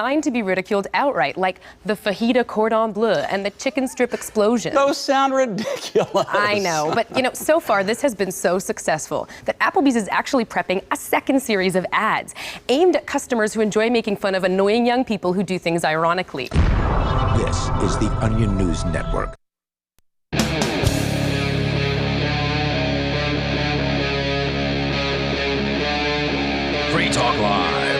designed to be ridiculed outright, like the fajita cordon bleu and the chicken strip explosion. Those sound ridiculous. I know, but so far this has been so successful that Applebee's is actually prepping a second series of ads aimed at customers who enjoy making fun of annoying young people who do things ironically. This is the Onion News Network. Free Talk Live.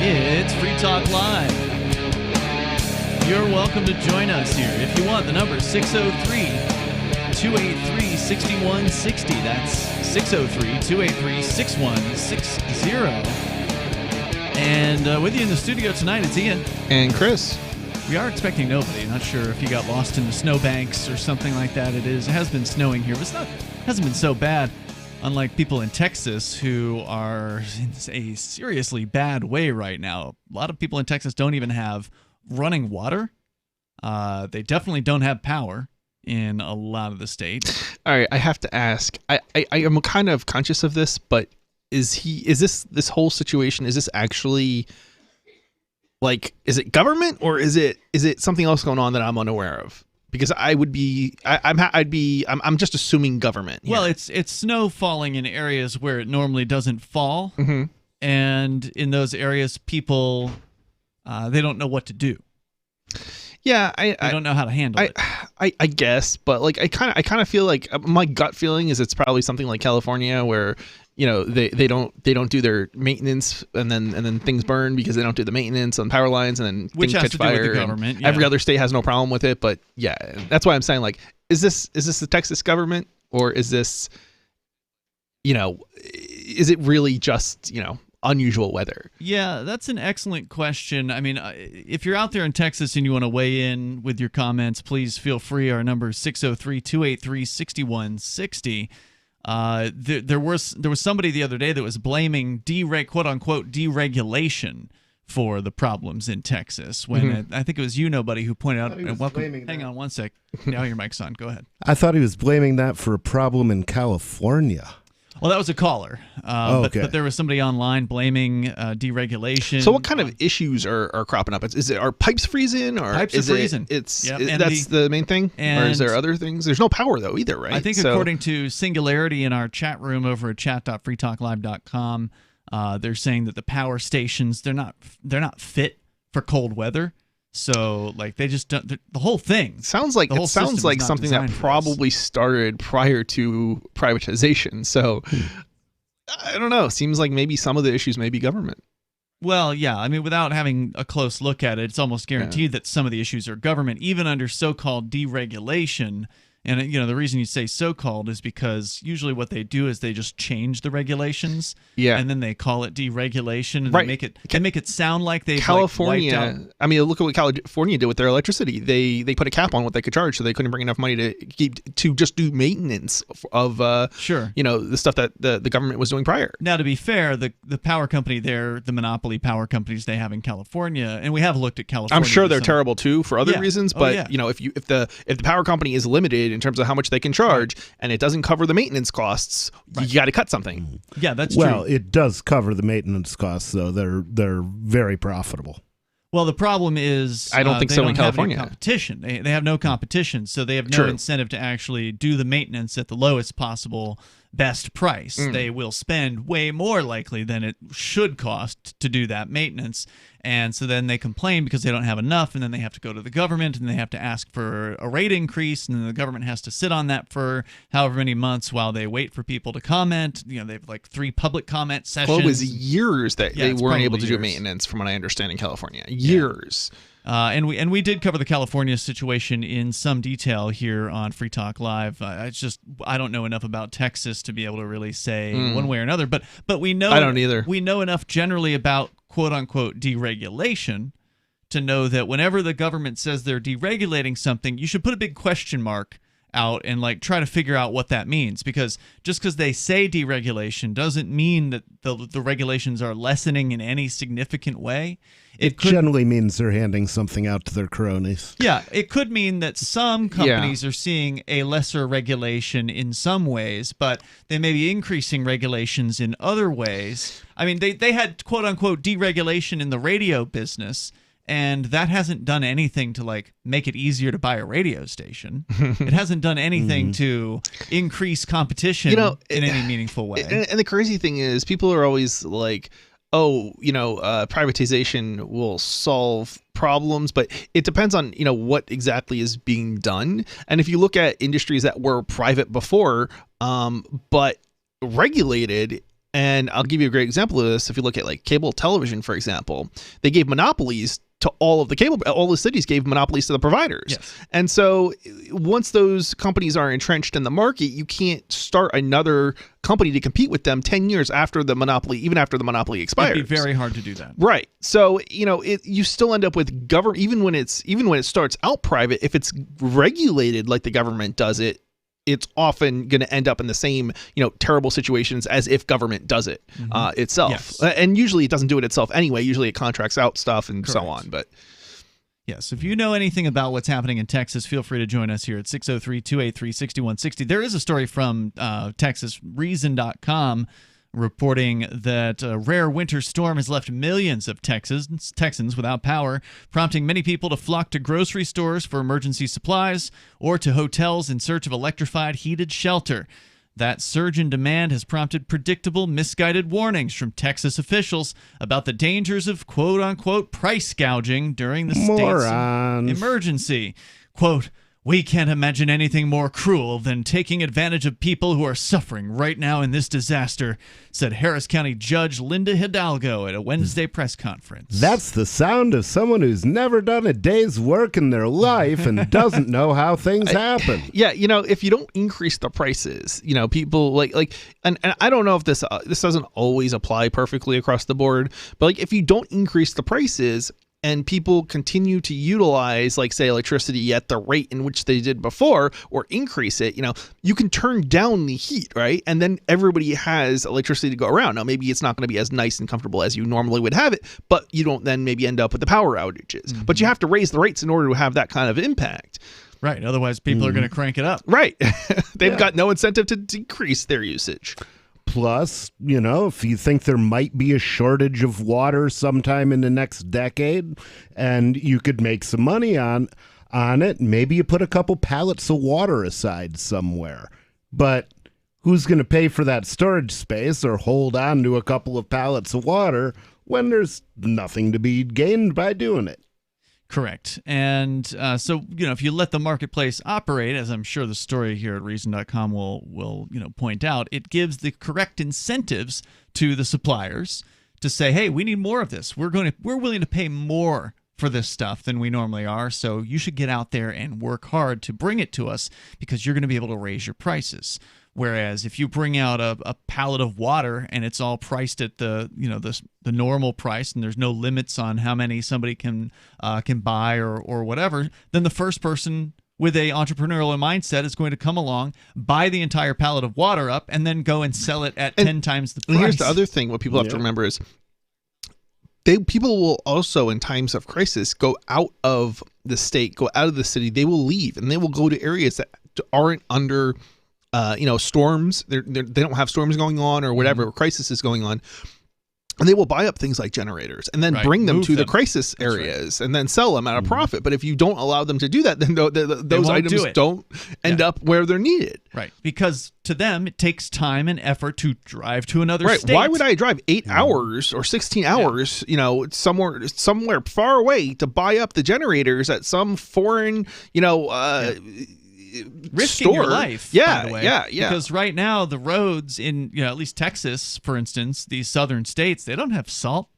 It's Free Talk Live. You're welcome to join us here. If you want, the number is 603-283-6160. That's 603-283-6160. And with you in the studio tonight, it's Ian. And Chris. We are expecting nobody. Not sure if you got lost in the snowbanks or something like that. It has been snowing here, but hasn't been so bad. Unlike people in Texas who are in a seriously bad way right now. A lot of people in Texas don't even have running water. They definitely don't have power in a lot of the state. All right, I have to ask. I am kind of conscious of this, but is this whole situation, is this actually, like, is it government or is it something else going on that I'm unaware of? Because I'm just assuming government. Well, it's snow falling in areas where it normally doesn't fall, and in those areas, people they don't know what to do. Yeah, they don't know how to handle it. I guess, but like I kind of feel like my gut feeling is it's probably something like California where, you know, they don't do their maintenance and then things burn because they don't do the maintenance on power lines, and then which things has catch to do fire. with the government. Every other state has no problem with it, but yeah, that's why I'm saying, like, is this the Texas government, or is this, you know, is it really just, you know, unusual weather? Yeah, that's an excellent question. I mean, if you're out there in Texas and you want to weigh in with your comments, please feel free. Our number is 603-283-6160. There was somebody the other day that was blaming quote unquote deregulation for the problems in Texas. When I think it was buddy, who pointed out. And welcome. Hang on one sec. Now your mic's on. Go ahead. I thought he was blaming that for a problem in California. Well, that was a caller. Okay. But there was somebody online blaming deregulation. So what kind of issues are cropping up? Are pipes freezing? Or pipes are freezing. That's the main thing? Or is there other things? There's no power, though, either, right? I think according to Singularity in our chat room over at chat.freetalklive.com, they're saying that the power stations, they're not fit for cold weather. So, like, they just don't. The whole thing sounds like something that probably started prior to privatization. So, I don't know. Seems like maybe some of the issues may be government. Well, yeah. I mean, without having a close look at it, it's almost guaranteed that some of the issues are government, even under so-called deregulation. And, you know, the reason you say so-called is because usually what they do is they just change the regulations, and then they call it deregulation, and they make it sound like they've California. Like, wiped out. I mean, look at what California did with their electricity. They put a cap on what they could charge, so they couldn't bring enough money to just do maintenance of you know, the stuff that the government was doing prior. Now, to be fair, the power company there, the monopoly power companies they have in California, and we have looked at California. I'm sure they're terrible too for other reasons, but you know, if the power company is limited in terms of how much they can charge, and it doesn't cover the maintenance costs, you got to cut something. Yeah, that's true. Well, it does cover the maintenance costs, though. They're very profitable. Well, the problem is I don't think so in California. Have any competition. They have no competition, so they have no incentive to actually do the maintenance at the lowest possible best price. They will spend way more likely than it should cost to do that maintenance. And so then they complain because they don't have enough, and then they have to go to the government and they have to ask for a rate increase, and then the government has to sit on that for however many months while they wait for people to comment. You know, they have like 3 public comment sessions. Well, it was years that they weren't able to do maintenance, from what I understand, in California. Years. And we did cover the California situation in some detail here on Free Talk Live. I don't know enough about Texas to be able to really say one way or another. But we know I don't either. We know enough generally about quote unquote deregulation to know that whenever the government says they're deregulating something, you should put a big question mark out and like try to figure out what that means, because just because they say deregulation doesn't mean that the regulations are lessening in any significant way. It generally means they're handing something out to their cronies. Yeah, it could mean that some companies are seeing a lesser regulation in some ways, but they may be increasing regulations in other ways. I mean, they had quote-unquote deregulation in the radio business, and that hasn't done anything to like make it easier to buy a radio station. It hasn't done anything to increase competition in any meaningful way. And the crazy thing is, people are always like, oh, privatization will solve problems, but it depends on, what exactly is being done. And if you look at industries that were private before, but regulated, and I'll give you a great example of this. If you look at like cable television, for example, they gave monopolies to all the cities gave monopolies to the providers. Yes. And so once those companies are entrenched in the market, you can't start another company to compete with them 10 years after the monopoly, even after the monopoly expires. It'd be very hard to do that. Right. So, you still end up with government, even when it starts out private, if it's regulated like the government does it, it's often going to end up in the same, terrible situations as if government does it itself. Yes. And usually it doesn't do it itself anyway. Usually it contracts out stuff and so on. But yes, if you know anything about what's happening in Texas, feel free to join us here at 603-283-6160. There is a story from Texas, Reason.com, reporting that a rare winter storm has left millions of Texans without power, prompting many people to flock to grocery stores for emergency supplies or to hotels in search of electrified heated shelter. That surge in demand has prompted predictable, misguided warnings from Texas officials about the dangers of quote-unquote price gouging during the state's emergency. Quote, "We can't imagine anything more cruel than taking advantage of people who are suffering right now in this disaster," said Harris County Judge Linda Hidalgo at a Wednesday press conference. That's the sound of someone who's never done a day's work in their life and doesn't know how things happen. Yeah, if you don't increase the prices, people and I don't know if this doesn't always apply perfectly across the board, but like if you don't increase the prices and people continue to utilize, like, say, electricity at the rate in which they did before, or increase it, you can turn down the heat, right? And then everybody has electricity to go around. Now, maybe it's not going to be as nice and comfortable as you normally would have it, but you don't then maybe end up with the power outages. Mm-hmm. But you have to raise the rates in order to have that kind of impact. Right. Otherwise, people are going to crank it up. Right. They've got no incentive to decrease their usage. Plus, if you think there might be a shortage of water sometime in the next decade and you could make some money on it, maybe you put a couple pallets of water aside somewhere. But who's going to pay for that storage space or hold on to a couple of pallets of water when there's nothing to be gained by doing it? Correct. And so, if you let the marketplace operate, as I'm sure the story here at Reason.com will point out, it gives the correct incentives to the suppliers to say, hey, we need more of this. We're willing to pay more for this stuff than we normally are. So you should get out there and work hard to bring it to us because you're going to be able to raise your prices. Whereas if you bring out a pallet of water and it's all priced at the normal price and there's no limits on how many somebody can buy or whatever, then the first person with a entrepreneurial mindset is going to come along, buy the entire pallet of water up, and then go and sell it at 10 times the price. And here's the other thing: what people have to remember is people will also, in times of crisis, go out of the state, go out of the city. They will leave and they will go to areas that aren't under storms. They don't have storms going on or whatever crisis is going on, and they will buy up things like generators and then bring them to the crisis areas and then sell them at a profit. But if you don't allow them to do that, then those items don't end up where they're needed. Right, because to them it takes time and effort to drive to another state. Why would I drive 8 hours or 16 hours, somewhere far away to buy up the generators at some foreign, risking your life, by the way. Yeah. Because right now the roads in, at least Texas, for instance, these southern states, they don't have salt.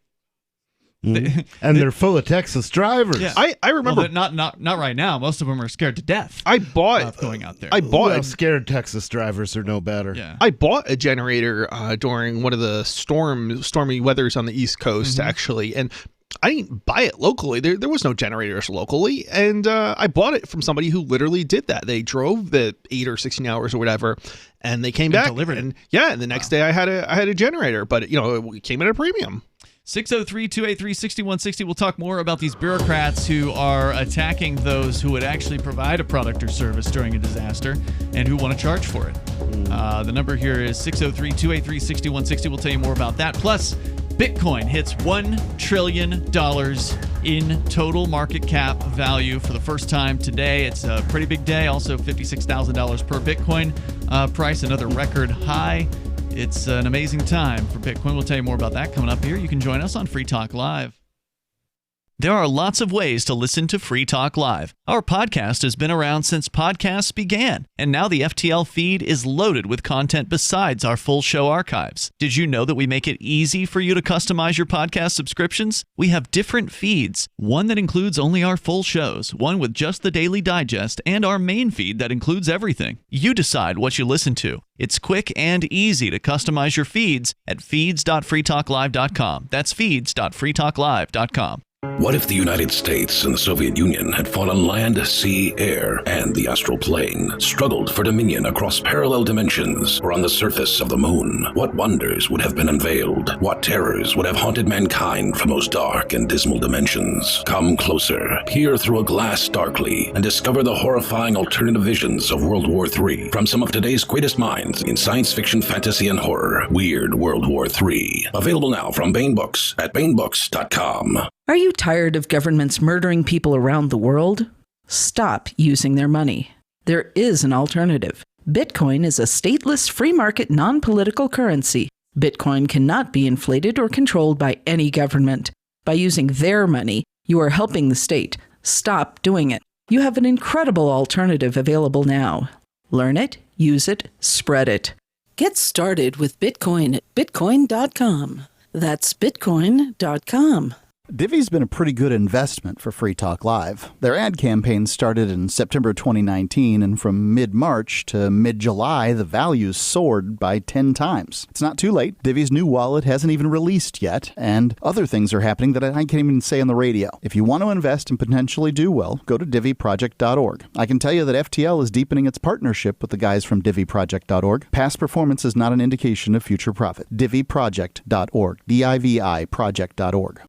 And they're full of Texas drivers. Yeah. I remember. Well, not right now. Most of them are scared to death. Going out there. Scared Texas drivers are no better. Yeah. I bought a generator during one of the stormy weathers on the East Coast, actually, and I didn't buy it locally. There was no generators locally, and I bought it from somebody who literally did that. They drove the 8 or 16 hours or whatever, and they came back delivered and and the next day I had a generator, but it came at a premium. 603-283-6160. We'll talk more about these bureaucrats who are attacking those who would actually provide a product or service during a disaster and who want to charge for it. The number here is 603-283-6160. We'll tell you more about that. Plus, Bitcoin hits $1 trillion in total market cap value for the first time today. It's a pretty big day. Also, $56,000 per Bitcoin price, another record high. It's an amazing time for Bitcoin. We'll tell you more about that coming up here. You can join us on Free Talk Live. There are lots of ways to listen to Free Talk Live. Our podcast has been around since podcasts began, and now the FTL feed is loaded with content besides our full show archives. Did you know that we make it easy for you to customize your podcast subscriptions? We have different feeds, one that includes only our full shows, one with just the Daily Digest, and our main feed that includes everything. You decide what you listen to. It's quick and easy to customize your feeds at feeds.freetalklive.com. That's feeds.freetalklive.com. What if the United States and the Soviet Union had fought on land, sea, air, and the astral plane, struggled for dominion across parallel dimensions, or on the surface of the moon? What wonders would have been unveiled? What terrors would have haunted mankind from those dark and dismal dimensions? Come closer, peer through a glass darkly, and discover the horrifying alternative visions of World War III from some of today's greatest minds in science fiction, fantasy, and horror. Weird World War III. Available now from Baen Books at baenbooks.com. Are you tired of governments murdering people around the world? Stop using their money. There is an alternative. Bitcoin is a stateless, free market, non-political currency. Bitcoin cannot be inflated or controlled by any government. By using their money, you are helping the state. Stop doing it. You have an incredible alternative available now. Learn it, use it, spread it. Get started with Bitcoin at bitcoin.com. That's bitcoin.com. Divvy's been a pretty good investment for Free Talk Live. Their ad campaign started in September 2019, and from mid-March to mid-July, the values soared by 10 times. It's not too late. Divvy's new wallet hasn't even released yet, and other things are happening that I can't even say on the radio. If you want to invest and potentially do well, go to divvyproject.org. I can tell you that FTL is deepening its partnership with the guys from divvyproject.org. Past performance is not an indication of future profit. divvyproject.org. D-I-V-I project.org.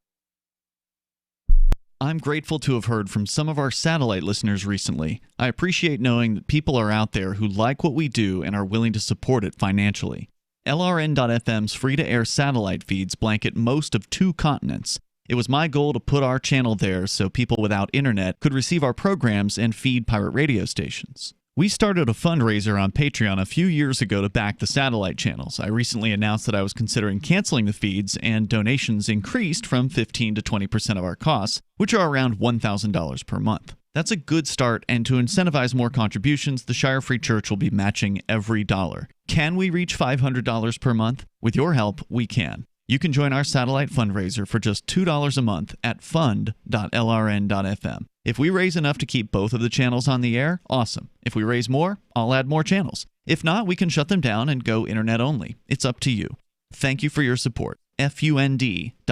I'm grateful to have heard from some of our satellite listeners recently. I appreciate knowing that people are out there who like what we do and are willing to support it financially. LRN.FM's free-to-air satellite feeds blanket most of 2 continents. It was my goal to put our channel there so people without internet could receive our programs and feed pirate radio stations. We started a fundraiser on Patreon a few years ago to back the satellite channels. I recently announced that I was considering canceling the feeds, and donations increased from 15 to 20% of our costs, which are around $1,000 per month. That's a good start, and to incentivize more contributions, the Shire Free Church will be matching every dollar. Can we reach $500 per month? With your help, we can. You can join our satellite fundraiser for just $2 a month at fund.lrn.fm. If we raise enough to keep both of the channels on the air, awesome. If we raise more, I'll add more channels. If not, we can shut them down and go internet only. It's up to you. Thank you for your support. fund.lrn.fm.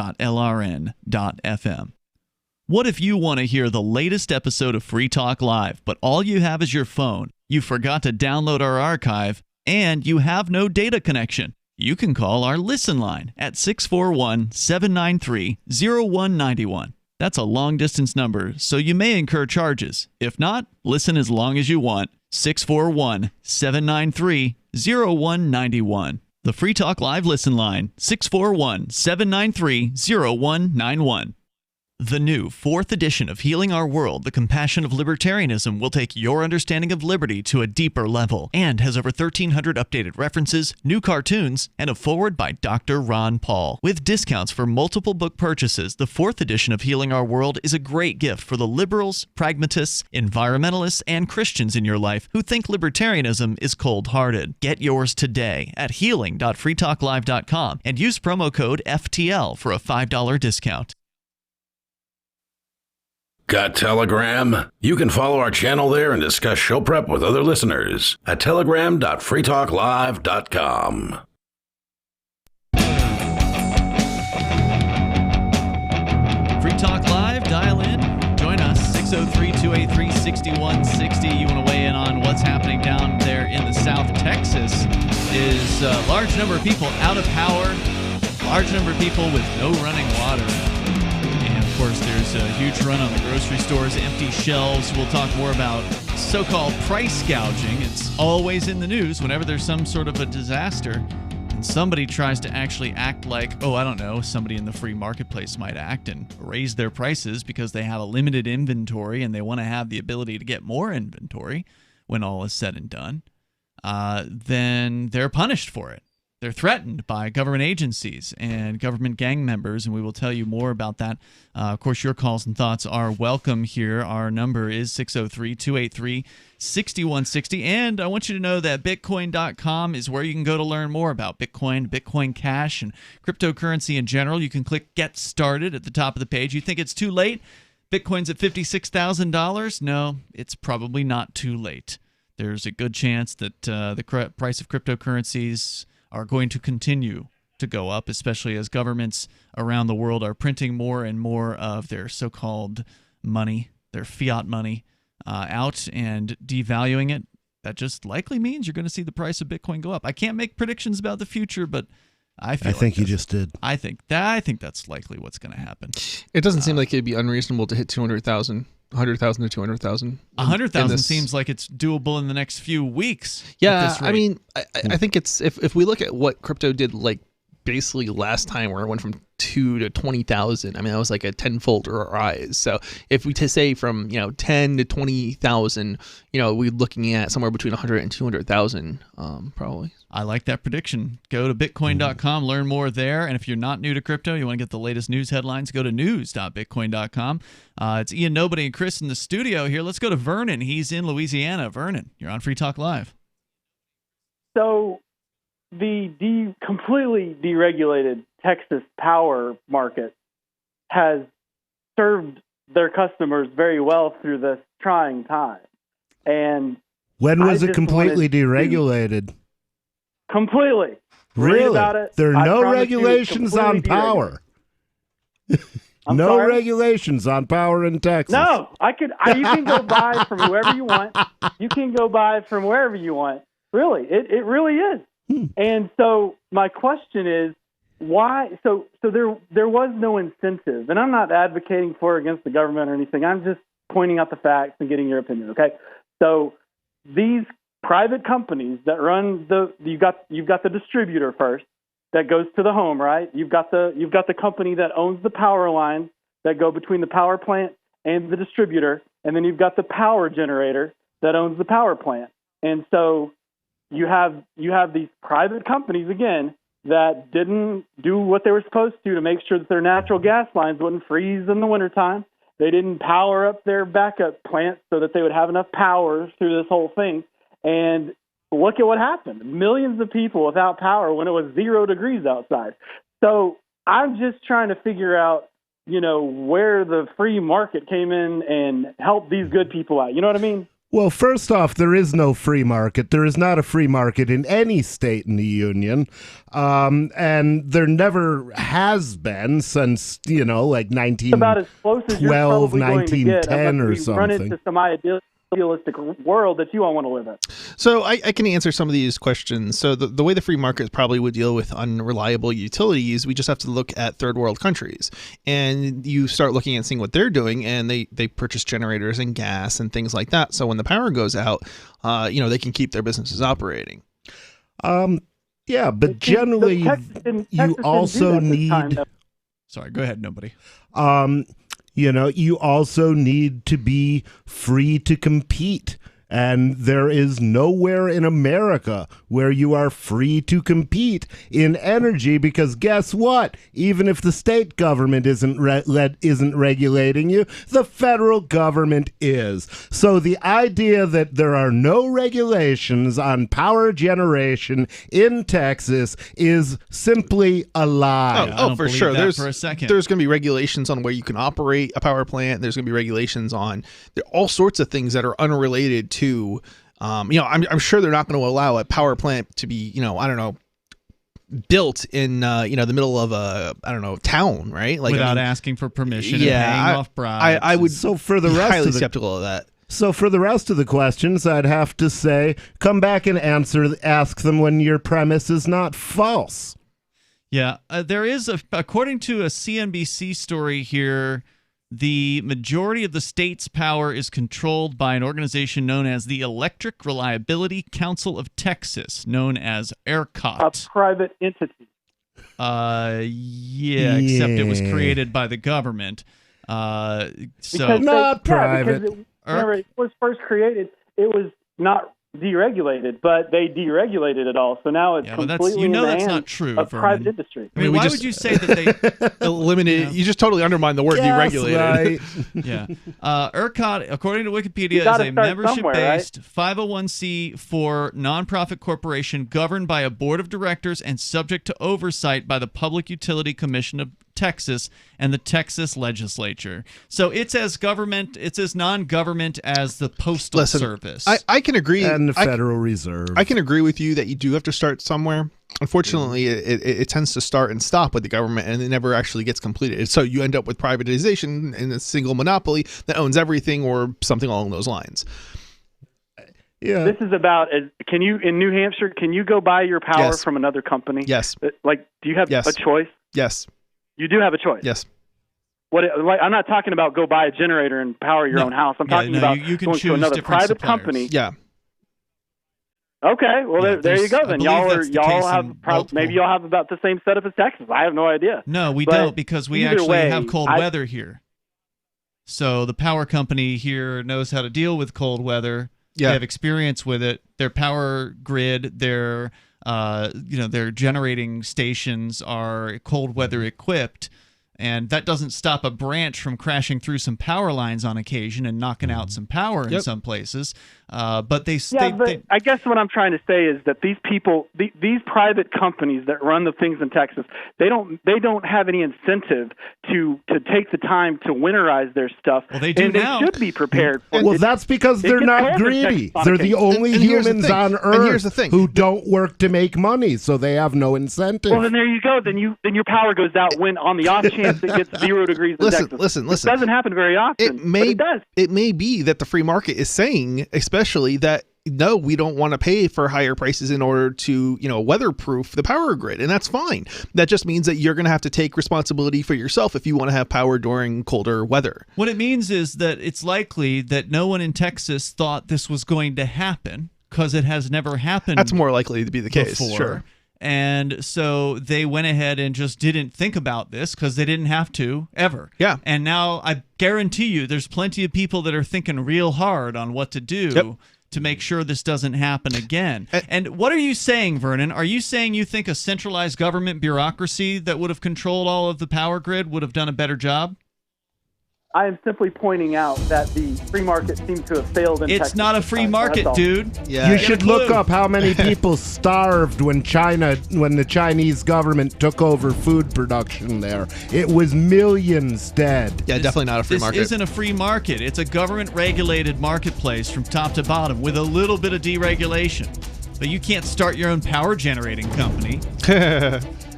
What if you want to hear the latest episode of Free Talk Live, but all you have is your phone, you forgot to download our archive, and you have no data connection? You can call our Listen line at 641-793-0191. That's a long-distance number, so you may incur charges. If not, listen as long as you want. 641-793-0191. The Free Talk Live Listen line, 641-793-0191. The new 4th edition of Healing Our World, The Compassion of Libertarianism, will take your understanding of liberty to a deeper level and has over 1,300 updated references, new cartoons, and a foreword by Dr. Ron Paul. With discounts for multiple book purchases, the 4th edition of Healing Our World is a great gift for the liberals, pragmatists, environmentalists, and Christians in your life who think libertarianism is cold-hearted. Get yours today at healing.freetalklive.com and use promo code FTL for a $5 discount. Got Telegram? You can follow our channel there and discuss show prep with other listeners at telegram.freetalklive.com. 603-283-6160. You want to weigh in on what's happening down there in the South. Texas is a large number of people out of power, large number of people with no running water. And, of course, there's a huge run on the grocery stores, empty shelves. We'll talk more about so-called price gouging. It's always in the news whenever there's some sort of a disaster. And somebody tries to actually act like, oh, I don't know, somebody in the free marketplace might act and raise their prices because they have a limited inventory and they want to have the ability to get more inventory when all is said and done, then they're punished for it. They're threatened by government agencies and government gang members, and we will tell you more about that. Of course, your calls and thoughts are welcome here. Our number is 603-283-6160. And I want you to know that Bitcoin.com is where you can go to learn more about Bitcoin, Bitcoin Cash, and cryptocurrency in general. You can click Get Started at the top of the page. You think it's too late? Bitcoin's at $56,000? No, it's probably not too late. There's a good chance that the price of cryptocurrencies are going to continue to go up, especially as governments around the world are printing more and more of their so-called money, their fiat money, out and devaluing it. That just likely means you're going to see the price of Bitcoin go up. I can't make predictions about the future, but I think you just did. I think that's likely what's going to happen. It doesn't seem like it'd be unreasonable to hit 200,000. 100,000 to 200,000. 100,000 seems like it's doable in the next few weeks. Yeah, I mean, I think it's if we look at what crypto did like basically last time, where it went from 2 to 20,000. I mean, that was like a tenfold rise. So if we to say from 10 to 20,000, we're looking at somewhere between 100 and 200,000, probably. I like that prediction. Go to Bitcoin.com, learn more there. And if you're not new to crypto, you want to get the latest news headlines, go to news.bitcoin.com. It's Ian, Nobody, and Chris in the studio here. Let's go to Vernon. He's in Louisiana. Vernon, you're on Free Talk Live. So the completely deregulated Texas power market has served their customers very well through this trying time. And when was it completely deregulated? Completely. Really? Read about it. There are no regulations on power. No sorry? Regulations on power in Texas. No, you can go buy from whoever you want. You can go buy from wherever you want. Really, it really is. And so my question is, why? So there was no incentive, and I'm not advocating for or against the government or anything. I'm just pointing out the facts and getting your opinion. Okay, so these private companies that run you've got the distributor first that goes to the home, right? You've got the company that owns the power lines that go between the power plant and the distributor, and then you've got the power generator that owns the power plant. And so you have these private companies again that didn't do what they were supposed to make sure that their natural gas lines wouldn't freeze in the wintertime. They didn't power up their backup plants so that they would have enough power through this whole thing. And look at what happened. Millions of people without power when it was 0 degrees outside. So I'm just trying to figure out, where the free market came in and helped these good people out. You know what I mean? Well, first off, there is no free market. There is not a free market in any state in the union. And there never has been since, like 1912, 1910 or something. Run into some idealistic world that you all want to live in. So I can answer some of these questions. So the way the free market probably would deal with unreliable utilities, we just have to look at third world countries. And you start looking and seeing what they're doing, and they purchase generators and gas and things like that. So when the power goes out, they can keep their businesses operating. Yeah, but generally you also need... Sorry, go ahead, Nobody. You also need to be free to compete. And there is nowhere in America where you are free to compete in energy, because guess what? Even if the state government isn't regulating you, the federal government is. So the idea that there are no regulations on power generation in Texas is simply a lie. Oh, for sure. There's for a second. There's going to be regulations on where you can operate a power plant. There's going to be regulations on all sorts of things that are unrelated to, I'm sure they're not going to allow a power plant to be, built in the middle of a town, right? Like without asking for permission. And paying off bribes. I would So for the be rest highly of the skeptical of that. So for the rest of the questions, I'd have to say, come back and ask them when your premise is not false. Yeah, there is, according to a CNBC story here, the majority of the state's power is controlled by an organization known as the Electric Reliability Council of Texas, known as ERCOT. A private entity. Except it was created by the government. Not private. Because whenever it was first created, it was not deregulated, but they deregulated it all. So now it's completely in the that's hands not true, of Vernon. private industry. I mean, why would you say that they eliminated? You just totally undermine the word deregulated. Right. Yeah. ERCOT, according to Wikipedia, is a membership-based 501c4 nonprofit corporation governed by a board of directors and subject to oversight by the Public Utility Commission of Texas and the Texas legislature. So it's as non-government as the Postal Service. I can agree. And the Federal Reserve. I can agree with you that you do have to start somewhere. Unfortunately, it tends to start and stop with the government, and it never actually gets completed. So you end up with privatization and a single monopoly that owns everything or something along those lines. Yeah. This is about, in New Hampshire, can you go buy your power Yes. from another company? Yes. Like, do you have Yes. a choice? Yes. You do have a choice. Yes. I'm not talking about go buy a generator and power your own house. I'm talking about you can going choose to another different private suppliers. company. Yeah. Okay, well there you go. Then y'all have maybe y'all have about the same setup as Texas. I have no idea. No, we But don't, because we either actually way, have cold weather here. So the power company here knows how to deal with cold weather. Yeah. They have experience with it. Their power grid, their generating stations are cold weather equipped. And that doesn't stop a branch from crashing through some power lines on occasion and knocking out some power in some places. But I guess what I'm trying to say is that these people, these private companies that run the things in Texas, they don't have any incentive to take the time to winterize their stuff. Well, they do and now. They should be prepared for it. Well, that's because they're not greedy. They're the only And here's the humans thing. on And here's Earth the thing. who don't work to make money, so they have no incentive. Well, then there you go. Then your power goes out when on the off chance it gets 0 degrees in Texas. Listen. It doesn't happen very often. But it does. It may be that the free market is saying, especially that no, we don't want to pay for higher prices in order to, weatherproof the power grid, and that's fine. That just means that you're going to have to take responsibility for yourself if you want to have power during colder weather. What it means is that it's likely that no one in Texas thought this was going to happen, because it has never happened. That's more likely to be the case. Before. Sure. And so they went ahead and just didn't think about this because they didn't have to ever. Yeah. And now I guarantee you there's plenty of people that are thinking real hard on what to do to make sure this doesn't happen again. And what are you saying, Vernon? Are you saying you think a centralized government bureaucracy that would have controlled all of the power grid would have done a better job? I am simply pointing out that the free market seems to have failed in Texas. It's not a free market, dude. Yeah. You should look up how many people starved when the Chinese government took over food production there. It was millions dead. Yeah, definitely not a free market. This isn't a free market. It's a government-regulated marketplace from top to bottom with a little bit of deregulation. But you can't start your own power generating company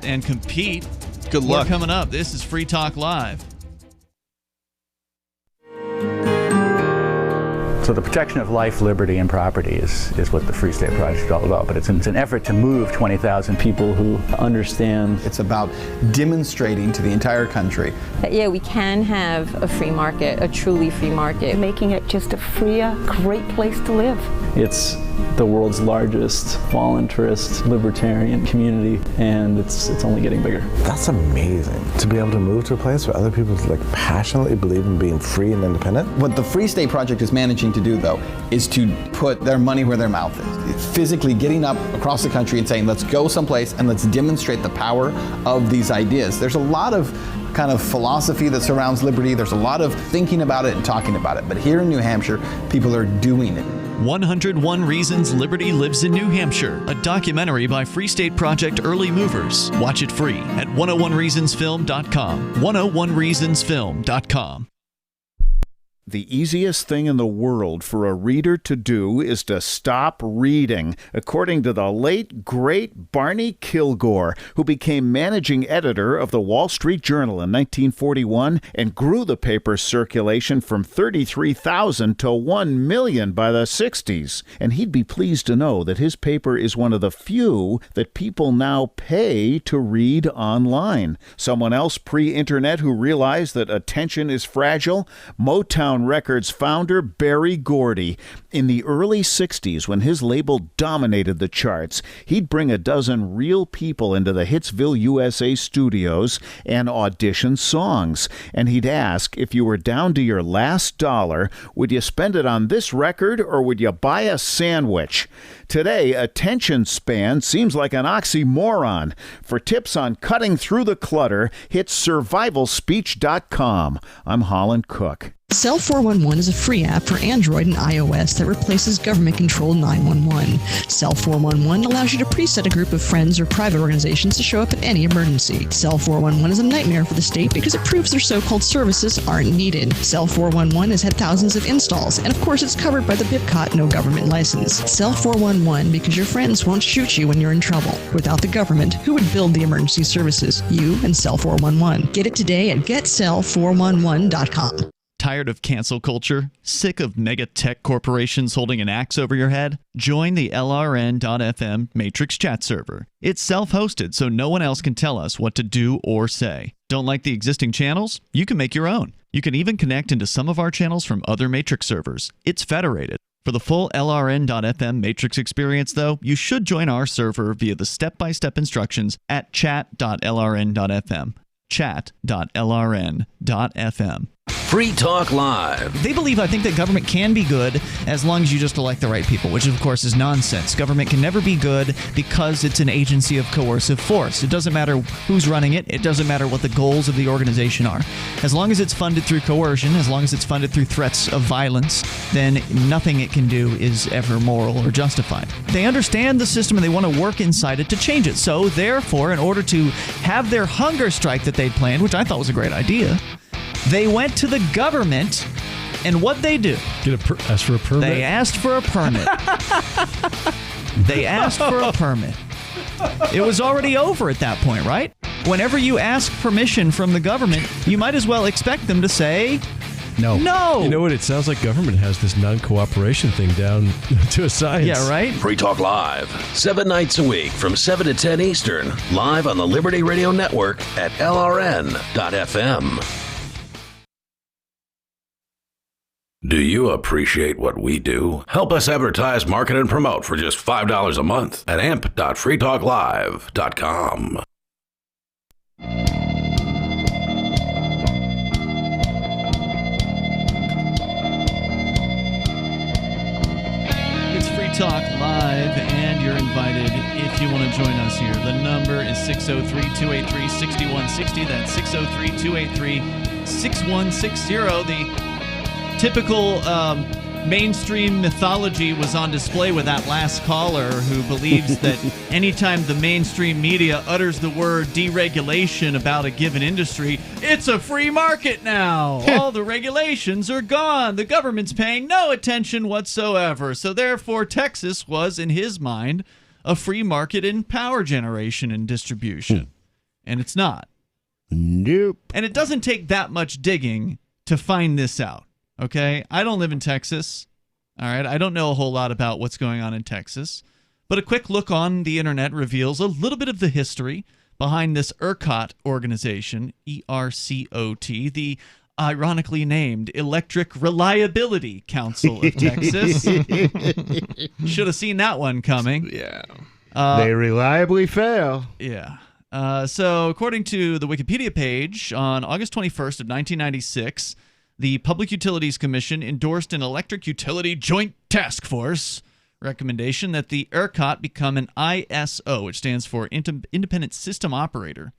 and compete. Good luck. More coming up. This is Free Talk Live. So the protection of life, liberty, and property is what the Free State Project is all about. But it's an effort to move 20,000 people who understand. It's about demonstrating to the entire country that, yeah, we can have a free market, a truly free market. Making it just a freer, great place to live. It's the world's largest voluntarist libertarian community, and it's only getting bigger. That's amazing, to be able to move to a place where other people passionately believe in being free and independent. What the Free State Project is managing to do, though, is to put their money where their mouth is. It's physically getting up across the country and saying, let's go someplace and let's demonstrate the power of these ideas. There's a lot of kind of philosophy that surrounds liberty. There's a lot of thinking about it and talking about it. But here in New Hampshire, people are doing it. 101 Reasons Liberty Lives in New Hampshire, a documentary by Free State Project Early Movers. Watch it free at 101reasonsfilm.com. 101reasonsfilm.com. The easiest thing in the world for a reader to do is to stop reading, according to the late, great Barney Kilgore, who became managing editor of the Wall Street Journal in 1941 and grew the paper's circulation from 33,000 to 1 million by the 60s. And he'd be pleased to know that his paper is one of the few that people now pay to read online. Someone else pre-internet who realized that attention is fragile? Motown Records founder Berry Gordy. In the early 60s, when his label dominated the charts, he'd bring a dozen real people into the Hitsville, USA studios and audition songs. And he'd ask, if you were down to your last dollar, would you spend it on this record or would you buy a sandwich? Today, attention span seems like an oxymoron. For tips on cutting through the clutter, hit survivalspeech.com. I'm Holland Cook. Cell 411 is a free app for Android and iOS that replaces government-controlled 911. Cell 411 allows you to preset a group of friends or private organizations to show up at any emergency. Cell 411 is a nightmare for the state because it proves their so-called services aren't needed. Cell 411 has had thousands of installs, and of course it's covered by the BIPCOT no government license. Cell 411 because your friends won't shoot you when you're in trouble. Without the government, who would build the emergency services? You and Cell 411. Get it today at getcell411.com. Tired of cancel culture? Sick of mega tech corporations holding an axe over your head? Join the LRN.FM Matrix chat server. It's self-hosted, so no one else can tell us what to do or say. Don't like the existing channels? You can make your own. You can even connect into some of our channels from other Matrix servers. It's federated. For the full LRN.FM Matrix experience, though, you should join our server via the step-by-step instructions at chat.lrn.fm. chat.lrn.fm. Free Talk Live. They believe, I think, that government can be good as long as you just elect the right people, which, of course, is nonsense. Government can never be good because it's an agency of coercive force. It doesn't matter who's running it. It doesn't matter what the goals of the organization are. As long as it's funded through coercion, as long as it's funded through threats of violence, then nothing it can do is ever moral or justified. They understand the system and they want to work inside it to change it. So, therefore, in order to have their hunger strike that they'd planned, which I thought was a great idea, they went to the government, and what they do? Ask for a permit? They asked for a permit. They asked for a permit. It was already over at that point, right? Whenever you ask permission from the government, you might as well expect them to say no. No! You know what? It sounds like government has this non-cooperation thing down to a science. Yeah, right? Free Talk Live, 7 nights a week from 7 to 10 Eastern, live on the Liberty Radio Network at LRN.FM. Do you appreciate what we do? Help us advertise, market, and promote for just $5 a month at amp.freetalklive.com. It's Free Talk Live, and you're invited if you want to join us here. The number is 603-283-6160. That's 603-283-6160. The typical mainstream mythology was on display with that last caller who believes that anytime the mainstream media utters the word deregulation about a given industry, it's a free market now. All the regulations are gone. The government's paying no attention whatsoever. So therefore, Texas was, in his mind, a free market in power generation and distribution. And it's not. Nope. And it doesn't take that much digging to find this out. Okay, I don't live in Texas. All right, I don't know a whole lot about what's going on in Texas. But a quick look on the internet reveals a little bit of the history behind this ERCOT organization, E-R-C-O-T, the ironically named Electric Reliability Council of Texas. Should have seen that one coming. Yeah. They reliably fail. Yeah. So according to the Wikipedia page, on August 21st of 1996, the Public Utilities Commission endorsed an Electric Utility Joint Task Force recommendation that the ERCOT become an ISO, which stands for Independent System Operator.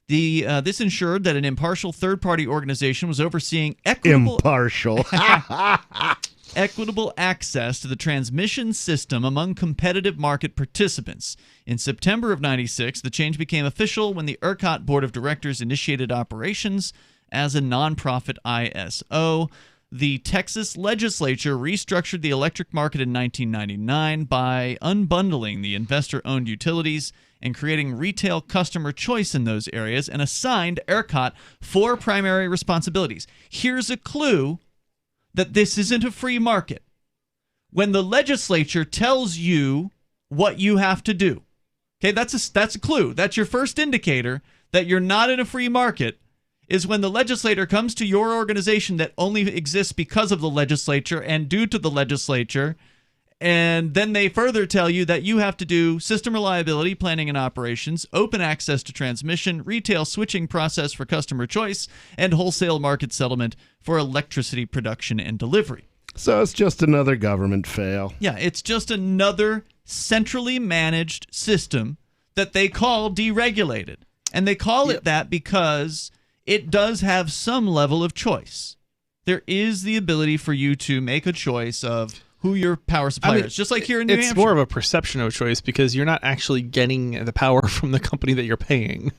This ensured that an impartial third-party organization was overseeing equitable access to the transmission system among competitive market participants. In September of 96, the change became official when the ERCOT Board of Directors initiated operations as a nonprofit ISO. The Texas legislature restructured the electric market in 1999 by unbundling the investor-owned utilities and creating retail customer choice in those areas, and assigned ERCOT 4 primary responsibilities. Here's a clue that this isn't a free market. When the legislature tells you what you have to do, okay, that's a clue. That's your first indicator that you're not in a free market, is when the legislator comes to your organization that only exists because of the legislature and due to the legislature, and then they further tell you that you have to do system reliability, planning and operations, open access to transmission, retail switching process for customer choice, and wholesale market settlement for electricity production and delivery. So it's just another government fail. Yeah, it's just another centrally managed system that they call deregulated. And they call it that because it does have some level of choice. There is the ability for you to make a choice of who your power supplier is, just like here in New Hampshire. It's more of a perception of choice because you're not actually getting the power from the company that you're paying.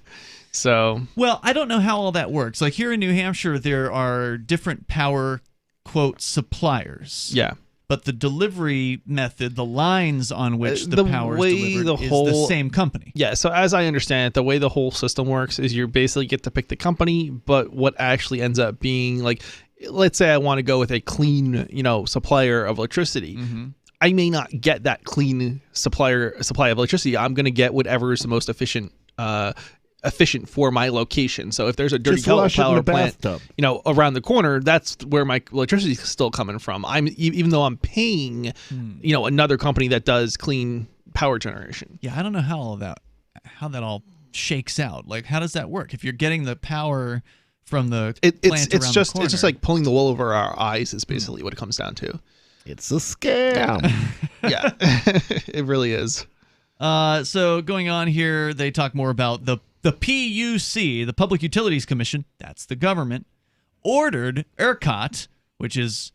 So, well, I don't know how all that works. Like here in New Hampshire, there are different power, quote, suppliers. Yeah. But the delivery method, the lines on which the power is delivered, is the same company. Yeah, so as I understand it, the way the whole system works is you basically get to pick the company, but what actually ends up being, like, let's say I want to go with a clean, supplier of electricity. Mm-hmm. I may not get that clean supply of electricity. I'm going to get whatever is the most efficient for my location. So if there's a dirty power plant, around the corner, that's where my electricity is still coming from. Even though I'm paying, another company that does clean power generation. Yeah, I don't know how that all shakes out. Like, how does that work? If you're getting the power from the plant around the corner. It's just like pulling the wool over our eyes is basically what it comes down to. It's a scam. Yeah, it really is. So going on here, they talk more about the PUC, the Public Utilities Commission, that's the government, ordered ERCOT, which is,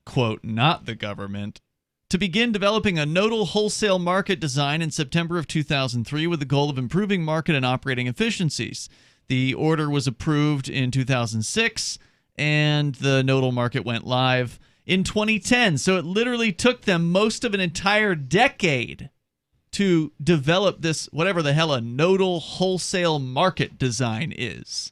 quote, not the government, to begin developing a nodal wholesale market design in September of 2003 with the goal of improving market and operating efficiencies. The order was approved in 2006, and the nodal market went live in 2010. So it literally took them most of an entire decade to develop this, whatever the hell a nodal wholesale market design is.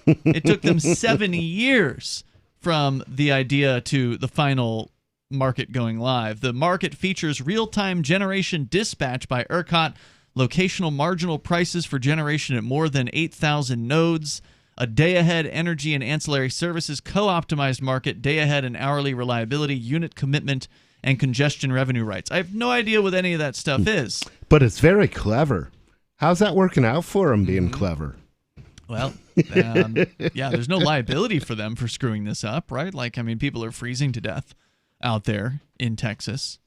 It took them 70 years from the idea to the final market going live. The market features real-time generation dispatch by ERCOT, locational marginal prices for generation at more than 8,000 nodes, a day-ahead energy and ancillary services co-optimized market, day-ahead and hourly reliability, unit commitment, and congestion revenue rights. I have no idea what any of that stuff is. But it's very clever. How's that working out for them being clever? Well, yeah, there's no liability for them for screwing this up, right? Like, I mean, people are freezing to death out there in Texas.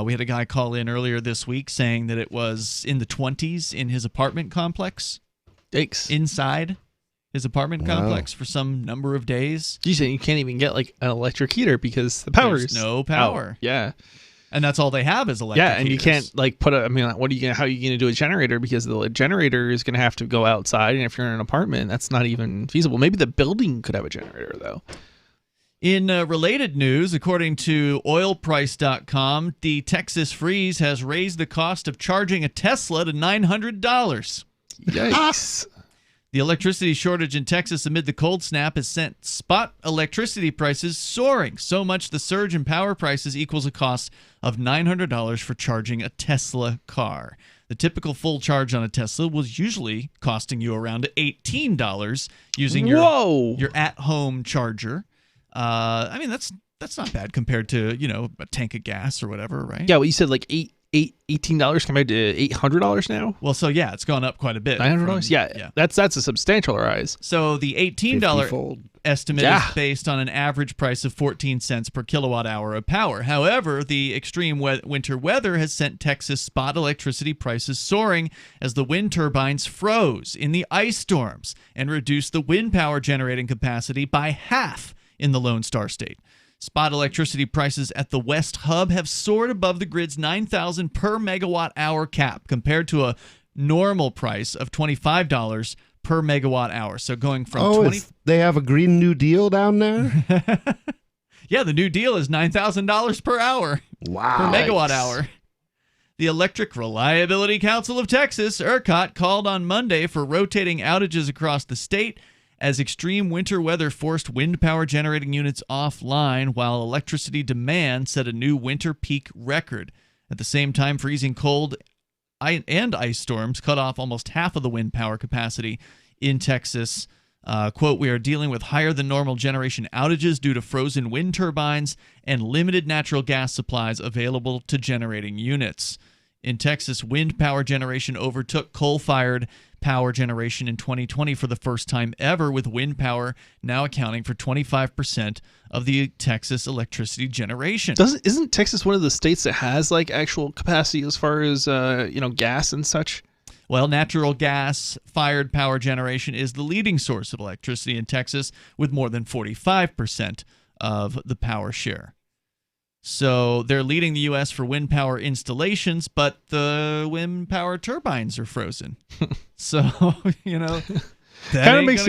We had a guy call in earlier this week saying that it was in the 20s in his apartment complex. Yikes. Inside his apartment complex for some number of days. You say you can't even get like an electric heater because the power is no power. Out. Yeah. And that's all they have is electric heaters. You can't like how are you going to do a generator, because the generator is going to have to go outside, and if you're in an apartment, that's not even feasible. Maybe the building could have a generator though. In related news, according to oilprice.com, the Texas freeze has raised the cost of charging a Tesla to $900. Yikes. The electricity shortage in Texas amid the cold snap has sent spot electricity prices soaring. So much the surge in power prices equals a cost of $900 for charging a Tesla car. The typical full charge on a Tesla was usually costing you around $18 using your at-home charger. I mean, that's not bad compared to, a tank of gas or whatever, right? Yeah, well, you said like $18 compared to $800 now? Well, so yeah, it's gone up quite a bit. $900? Yeah. That's a substantial rise. So the $18 estimate is based on an average price of 14 cents per kilowatt hour of power. However, the extreme winter weather has sent Texas spot electricity prices soaring as the wind turbines froze in the ice storms and reduced the wind power generating capacity by half in the Lone Star State. Spot electricity prices at the West Hub have soared above the grid's $9,000 per megawatt hour cap compared to a normal price of $25 per megawatt hour. So going from 20. They have a Green New Deal down there? Yeah, the New Deal is $9,000 per hour. Wow. Per megawatt hour. The Electric Reliability Council of Texas, ERCOT, called on Monday for rotating outages across the state as extreme winter weather forced wind power generating units offline while electricity demand set a new winter peak record. At the same time, freezing cold and ice storms cut off almost half of the wind power capacity in Texas. Quote, we are dealing with higher than normal generation outages due to frozen wind turbines and limited natural gas supplies available to generating units. In Texas, wind power generation overtook coal-fired power generation in 2020 for the first time ever, with wind power now accounting for 25% of the Texas electricity generation. Isn't Texas one of the states that has like actual capacity as far as gas and such? Well, natural gas-fired power generation is the leading source of electricity in Texas, with more than 45% of the power share. So they're leading the U.S. for wind power installations, but the wind power turbines are frozen. So, kind of makes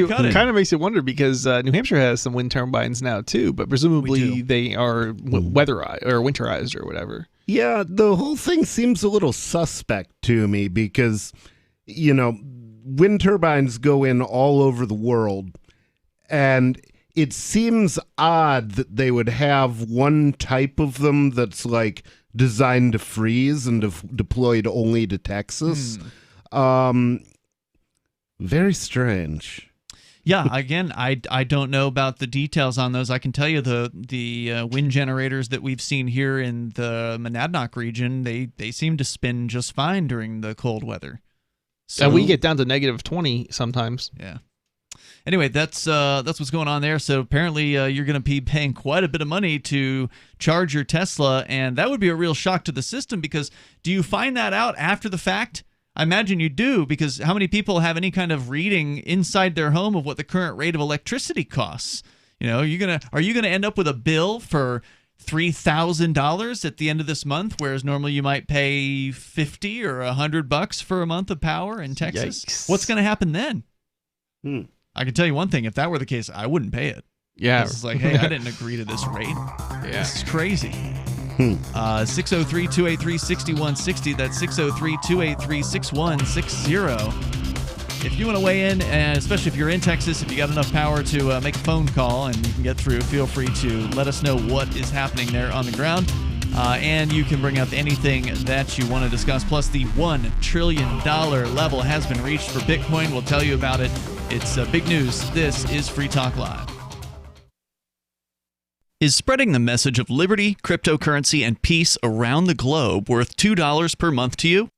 you wonder, because New Hampshire has some wind turbines now too, but presumably they are weatherized or winterized or whatever. Yeah, the whole thing seems a little suspect to me because, wind turbines go in all over the world, and it seems odd that they would have one type of them that's like designed to freeze and deployed only to Texas. Very strange. Yeah, again, I don't know about the details on those. I can tell you the wind generators that we've seen here in the Monadnock region, they seem to spin just fine during the cold weather. So, and we get down to -20 sometimes. Yeah. Anyway, that's what's going on there. So apparently you're going to be paying quite a bit of money to charge your Tesla, and that would be a real shock to the system, because do you find that out after the fact? I imagine you do, because how many people have any kind of reading inside their home of what the current rate of electricity costs? Are you gonna end up with a bill for $3,000 at the end of this month, whereas normally you might pay $50 or $100 for a month of power in Texas? Yikes. What's going to happen then? I can tell you one thing: if that were the case, I wouldn't pay it. Yeah, it's like, hey, I didn't agree to this rate. Yeah, this is crazy. 603-283-6160. That's 603-283-6160. If you want to weigh in, and especially if you're in Texas, if you got enough power to make a phone call and you can get through, feel free to let us know what is happening there on the ground. And you can bring up anything that you want to discuss. Plus, the $1 trillion level has been reached for Bitcoin. We'll tell you about it. It's big news. This is Free Talk Live. Is spreading the message of liberty, cryptocurrency, and peace around the globe worth $2 per month to you?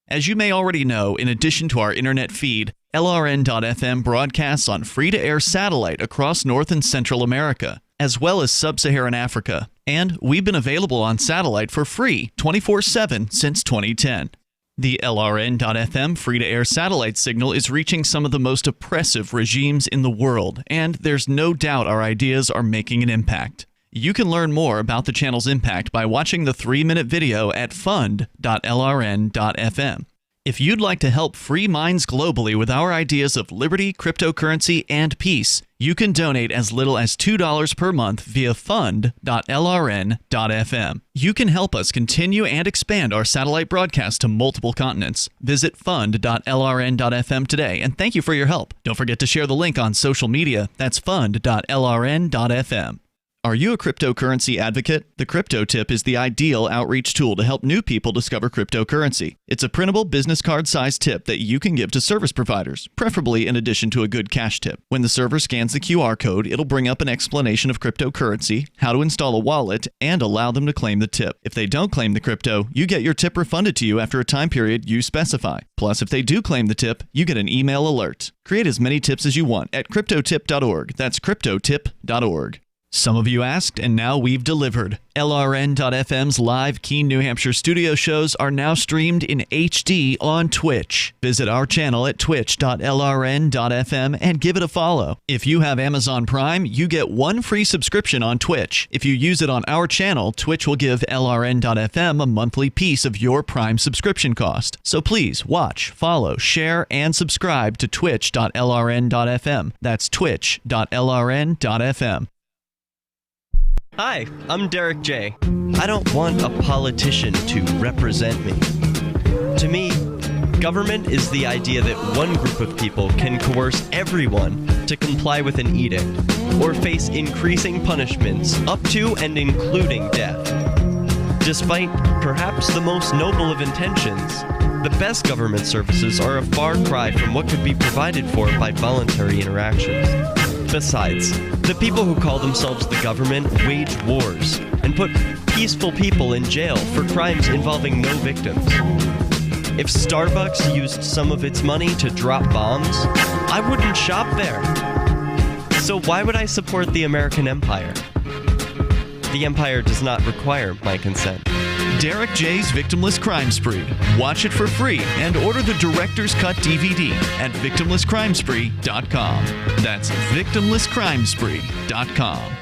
As you may already know, in addition to our internet feed, LRN.FM broadcasts on free-to-air satellite across North and Central America, as well as Sub-Saharan Africa. And we've been available on satellite for free 24/7 since 2010. The LRN.FM free-to-air satellite signal is reaching some of the most oppressive regimes in the world, and there's no doubt our ideas are making an impact. You can learn more about the channel's impact by watching the 3-minute video at fund.lrn.fm. If you'd like to help free minds globally with our ideas of liberty, cryptocurrency, and peace, you can donate as little as $2 per month via fund.lrn.fm. You can help us continue and expand our satellite broadcast to multiple continents. Visit fund.lrn.fm today, and thank you for your help. Don't forget to share the link on social media. That's fund.lrn.fm. Are you a cryptocurrency advocate? The Crypto Tip is the ideal outreach tool to help new people discover cryptocurrency. It's a printable business card-sized tip that you can give to service providers, preferably in addition to a good cash tip. When the server scans the QR code, it'll bring up an explanation of cryptocurrency, how to install a wallet, and allow them to claim the tip. If they don't claim the crypto, you get your tip refunded to you after a time period you specify. Plus, if they do claim the tip, you get an email alert. Create as many tips as you want at cryptotip.org. That's cryptotip.org. Some of you asked, and now we've delivered. LRN.FM's live Keene, New Hampshire studio shows are now streamed in HD on Twitch. Visit our channel at twitch.lrn.fm and give it a follow. If you have Amazon Prime, you get 1 free subscription on Twitch. If you use it on our channel, Twitch will give LRN.FM a monthly piece of your Prime subscription cost. So please watch, follow, share, and subscribe to twitch.lrn.fm. That's twitch.lrn.fm. Hi, I'm Derek J. I don't want a politician to represent me. To me, government is the idea that one group of people can coerce everyone to comply with an edict or face increasing punishments up to and including death. Despite perhaps the most noble of intentions, the best government services are a far cry from what could be provided for by voluntary interactions. Besides, the people who call themselves the government wage wars and put peaceful people in jail for crimes involving no victims. If Starbucks used some of its money to drop bombs, I wouldn't shop there. So why would I support the American empire? The empire does not require my consent. Derek J's Victimless Crime Spree. Watch it for free and order the Director's Cut DVD at victimlesscrimespree.com. That's victimlesscrimespree.com.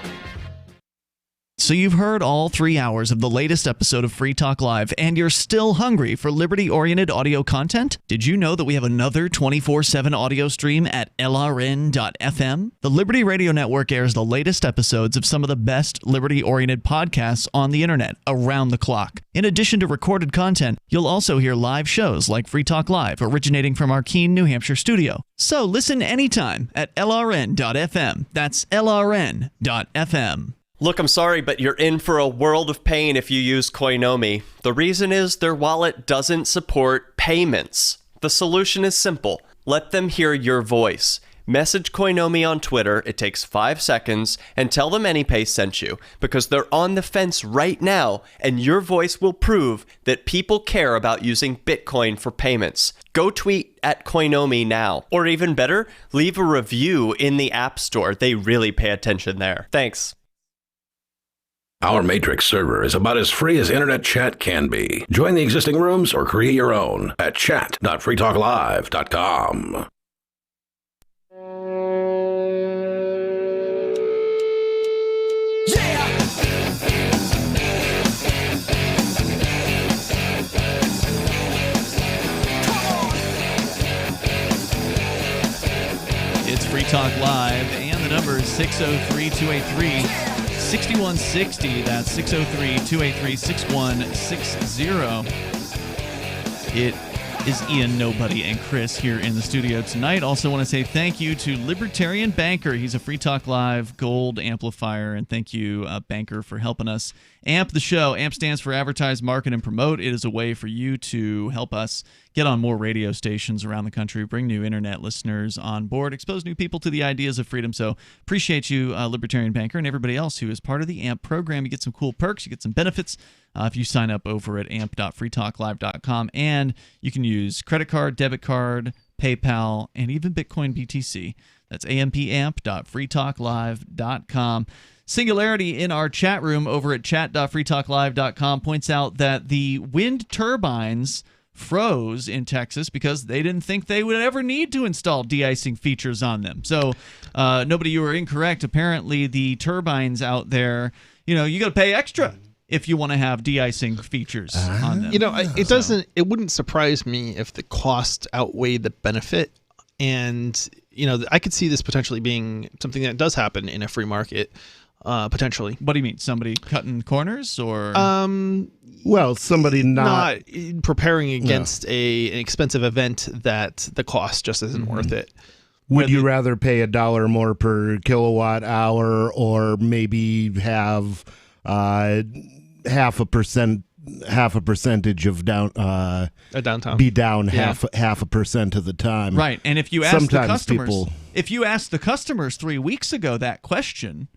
So you've heard all 3 hours of the latest episode of Free Talk Live, and you're still hungry for liberty-oriented audio content? Did you know that we have another 24/7 audio stream at LRN.FM? The Liberty Radio Network airs the latest episodes of some of the best liberty-oriented podcasts on the internet around the clock. In addition to recorded content, you'll also hear live shows like Free Talk Live, originating from our Keene, New Hampshire studio. So listen anytime at LRN.FM. That's LRN.FM. Look, I'm sorry, but you're in for a world of pain if you use Koinomi. The reason is their wallet doesn't support payments. The solution is simple. Let them hear your voice. Message Koinomi on Twitter, it takes 5 seconds, and tell them AnyPay sent you, because they're on the fence right now, and your voice will prove that people care about using Bitcoin for payments. Go tweet at Koinomi now. Or even better, leave a review in the App Store. They really pay attention there. Thanks. Our Matrix server is about as free as internet chat can be. Join the existing rooms or create your own at chat.freetalklive.com. It's Free Talk Live, and the number is 603-283-6160. That's 603-283-6160. It is Ian, Nobody, and Chris here in the studio tonight. Also want to say thank you to Libertarian Banker. He's a Free Talk Live Gold amplifier, and thank you, Banker, for helping us amp the show. AMP stands for Advertise, Market, and Promote. It is a way for you to help us get on more radio stations around the country, bring new internet listeners on board, expose new people to the ideas of freedom. So appreciate you, Libertarian Banker, and everybody else who is part of the AMP program. You get some cool perks, you get some benefits if you sign up over at amp.freetalklive.com. And you can use credit card, debit card, PayPal, and even Bitcoin BTC. That's amp.freetalklive.com. Singularity in our chat room over at chat.freetalklive.com points out that the wind turbines froze in Texas because they didn't think they would ever need to install de-icing features on them. So, nobody, you were incorrect. Apparently, the turbines out there, you got to pay extra if you want to have de-icing features on them. It wouldn't surprise me if the cost outweighed the benefit. And, I could see this potentially being something that does happen in a free market. Potentially. What do you mean? Somebody cutting corners, or well, somebody not preparing against an expensive event that the cost just isn't worth it. Would you rather pay $1 more per kilowatt hour, or maybe have half a percentage of downtime be down half a percent of the time? Right. And if you ask the customers 3 weeks ago that question,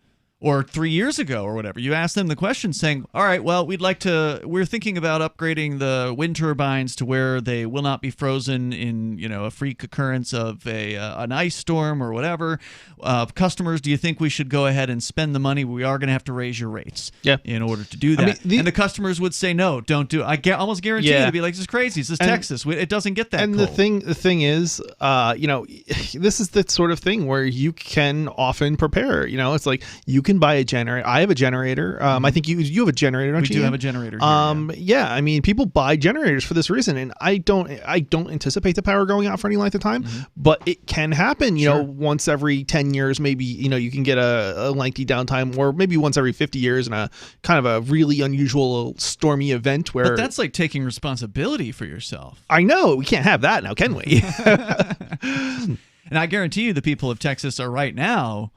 or 3 years ago or whatever. You ask them the question saying, all right, well, we're thinking about upgrading the wind turbines to where they will not be frozen in, a freak occurrence of an ice storm or whatever. Customers, do you think we should go ahead and spend the money? We are going to have to raise your rates in order to do that. And the customers would say, no, don't do it. I almost guarantee you they'd be like, this is crazy. This is Texas. It doesn't get that cold. And the thing is, this is the sort of thing where you can often prepare. It's like you can buy a generator. I have a generator. I think you have a generator, don't you? We do have a generator here, yeah. I mean, people buy generators for this reason, and I don't anticipate the power going out for any length of time, but it can happen. Once every 10 years, maybe you can get a lengthy downtime, or maybe once every 50 years in a kind of a really unusual stormy event where. But that's like taking responsibility for yourself. I know we can't have that now, can we? And I guarantee you, the people of Texas are right now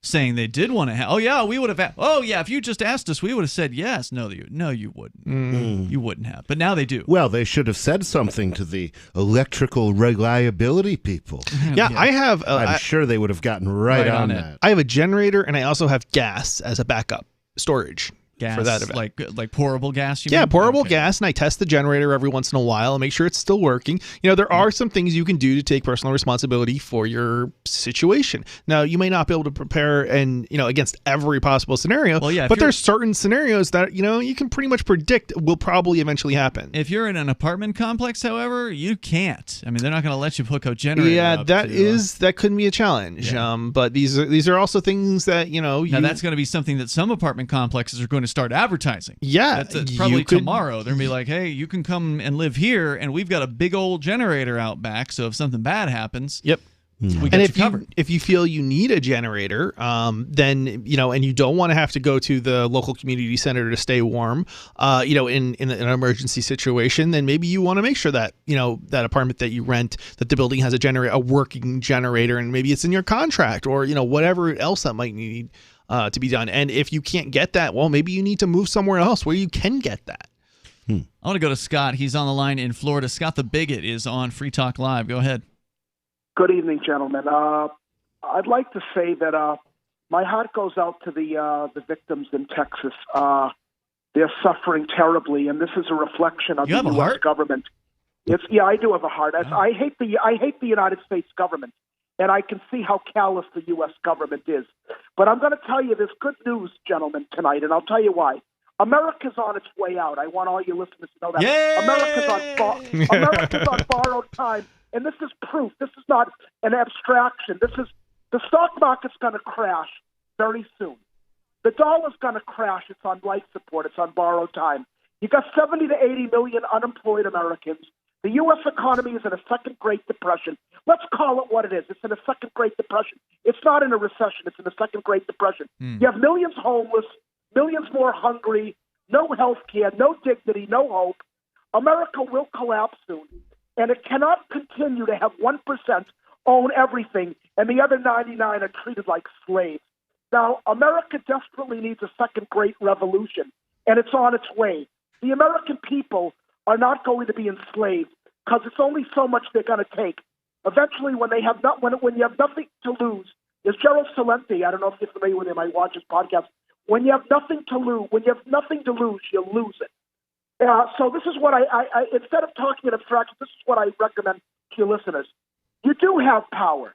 saying they did want to have. Oh yeah, we would have. Oh yeah, if you just asked us, we would have said yes. No, you wouldn't. You wouldn't have. But now they do. Well, they should have said something to the electrical reliability people. Yeah, I have. I'm sure they would have gotten right on that. I have a generator, and I also have gas as a backup storage. Gas, for that event. like pourable gas, you mean? Yeah, pourable gas, and I test the generator every once in a while and make sure it's still working. There are some things you can do to take personal responsibility for your situation. Now, you may not be able to prepare against every possible scenario, but there's certain scenarios that, you can pretty much predict will probably eventually happen. If you're in an apartment complex, however, you can't. I mean, they're not going to let you hook a generator up that could be a challenge. Yeah. But these are also things that, Now, that's going to be something that some apartment complexes are going to start advertising. Yeah. That's probably tomorrow. They're going to be like, hey, you can come and live here, and we've got a big old generator out back, so if something bad happens, we got you covered. If you feel you need a generator, then, and you don't want to have to go to the local community center to stay warm, in an emergency situation, then maybe you want to make sure that, that apartment that you rent, that the building has a working generator, and maybe it's in your contract or, whatever else that might need to be done. And if you can't get that, well, maybe you need to move somewhere else where you can get that. I want to go to Scott. He's on the line in Florida. Scott the Bigot is on Free Talk Live. Go ahead. Good evening, gentlemen. I'd like to say that my heart goes out to the victims in Texas. They're suffering terribly, and this is a reflection of the U.S. government. I do have a heart. I hate the United States government. And I can see how callous the U.S. government is. But I'm going to tell you there's good news, gentlemen, tonight, and I'll tell you why. America's on its way out. I want all your listeners to know that. Yay! America's on borrowed time, and this is proof. This is not an abstraction. The stock market's going to crash very soon. The dollar's going to crash. It's on life support. It's on borrowed time. You got 70 to 80 million unemployed Americans. The U.S. economy is in a second Great Depression. Let's call it what it is. It's in a second Great Depression. It's not in a recession. It's in a second Great Depression. You have millions homeless, millions more hungry, no health care, no dignity, no hope. America will collapse soon, and it cannot continue to have 1% own everything and the other 99 are treated like slaves. Now, America desperately needs a second Great Revolution, and it's on its way. The American people are not going to be enslaved because it's only so much they're going to take. Eventually, when you have nothing to lose, there's Gerald Celente. I don't know if you're familiar with him. I watch his podcast. When you have nothing to lose, you lose it. So this is what I instead of talking in abstraction, this is what I recommend to your listeners. You do have power.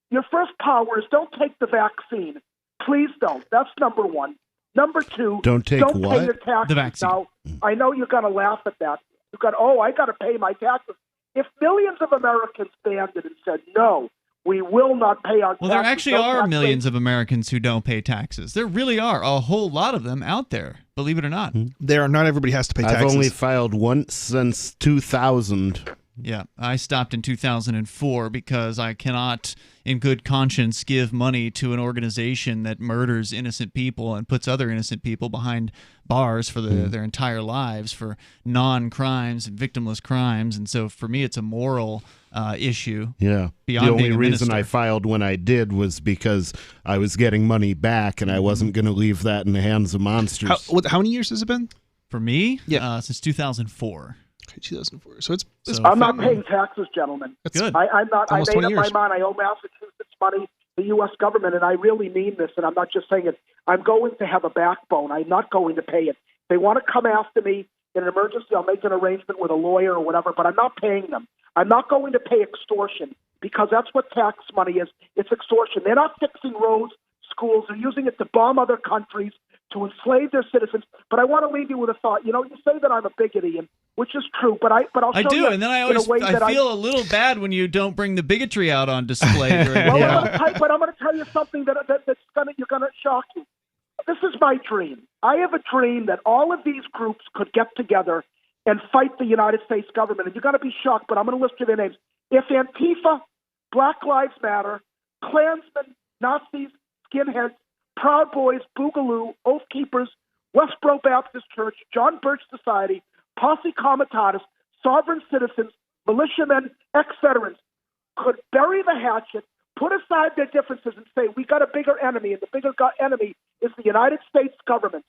Your first power is don't take the vaccine. Please don't. That's number one. Number two, don't pay your taxes. The vaccine. Now, I know you're going to laugh at that. I got to pay my taxes. If millions of Americans banded and said, no, we will not pay our taxes. Well, there actually are millions of Americans who don't pay taxes. There really are a whole lot of them out there, believe it or not. Not everybody has to pay taxes. I've only filed once since 2000. Yeah, I stopped in 2004 because I cannot, in good conscience, give money to an organization that murders innocent people and puts other innocent people behind bars for their entire lives for non-crimes and victimless crimes. And so for me, it's a moral issue. Yeah. The only reason I filed when I did was because I was getting money back and I wasn't going to leave that in the hands of monsters. How many years has it been? For me? Yeah. Since 2004. 2004. So I'm not paying taxes, gentlemen. That's good. I'm not. I Almost made up 20 my years. mind. I owe Massachusetts money. the U.S. government, and I really mean this, and I'm not just saying it, I'm going to have a backbone. I'm not going to pay it. If they want to come after me in an emergency, I'll make an arrangement with a lawyer or whatever, but I'm not paying them. I'm not going to pay extortion, because that's what tax money is. It's extortion. They're not fixing roads, schools. They're using it to bomb other countries, to enslave their citizens. But I want to leave you with a thought. You say that I'm a bigot, Ian, which is true, but I'll show I do, you and then I feel a little bad when you don't bring the bigotry out on display. During I'm going to tell you something that's you're going to shock you. This is my dream. I have a dream that all of these groups could get together and fight the United States government. And you're going to be shocked, but I'm going to list you their names. If Antifa, Black Lives Matter, Klansmen, Nazis, skinheads, Proud Boys, Boogaloo, Oath Keepers, Westboro Baptist Church, John Birch Society, Posse Comitatus, Sovereign Citizens, Militiamen, ex-veterans could bury the hatchet, put aside their differences, and say, we got a bigger enemy, and the bigger enemy is the United States government.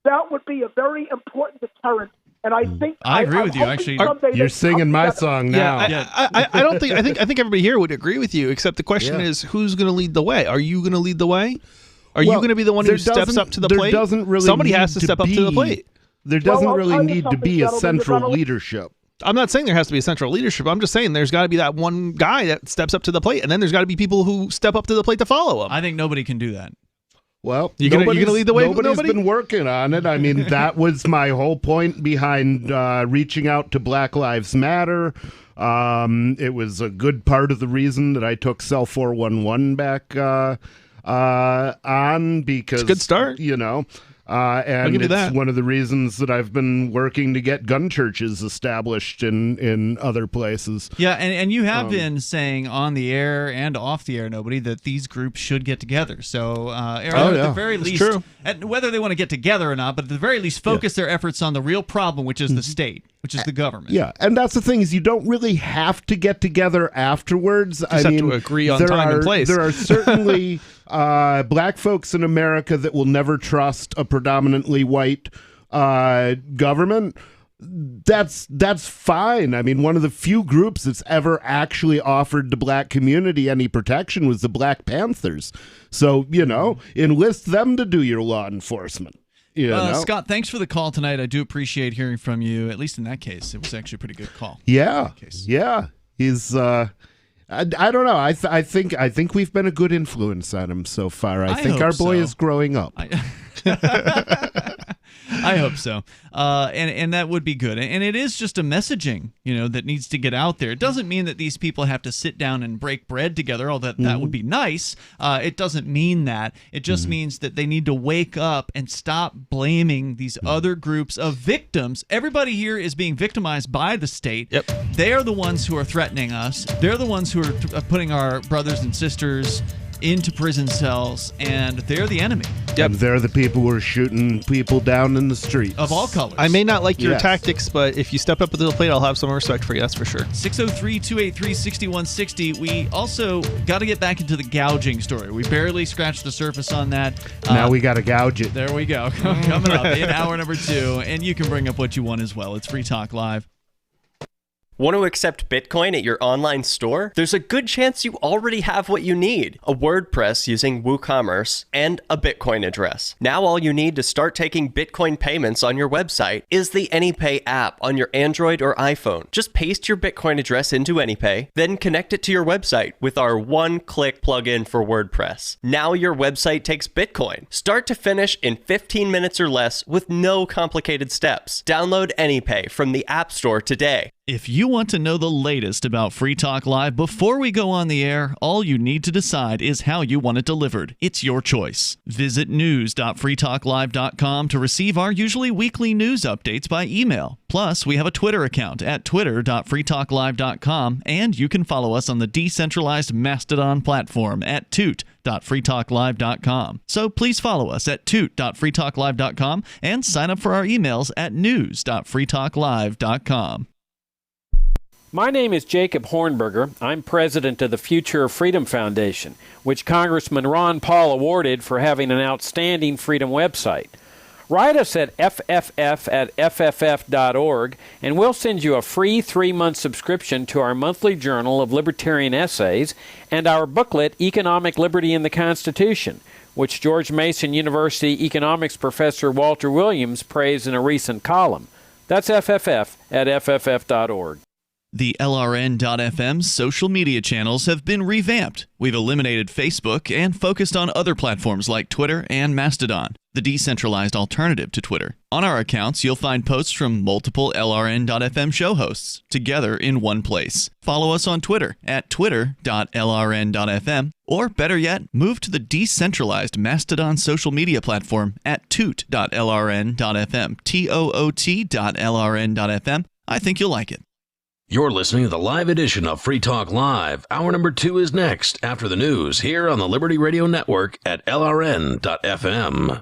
That would be a very important deterrent. And I think I agree with you. Actually, you're singing my song now. I don't think. I think everybody here would agree with you. Except the question is, who's going to lead the way? Are you going to lead the way? Are you going to be the one who steps up to the plate? Somebody has to step up to the plate. There doesn't really need to be a central leadership. I'm not saying there has to be a central leadership. I'm just saying there's got to be that one guy that steps up to the plate, and then there's got to be people who step up to the plate to follow him. I think nobody can do that. Well, you're gonna lead the way. Nobody's been working on it. I mean, that was my whole point behind reaching out to Black Lives Matter. It was a good part of the reason that I took Cell 411 back on, because it's a good start. And it's one of the reasons that I've been working to get gun churches established in other places. Yeah, and you have been saying on the air and off the air, nobody, that these groups should get together. So, Aaron, at the very least, whether they want to get together or not, but at the very least, focus their efforts on the real problem, which is the state, which is the government. Yeah, and that's the thing, is you don't really have to get together afterwards. Just have to agree on time and place. There are certainly black folks in America that will never trust a predominantly white government. That's fine. I mean, one of the few groups that's ever actually offered the black community any protection was the Black Panthers. So, enlist them to do your law enforcement. Scott, thanks for the call tonight. I do appreciate hearing from you. At least in that case, it was actually a pretty good call. Yeah, he's. I don't know. I think we've been a good influence on him so far. I think our boy is growing up. I hope so. And that would be good. And it is just a messaging, that needs to get out there. It doesn't mean that these people have to sit down and break bread together, although that would be nice. It doesn't mean that. It just means that they need to wake up and stop blaming these other groups of victims. Everybody here is being victimized by the state. Yep. They are the ones who are threatening us. They're the ones who are putting our brothers and sisters into prison cells, and they're the enemy. And they're the people who are shooting people down in the streets. Of all colors. I may not like your tactics, but if you step up to the plate, I'll have some respect for you, that's for sure. 603-283-6160. We also got to get back into the gouging story. We barely scratched the surface on that. Now we got to gouge it. There we go. Coming up in hour number 2, and you can bring up what you want as well. It's Free Talk Live. Want to accept Bitcoin at your online store? There's a good chance you already have what you need: a WordPress using WooCommerce and a Bitcoin address. Now all you need to start taking Bitcoin payments on your website is the AnyPay app on your Android or iPhone. Just paste your Bitcoin address into AnyPay, then connect it to your website with our one-click plugin for WordPress. Now your website takes Bitcoin, start to finish, in 15 minutes or less with no complicated steps. Download AnyPay from the App Store today. If you want to know the latest about Free Talk Live before we go on the air, all you need to decide is how you want it delivered. It's your choice. Visit news.freetalklive.com to receive our usually weekly news updates by email. Plus, we have a Twitter account at twitter.freetalklive.com, and you can follow us on the decentralized Mastodon platform at toot.freetalklive.com. So please follow us at toot.freetalklive.com and sign up for our emails at news.freetalklive.com. My name is Jacob Hornberger. I'm president of the Future of Freedom Foundation, which Congressman Ron Paul awarded for having an outstanding freedom website. Write us at fff@fff.org, and we'll send you a free 3-month subscription to our monthly journal of libertarian essays and our booklet, Economic Liberty in the Constitution, which George Mason University economics professor Walter Williams praised in a recent column. That's fff@fff.org. The LRN.FM social media channels have been revamped. We've eliminated Facebook and focused on other platforms like Twitter and Mastodon, the decentralized alternative to Twitter. On our accounts, you'll find posts from multiple LRN.FM show hosts together in one place. Follow us on Twitter at twitter.lrn.fm, or better yet, move to the decentralized Mastodon social media platform at toot.lrn.fm, toot.lrn.fm. I think you'll like it. You're listening to the live edition of Free Talk Live. Hour number 2 is next after the news here on the Liberty Radio Network at LRN.FM.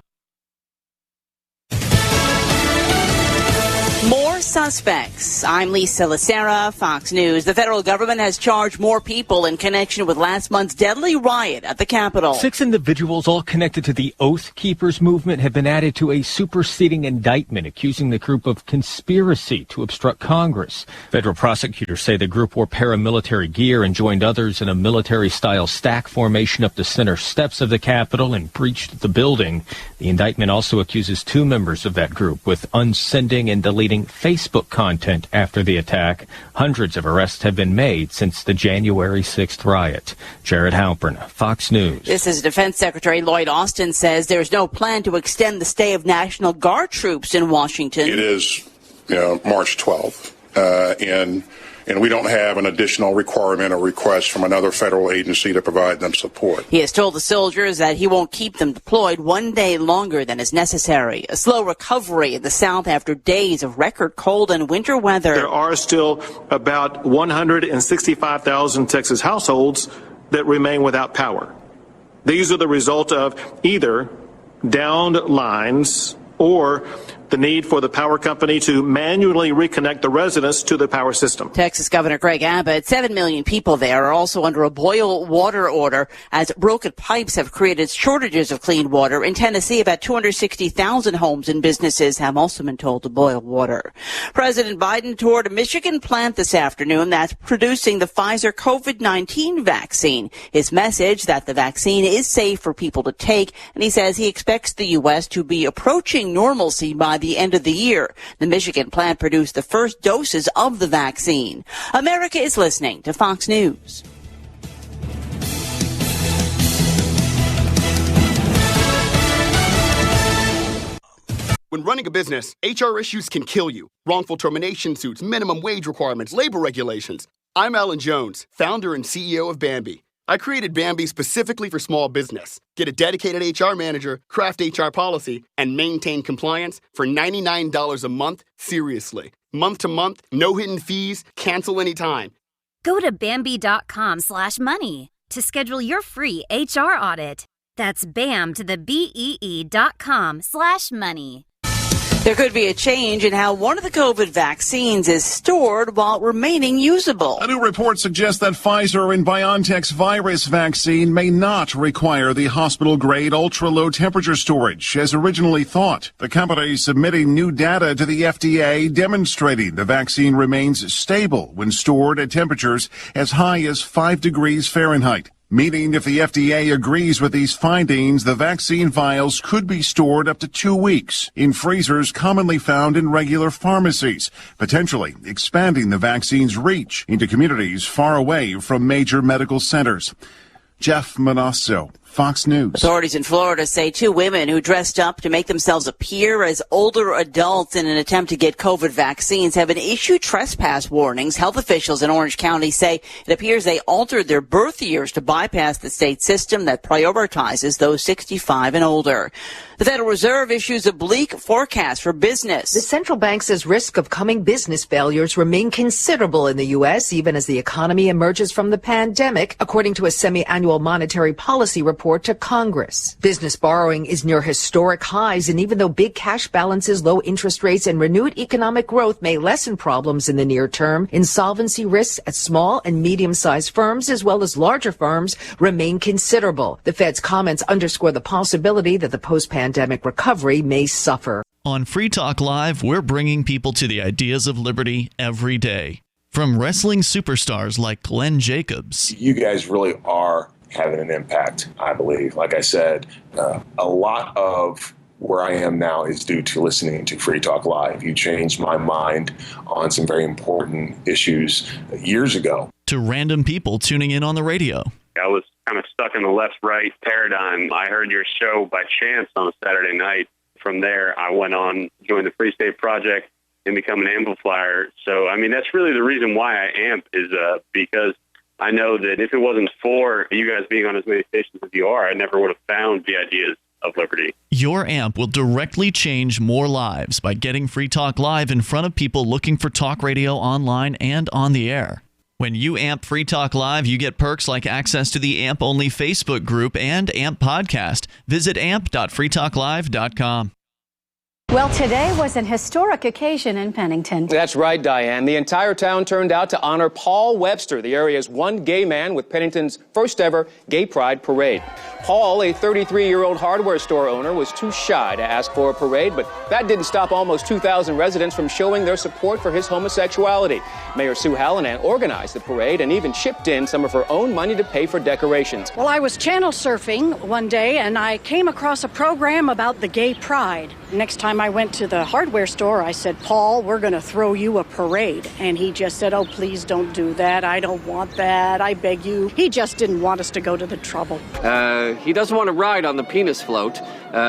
More suspects. I'm Lisa Lacera, Fox News. The federal government has charged more people in connection with last month's deadly riot at the Capitol. 6 individuals, all connected to the Oath Keepers movement, have been added to a superseding indictment accusing the group of conspiracy to obstruct Congress. Federal prosecutors say the group wore paramilitary gear and joined others in a military-style stack formation up the center steps of the Capitol and breached the building. The indictment also accuses 2 members of that group with unsending and deleting Facebook content after the attack. Hundreds of arrests have been made since the January 6th riot. Jared Halpern, Fox News. This is Defense Secretary Lloyd Austin says there's no plan to extend the stay of National Guard troops in Washington. It is March 12th, and we don't have an additional requirement or request from another federal agency to provide them support. He has told the soldiers that he won't keep them deployed one day longer than is necessary. A slow recovery in the South after days of record cold and winter weather. There are still about 165,000 Texas households that remain without power. These are the result of either downed lines or the need for the power company to manually reconnect the residents to the power system. Texas Governor Greg Abbott, 7 million people there are also under a boil water order as broken pipes have created shortages of clean water. In Tennessee, about 260,000 homes and businesses have also been told to boil water. President Biden toured a Michigan plant this afternoon that's producing the Pfizer COVID-19 vaccine. His message that the vaccine is safe for people to take, and he says he expects the U.S. to be approaching normalcy by the end of the year. The Michigan plant produced the first doses of the vaccine. America is listening to Fox News. When running a business, HR issues can kill you. Wrongful termination suits, minimum wage requirements, labor regulations. I'm Alan Jones, founder and CEO of Bambi. I created Bambi specifically for small business. Get a dedicated HR manager, craft HR policy, and maintain compliance for $99 a month, seriously. Month to month, no hidden fees, cancel anytime. Go to Bambi.com/money to schedule your free HR audit. That's BAM to the BEE.com/money. There could be a change in how one of the COVID vaccines is stored while remaining usable. A new report suggests that Pfizer and BioNTech's virus vaccine may not require the hospital-grade ultra-low temperature storage as originally thought. The company is submitting new data to the FDA demonstrating the vaccine remains stable when stored at temperatures as high as 5 degrees Fahrenheit. Meaning if the FDA agrees with these findings, the vaccine vials could be stored up to 2 weeks in freezers commonly found in regular pharmacies, potentially expanding the vaccine's reach into communities far away from major medical centers. Jeff Manasso, Fox News. Authorities in Florida say 2 women who dressed up to make themselves appear as older adults in an attempt to get COVID vaccines have been issued trespass warnings. Health officials in Orange County say it appears they altered their birth years to bypass the state system that prioritizes those 65 and older. The Federal Reserve issues a bleak forecast for business. The central bank says risk of coming business failures remain considerable in the U.S., even as the economy emerges from the pandemic, according to a semi-annual monetary policy report report to Congress. Business borrowing is near historic highs, and even though big cash balances, low interest rates, and renewed economic growth may lessen problems in the near term, insolvency risks at small and medium-sized firms as well as larger firms remain considerable. The Fed's comments underscore the possibility that the post-pandemic recovery may suffer. On Free Talk Live, we're bringing people to the ideas of liberty every day. From wrestling superstars like Glenn Jacobs. You guys really are having an impact, I believe. Like I said, a lot of where I am now is due to listening to Free Talk Live. You changed my mind on some very important issues years ago. To random people tuning in on the radio. I was kind of stuck in the left-right paradigm. I heard your show by chance on a Saturday night. From there, I went on, joined the Free State Project, and become an amplifier. So, I mean, that's really the reason why I amp is because I know that if it wasn't for you guys being on as many stations as you are, I never would have found the ideas of liberty. Your amp will directly change more lives by getting Free Talk Live in front of people looking for talk radio online and on the air. When you amp Free Talk Live, you get perks like access to the AMP-only Facebook group and AMP podcast. Visit amp.freetalklive.com. Well, today was an historic occasion in Pennington. That's right, Diane. The entire town turned out to honor Paul Webster, the area's one gay man with Pennington's first ever Gay Pride Parade. Paul, a 33-year-old hardware store owner, was too shy to ask for a parade, but that didn't stop almost 2,000 residents from showing their support for his homosexuality. Mayor Sue Hallinan organized the parade and even chipped in some of her own money to pay for decorations. Well, I was channel surfing one day and I came across a program about the Gay Pride. Next time I went to the hardware store, I said, Paul, we're going to throw you a parade. And he just said, oh, please don't do that. I don't want that. I beg you. He just didn't want us to go to the trouble. He doesn't want to ride on the penis float.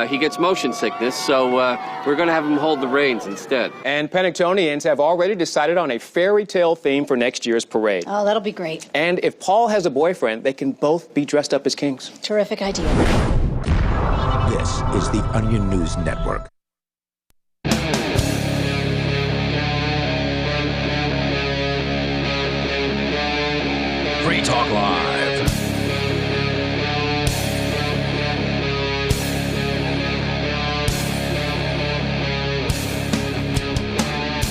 He gets motion sickness, so we're going to have him hold the reins instead. And Penningtonians have already decided on a fairy tale theme for next year's parade. Oh, that'll be great. And if Paul has a boyfriend, they can both be dressed up as kings. Terrific idea. This is the Onion News Network. Free Talk Live.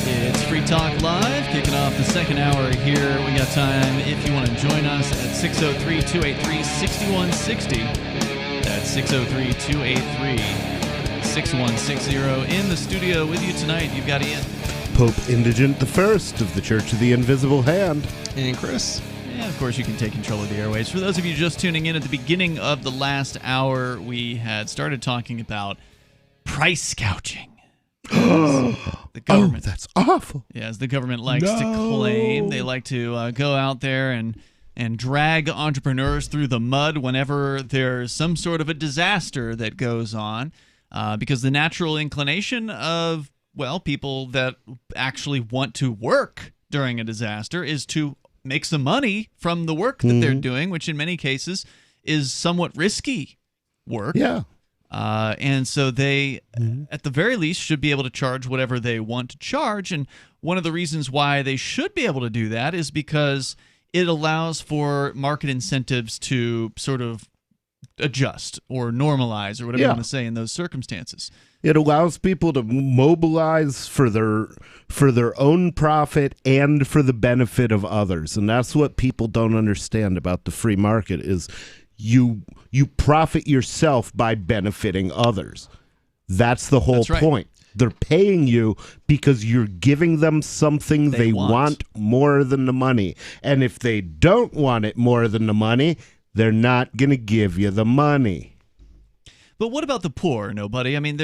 It's Free Talk Live, kicking off the second hour here. We got time if you want to join us at 603-283-6160. That's 603-283-6160. In the studio with you tonight, you've got Ian. Pope Indigent I of the Church of the Invisible Hand. And Chris. And of course, you can take control of the airwaves. For those of you just tuning in, at the beginning of the last hour, we had started talking about price gouging. The government. Oh, that's awful. Yeah, as the government likes to claim. They like to go out there and drag entrepreneurs through the mud whenever there's some sort of a disaster that goes on. Because the natural inclination of, well, people that actually want to work during a disaster is to make some money from the work that they're doing, which in many cases is somewhat risky work. Yeah. And so they, at the very least, should be able to charge whatever they want to charge. And one of the reasons why they should be able to do that is because it allows for market incentives to sort of adjust or normalize or whatever you want to say in those circumstances. It allows people to mobilize for their own profit and for the benefit of others. And that's what people don't understand about the free market is you profit yourself by benefiting others. That's the whole point. They're paying you because you're giving them something they want more than the money. And if they don't want it more than the money, they're not going to give you the money. But what about the poor, nobody? I mean,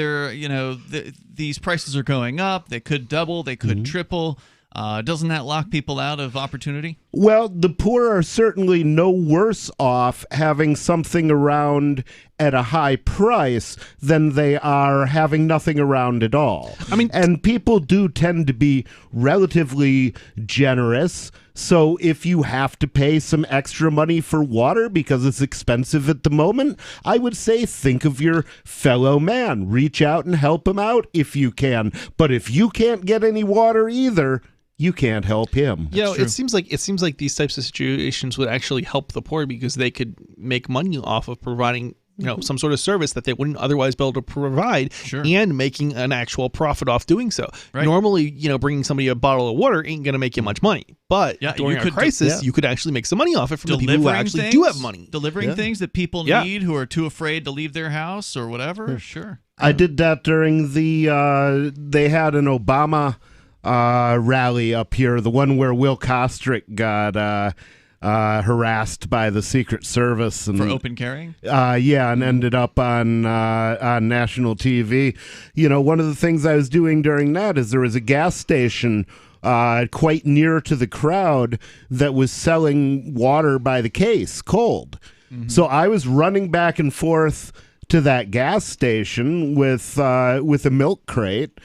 these prices are going up. They could double. They could triple. Doesn't that lock people out of opportunity? Well, the poor are certainly no worse off having something around at a high price than they are having nothing around at all. I mean, and people do tend to be relatively generous. So if you have to pay some extra money for water because it's expensive at the moment, I would say think of your fellow man. Reach out and help him out if you can. But if you can't get any water either, you can't help him. It seems like these types of situations would actually help the poor because they could make money off of providing some sort of service that they wouldn't otherwise be able to provide, and making an actual profit off doing so. Right. Normally, bringing somebody a bottle of water ain't going to make you much money, but during a crisis, you could actually make some money off it from the people who actually do have money. Delivering things that people need who are too afraid to leave their house or whatever. Sure. I did that during the they had an Obama rally up here, the one where Will Kostrick got harassed by the Secret Service and for open carrying. And ended up on national TV. One of the things I was doing during that is there was a gas station quite near to the crowd that was selling water by the case, cold. Mm-hmm. So I was running back and forth to that gas station with a milk crate.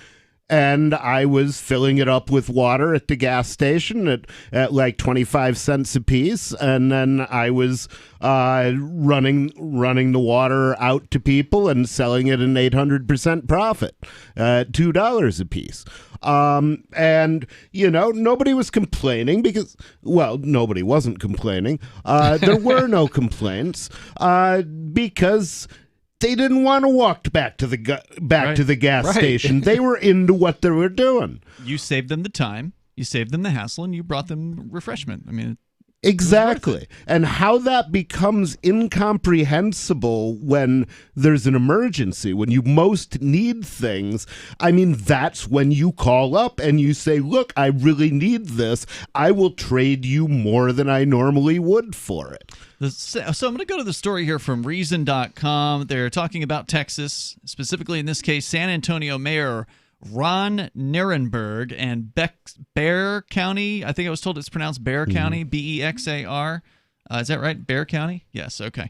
And I was filling it up with water at the gas station at like 25 cents a piece. And then I was running the water out to people and selling it an 800% profit at $2 a piece. And, nobody was complaining because, nobody wasn't complaining. There were no complaints because they didn't want to walk back to the gas station. They were into what they were doing. You saved them the time, you saved them the hassle, and you brought them refreshment. I mean, exactly. And how that becomes incomprehensible when there's an emergency, when you most need things. I mean, that's when you call up and you say, look, I really need this. I will trade you more than I normally would for it. So I'm going to go to the story here from Reason.com. They're talking about Texas, specifically in this case, San Antonio Mayor Ron Nirenberg and Bexar County. I think I was told it's pronounced Bexar County, Bexar. Is that right? Bexar County? Yes, okay.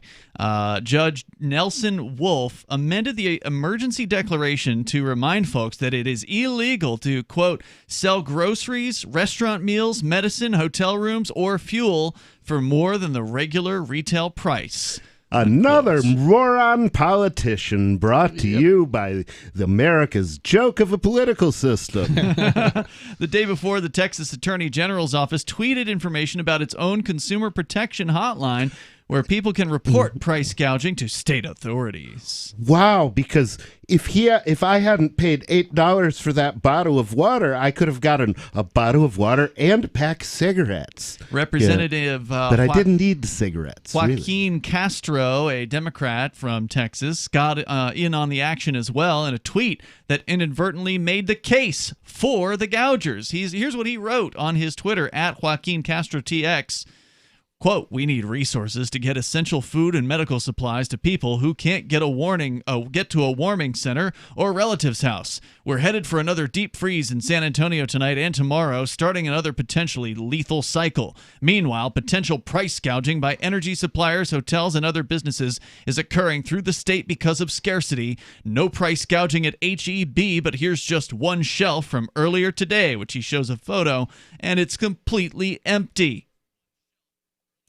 Judge Nelson Wolf amended the emergency declaration to remind folks that it is illegal to, quote, sell groceries, restaurant meals, medicine, hotel rooms, or fuel for more than the regular retail price. Another moron politician brought to you by the America's joke of a political system. The day before, the Texas Attorney General's office tweeted information about its own consumer protection hotline where people can report price gouging to state authorities. Wow, because if I hadn't paid $8 for that bottle of water, I could have gotten a bottle of water and a pack of cigarettes. Representative but I didn't need the cigarettes. Joaquin really. Castro, a Democrat from Texas, got in on the action as well in a tweet that inadvertently made the case for the gougers. Here's what he wrote on his Twitter, at Joaquin Castro TX. Quote, we need resources to get essential food and medical supplies to people who can't get to a warming center or relative's house. We're headed for another deep freeze in San Antonio tonight and tomorrow, starting another potentially lethal cycle. Meanwhile, potential price gouging by energy suppliers, hotels, and other businesses is occurring through the state because of scarcity. No price gouging at HEB, but here's just one shelf from earlier today, which he shows a photo, and it's completely empty.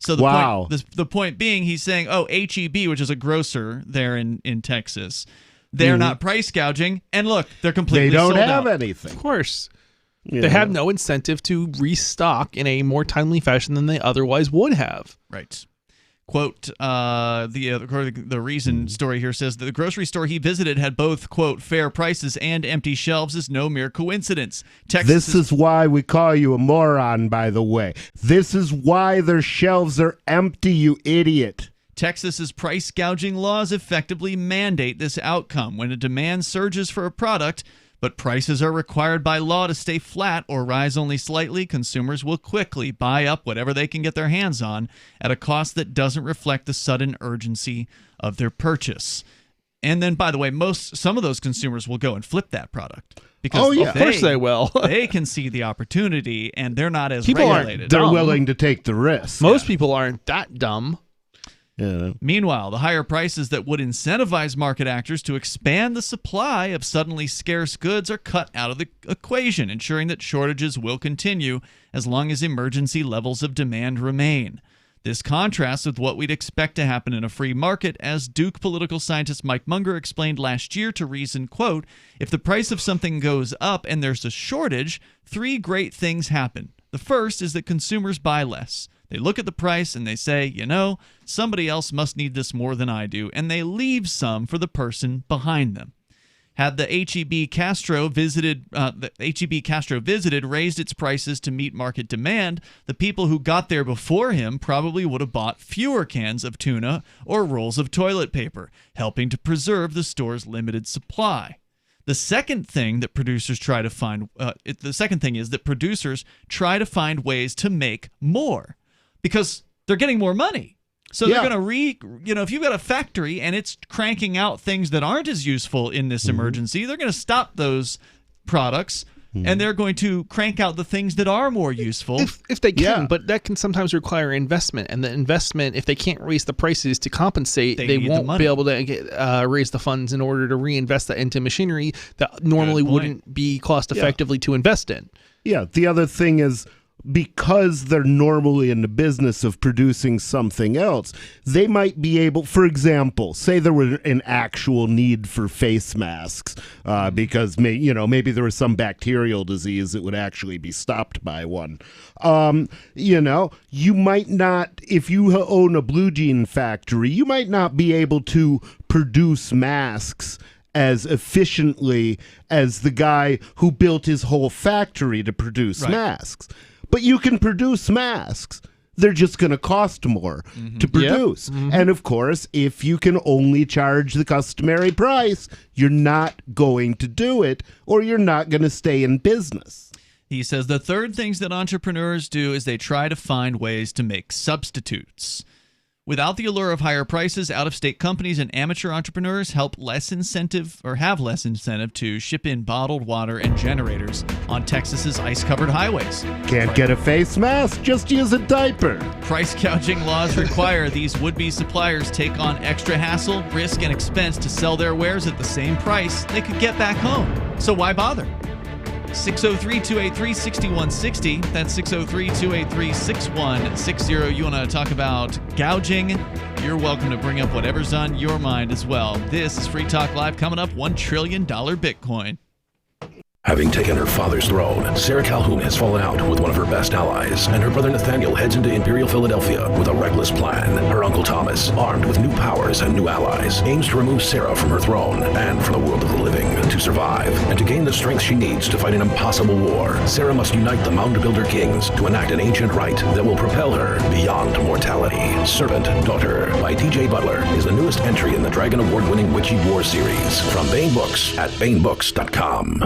So the point being, he's saying, HEB, which is a grocer there in Texas, they're not price gouging, and look, they're completely sold out. They don't have anything. Of course. They have no incentive to restock in a more timely fashion than they otherwise would have. Right. Quote, the Reason story here says that the grocery store he visited had both, quote, fair prices and empty shelves is no mere coincidence. This is why we call you a moron, by the way. This is why their shelves are empty, you idiot. Texas's price gouging laws effectively mandate this outcome. When a demand surges for a product, but prices are required by law to stay flat or rise only slightly, consumers will quickly buy up whatever they can get their hands on at a cost that doesn't reflect the sudden urgency of their purchase. And then, by the way, some of those consumers will go and flip that product. Because of course they will. They can see the opportunity, and they're not as regulated. They're willing to take the risk. Most people aren't that dumb. Yeah. Meanwhile, the higher prices that would incentivize market actors to expand the supply of suddenly scarce goods are cut out of the equation, ensuring that shortages will continue as long as emergency levels of demand remain. This contrasts with what we'd expect to happen in a free market, as Duke political scientist Mike Munger explained last year to Reason, quote, "If the price of something goes up and there's a shortage, three great things happen. The first is that consumers buy less. They look at the price and they say, you know, somebody else must need this more than I do, and they leave some for the person behind them." Had the HEB Castro visited, raised its prices to meet market demand, the people who got there before him probably would have bought fewer cans of tuna or rolls of toilet paper, helping to preserve the store's limited supply. The second thing that producers try to find, is that producers try to find ways to make more, because they're getting more money. So they're going to if you've got a factory and it's cranking out things that aren't as useful in this emergency, they're going to stop those products and they're going to crank out the things that are more useful. If they can, but that can sometimes require investment. And the investment, if they can't raise the prices to compensate, they won't be able to raise the funds in order to reinvest that into machinery that normally wouldn't be cost effectively to invest in. Yeah, the other thing is, because they're normally in the business of producing something else, they might be able, for example, say there were an actual need for face masks because maybe there was some bacterial disease that would actually be stopped by one. You might not, if you own a blue jean factory, you might not be able to produce masks as efficiently as the guy who built his whole factory to produce masks. But you can produce masks. They're just going to cost more to produce. And of course, if you can only charge the customary price, you're not going to do it, or you're not going to stay in business. He says the third things that entrepreneurs do is they try to find ways to make substitutes. Without the allure of higher prices, out-of-state companies and amateur entrepreneurs have less incentive to ship in bottled water and generators on Texas's ice-covered highways. Can't get a face mask? Just use a diaper. Price gouging laws require these would-be suppliers take on extra hassle, risk, and expense to sell their wares at the same price they could get back home. So why bother? 603-283-6160. That's 603-283-6160. You want to talk about gouging? You're welcome to bring up whatever's on your mind as well. This is Free Talk Live. Coming up, $1 trillion Bitcoin. Having taken her father's throne, Sarah Calhoun has fallen out with one of her best allies, and her brother Nathaniel heads into Imperial Philadelphia with a reckless plan. Her uncle Thomas, armed with new powers and new allies, aims to remove Sarah from her throne and from the world of the living. To survive and to gain the strength she needs to fight an impossible war, Sarah must unite the Mound Builder Kings to enact an ancient rite that will propel her beyond mortality. Servant Daughter by T.J. Butler is the newest entry in the Dragon Award-winning Witchy War series from Baen Books at BaenBooks.com.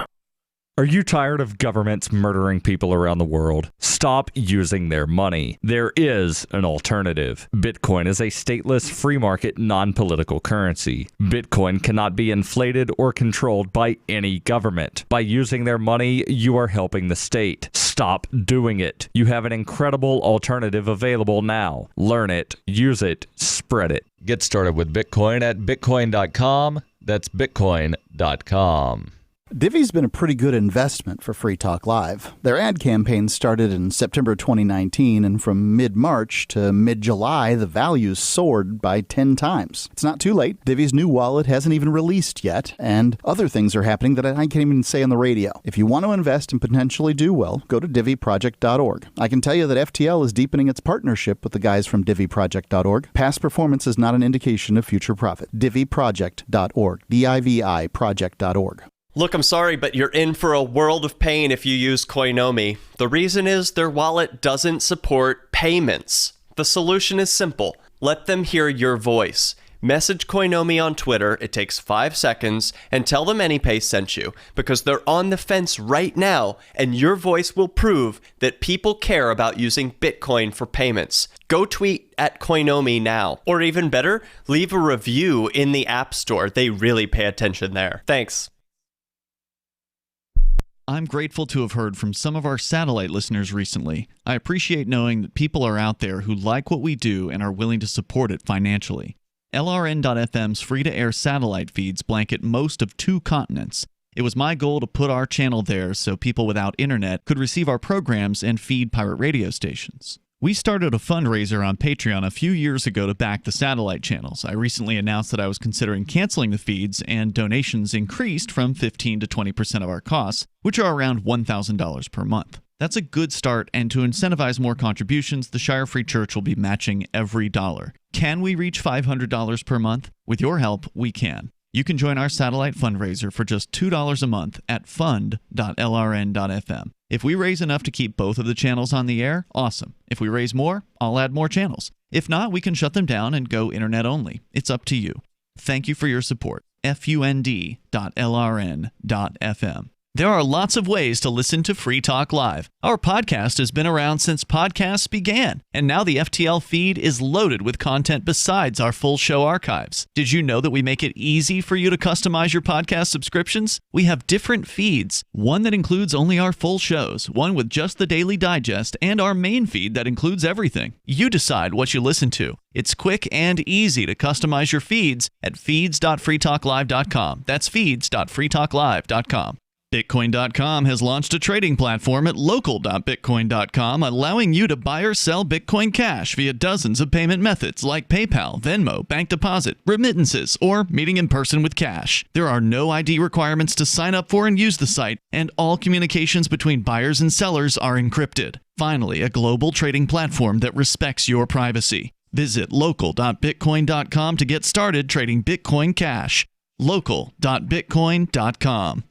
Are you tired of governments murdering people around the world? Stop using their money. There is an alternative. Bitcoin is a stateless, free market, non-political currency. Bitcoin cannot be inflated or controlled by any government. By using their money, you are helping the state. Stop doing it. You have an incredible alternative available now. Learn it, use it, spread it. Get started with Bitcoin at Bitcoin.com. That's Bitcoin.com. Divvy's been a pretty good investment for Free Talk Live. Their ad campaign started in September 2019, and from mid-March to mid-July, the values soared by 10 times. It's not too late. Divvy's new wallet hasn't even released yet, and other things are happening that I can't even say on the radio. If you want to invest and potentially do well, go to DivvyProject.org. I can tell you that FTL is deepening its partnership with the guys from DivvyProject.org. Past performance is not an indication of future profit. DivvyProject.org. DIVI Project.org. Look, I'm sorry, but you're in for a world of pain if you use Koinomi. The reason is their wallet doesn't support payments. The solution is simple. Let them hear your voice. Message Koinomi on Twitter, it takes 5 seconds, and tell them AnyPay sent you, because they're on the fence right now, and your voice will prove that people care about using Bitcoin for payments. Go tweet at Koinomi now. Or even better, leave a review in the App Store. They really pay attention there. Thanks. I'm grateful to have heard from some of our satellite listeners recently. I appreciate knowing that people are out there who like what we do and are willing to support it financially. LRN.FM's free-to-air satellite feeds blanket most of 2 continents. It was my goal to put our channel there so people without internet could receive our programs and feed pirate radio stations. We started a fundraiser on Patreon a few years ago to back the satellite channels. I recently announced that I was considering canceling the feeds, and donations increased from 15 to 20% of our costs, which are around $1,000 per month. That's a good start, and to incentivize more contributions, the Shire Free Church will be matching every dollar. Can we reach $500 per month? With your help, we can. You can join our satellite fundraiser for just $2 a month at fund.lrn.fm. If we raise enough to keep both of the channels on the air, awesome. If we raise more, I'll add more channels. If not, we can shut them down and go internet only. It's up to you. Thank you for your support. fund.lrn.fm. There are lots of ways to listen to Free Talk Live. Our podcast has been around since podcasts began, and now the FTL feed is loaded with content besides our full show archives. Did you know that we make it easy for you to customize your podcast subscriptions? We have different feeds, one that includes only our full shows, one with just the Daily Digest, and our main feed that includes everything. You decide what you listen to. It's quick and easy to customize your feeds at feeds.freetalklive.com. That's feeds.freetalklive.com. Bitcoin.com has launched a trading platform at local.bitcoin.com, allowing you to buy or sell Bitcoin Cash via dozens of payment methods like PayPal, Venmo, bank deposit, remittances, or meeting in person with cash. There are no ID requirements to sign up for and use the site, and all communications between buyers and sellers are encrypted. Finally, a global trading platform that respects your privacy. Visit local.bitcoin.com to get started trading Bitcoin Cash. local.bitcoin.com.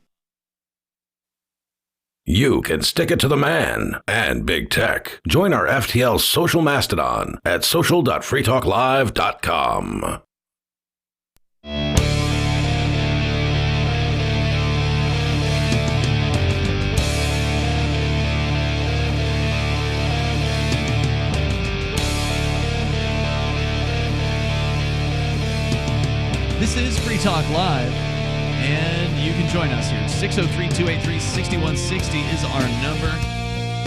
You can stick it to the man and big tech. Join our FTL social mastodon at social.freetalklive.com. This is Free Talk Live, and you can join us here. 603-283-6160 is our number.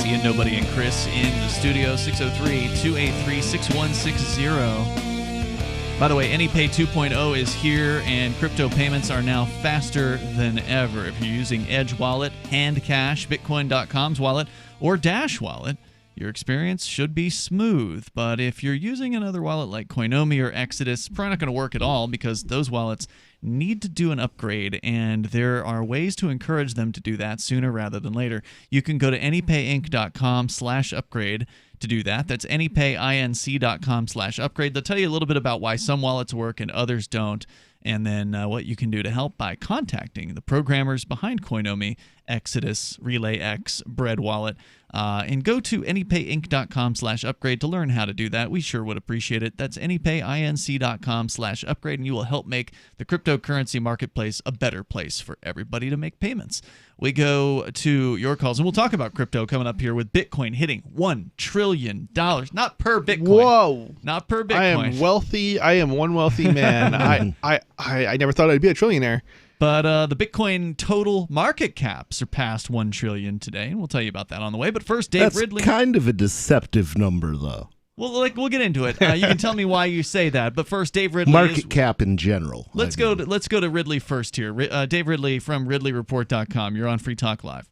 See you, Nobody and Chris in the studio. 603-283-6160. By the way, AnyPay 2.0 is here, and crypto payments are now faster than ever. If you're using Edge Wallet, Hand Cash, Bitcoin.com's wallet, or Dash Wallet, your experience should be smooth. But if you're using another wallet like Coinomi or Exodus, it's probably not going to work at all because those wallets need to do an upgrade, and there are ways to encourage them to do that sooner rather than later. You can go to anypayinc.com/upgrade to do that. That's anypayinc.com/upgrade. They'll tell you a little bit about why some wallets work and others don't, and then what you can do to help by contacting the programmers behind Coinomi, Exodus, RelayX, Bread Wallet, and go to anypayinc.com/upgrade to learn how to do that. We sure would appreciate it. That's anypayinc.com/upgrade, and you will help make the cryptocurrency marketplace a better place for everybody to make payments. We go to your calls, and we'll talk about crypto coming up here with Bitcoin hitting $1 trillion. Not per Bitcoin. Whoa. Not per Bitcoin. I am wealthy. I am one wealthy man. I never thought I'd be a trillionaire. But the Bitcoin total market cap surpassed $1 trillion today, and we'll tell you about that on the way. But first, Dave Ridley. That's kind of a deceptive number, though. Well, we'll get into it. You can tell me why you say that. But first, Dave Ridley. Market cap in general. Let's go to Ridley first here. Dave Ridley from RidleyReport.com. You're on Free Talk Live.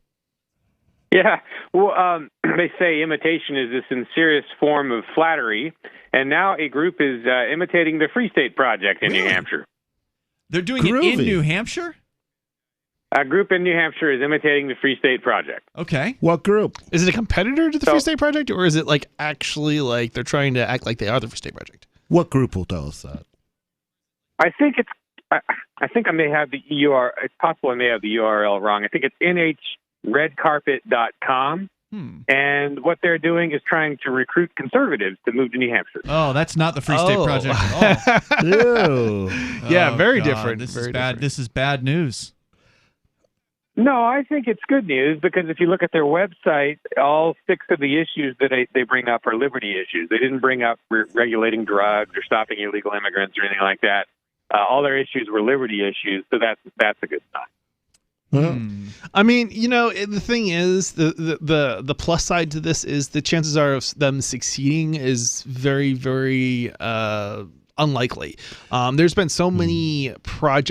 Yeah. Well, they say imitation is the sincerest form of flattery, and now a group is imitating the Free State Project in New Hampshire. They're doing it in New Hampshire? A group in New Hampshire is imitating the Free State Project. Okay. What group? Is it a competitor to the Free State Project, or is it like actually like they're trying to act like they are the Free State Project? What group will tell us that? I think it's. I think I may have the URL. It's possible I may have the URL wrong. I think it's nhredcarpet.com. And what they're doing is trying to recruit conservatives to move to New Hampshire. Oh, that's not the Free State Project at all. Yeah, very different. This very is bad. different. This is bad news. No, I think it's good news because if you look at their website, all 6 of the issues that they bring up are liberty issues. They didn't bring up regulating drugs or stopping illegal immigrants or anything like that. All their issues were liberty issues, so that's a good sign. I mean, the thing is, the plus side to this is the chances are of them succeeding is very, very unlikely. There's been so many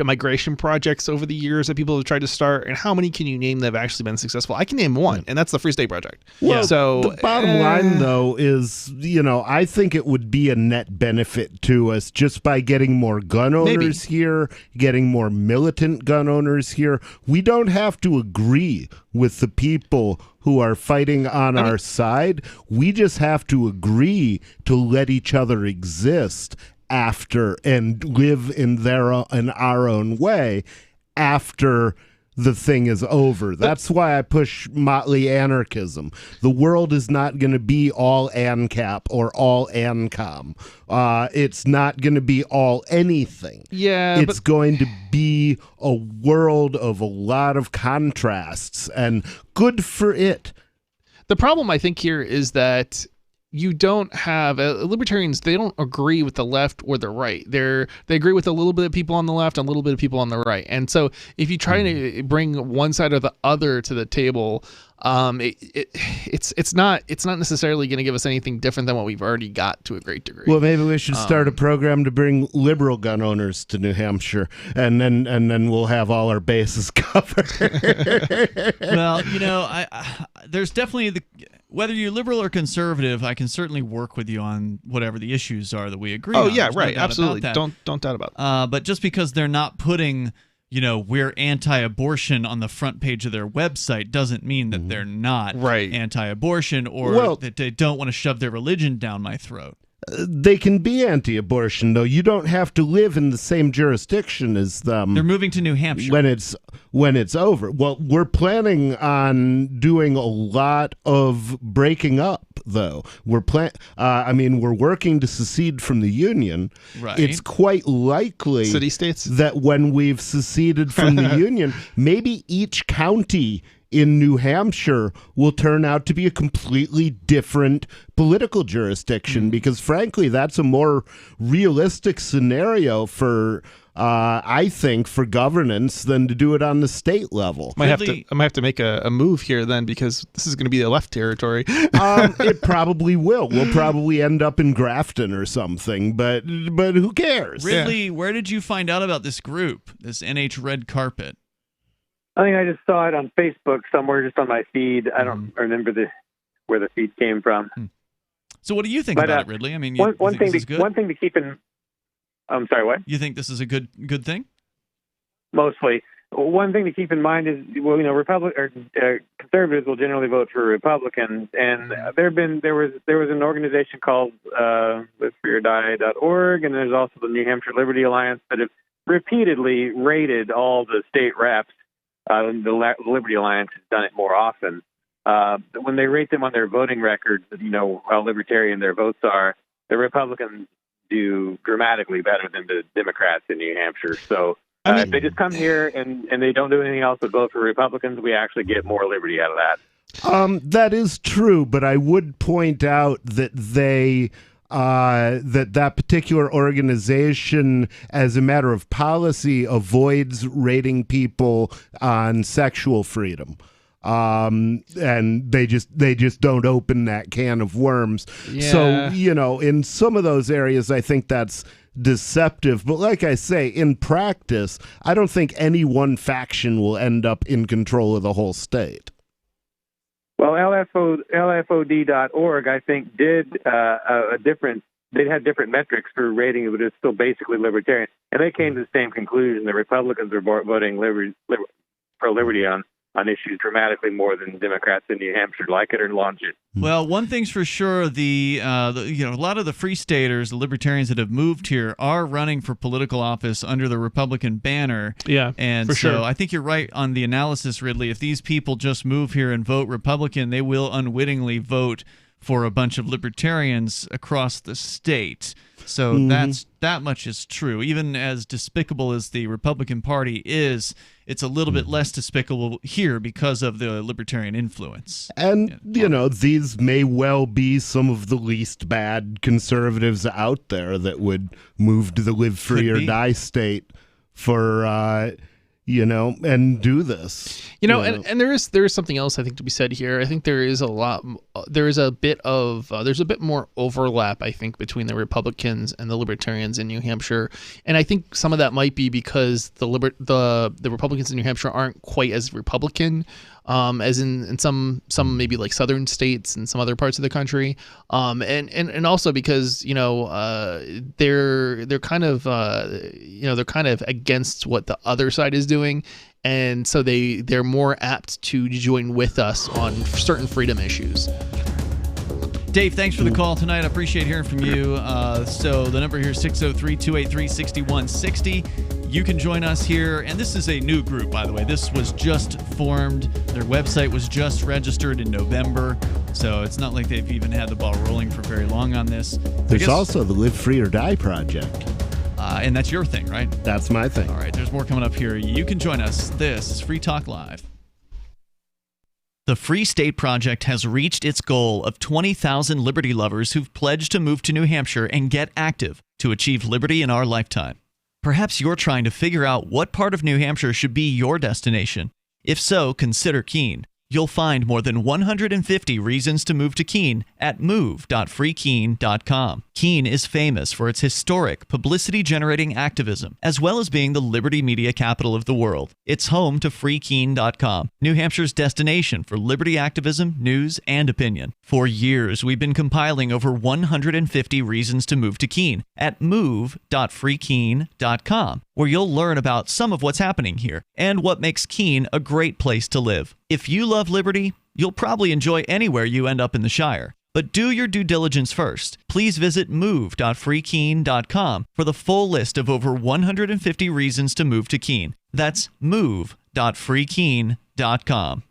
migration projects over the years that people have tried to start, and how many can you name that have actually been successful? I can name one, and that's the Free State Project. Well, So the bottom line, though, is, I think it would be a net benefit to us just by getting more gun owners here, getting more militant gun owners here. We don't have to agree with the people who are fighting on our side. We just have to agree to let each other exist after and live in our own way after the thing is over. That's why I push motley anarchism. The world is not going to be all ANCAP or all ANCOM. It's not going to be all anything. Yeah, it's going to be a world of a lot of contrasts, and good for it. The problem, I think, here is that you don't have libertarians. They don't agree with the left or the right. They agree with a little bit of people on the left and a little bit of people on the right. And so if you try to bring one side or the other to the table, it's not necessarily going to give us anything different than what we've already got to a great degree. Well, maybe we should start a program to bring liberal gun owners to New Hampshire, and then we'll have all our bases covered. Well, there's definitely whether you're liberal or conservative, I can certainly work with you on whatever the issues are that we agree on. Oh, yeah, There's right. No doubt Absolutely. about that. Don't doubt about it. But just because they're not putting, we're anti-abortion on the front page of their website doesn't mean that they're not anti-abortion or that they don't want to shove their religion down my throat. They can be anti-abortion, though. You don't have to live in the same jurisdiction as them. They're moving to New Hampshire when it's over. Well, we're planning on doing a lot of breaking up, though. We're working to secede from the Union. Right. It's quite likely city-states that when we've seceded from the Union, maybe each county in New Hampshire will turn out to be a completely different political jurisdiction, because frankly, that's a more realistic scenario for, I think, for governance than to do it on the state level. I might have to make a move here then, because this is going to be the left territory. It probably will. We'll probably end up in Grafton or something, but who cares? Ridley, where did you find out about this group, this NH Red Carpet? I think I just saw it on Facebook somewhere, just on my feed. I don't remember where the feed came from. So, what do you think about it, Ridley? I mean, one think thing this is good? One thing to keep in. I'm sorry, what? You think this is a good thing? Mostly. One thing to keep in mind is, conservatives will generally vote for Republicans, and there was an organization called LiveFreeOrDie.org, and there's also the New Hampshire Liberty Alliance that have repeatedly rated all the state reps. The Liberty Alliance has done it more often. When they rate them on their voting records, how libertarian their votes are, the Republicans do dramatically better than the Democrats in New Hampshire. So if they just come here and they don't do anything else but vote for Republicans, we actually get more liberty out of that. That is true, but I would point out that that particular organization, as a matter of policy, avoids rating people on sexual freedom. And they just don't open that can of worms. Yeah. So, in some of those areas, I think that's deceptive. But like I say, in practice, I don't think any one faction will end up in control of the whole state. Well, LFOD.org, I think, did they had different metrics for rating, but it's still basically libertarian. And they came to the same conclusion. The Republicans were voting pro-liberty on issues dramatically more than Democrats in New Hampshire, like it or launch it. Well, one thing's for sure: a lot of the free staters, the libertarians that have moved here, are running for political office under the Republican banner. Yeah, and for so sure. I think you're right on the analysis, Ridley. If these people just move here and vote Republican, they will unwittingly vote for a bunch of libertarians across the state. So that much is true. Even as despicable as the Republican Party is, it's a little bit less despicable here because of the libertarian influence. And, these may well be some of the least bad conservatives out there that would move to the live free or die state for, and do this. And there is something else I think to be said here. I think there's a bit more overlap, I think, between the Republicans and the Libertarians in New Hampshire, and I think some of that might be because the Republicans in New Hampshire aren't quite as Republican as in some maybe like southern states and some other parts of the country, and also because they're kind of against what the other side is doing, and so they're more apt to join with us on certain freedom issues. Dave, thanks for the call tonight. I appreciate hearing from you. So the number here is 603-283-6160. You can join us here. And this is a new group, by the way. This was just formed. Their website was just registered in November. So it's not like they've even had the ball rolling for very long on this. There's also the Live Free or Die Project. And that's your thing, right? That's my thing. All right, there's more coming up here. You can join us. This is Free Talk Live. The Free State Project has reached its goal of 20,000 liberty lovers who've pledged to move to New Hampshire and get active to achieve liberty in our lifetime. Perhaps you're trying to figure out what part of New Hampshire should be your destination. If so, consider Keene. You'll find more than 150 reasons to move to Keene at move.freekeene.com. Keene is famous for its historic, publicity-generating activism, as well as being the liberty media capital of the world. It's home to freekeene.com, New Hampshire's destination for liberty activism, news, and opinion. For years, we've been compiling over 150 reasons to move to Keene at move.freekeene.com, where you'll learn about some of what's happening here and what makes Keene a great place to live. If you love liberty, you'll probably enjoy anywhere you end up in the Shire. But do your due diligence first. Please visit move.freekeene.com for the full list of over 150 reasons to move to Keene. That's move.freekeene.com.